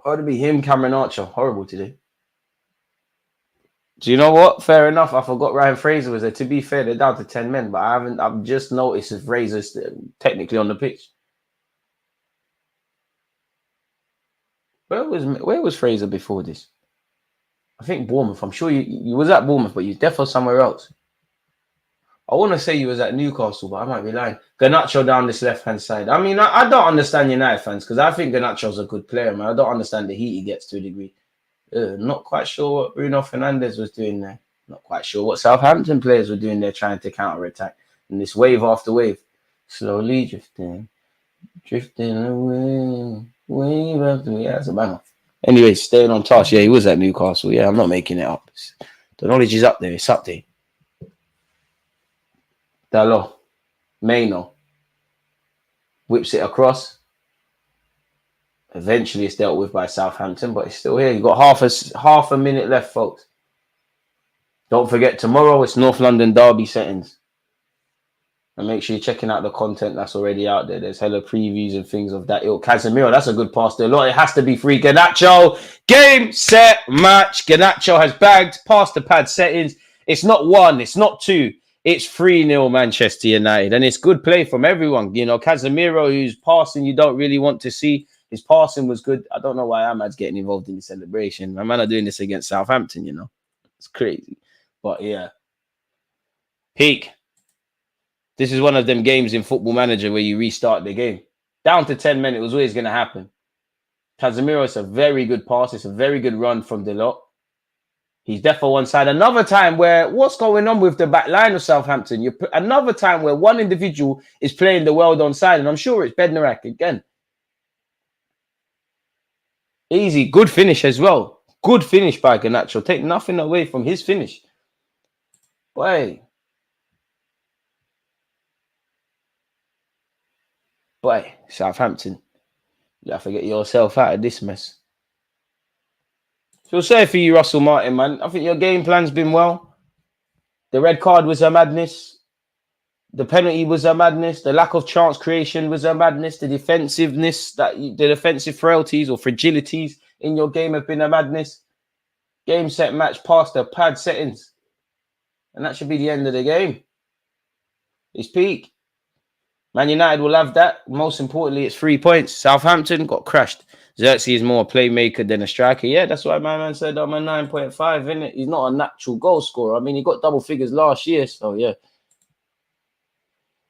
Ought to be him, Cameron Archer. Horrible today. Do you know what? Fair enough. I forgot Ryan Fraser was there. To be fair, they're down to 10 men, but I've just noticed if Fraser's technically on the pitch. Where was Fraser before this? I think Bournemouth. I'm sure you was at Bournemouth, but you definitely somewhere else. I want to say you was at Newcastle, but I might be lying. Garnacho down this left-hand side. I mean, I don't understand United fans because I think Garnacho's a good player, man. I don't understand the heat he gets to a degree. Not quite sure what Bruno Fernandes was doing there. Not quite sure what Southampton players were doing there trying to counter-attack. And this wave after wave. Slowly drifting away. Wave after wave. Yeah, that's a banger. Anyway, staying on task. Yeah, he was at Newcastle. Yeah, I'm not making it up. The knowledge is up there. It's up there. Dalot. Maino. Whips it across. Eventually, it's dealt with by Southampton, but it's still here. You've got half a minute left, folks. Don't forget, tomorrow it's North London Derby settings. And make sure you're checking out the content that's already out there. There's hella previews and things of that ilk. Casemiro, that's a good pass there. Look, it has to be free. Garnacho, game, set, match. Garnacho has bagged past the pad settings. It's not 1, it's not 2. It's 3-0 Manchester United. And it's good play from everyone. Casemiro, who's passing you don't really want to see. His passing was good. I don't know why Ahmad's getting involved in the celebration. My man are doing this against Southampton, It's crazy. But yeah. Peak. This is one of them games in Football Manager where you restart the game. Down to 10 men, it was always going to happen. Casemiro, it's a very good pass. It's a very good run from Deluded. He's deaf on one side. Another time where what's going on with the back line of Southampton? Another time where one individual is playing the well done side, and I'm sure it's Bednarak again. Easy, good finish as well. Good finish by Garnacho. Take nothing away from his finish. Boy, Southampton, you have to get yourself out of this mess. Feel sorry for you, Russell Martin, man. I think your game plan's been well. The red card was a madness. The penalty was a madness. The lack of chance creation was a madness. The defensiveness, the defensive frailties or fragilities in your game have been a madness. Game, set, match, pass the pad settings. And that should be the end of the game. It's peak. Man United will have that. Most importantly, it's 3 points. Southampton got crashed. Xerxes is more a playmaker than a striker. Yeah, that's why my man said I'm a 9.5, innit? He's not a natural goal scorer. I mean, he got double figures last year, so yeah.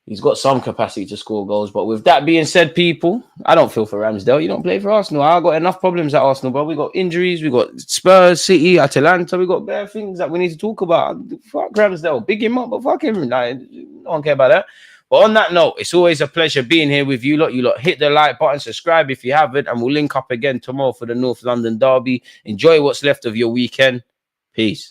He's got some capacity to score goals. But with that being said, people, I don't feel for Ramsdale. You don't play for Arsenal. I got enough problems at Arsenal, bro. We got injuries. We got Spurs, City, Atalanta. We got bare things that we need to talk about. Fuck Ramsdale. Big him up, but fuck him. Like, no one care about that. But on that note, it's always a pleasure being here with you lot. You lot hit the like button, subscribe if you haven't, and we'll link up again tomorrow for the North London derby. Enjoy what's left of your weekend. Peace.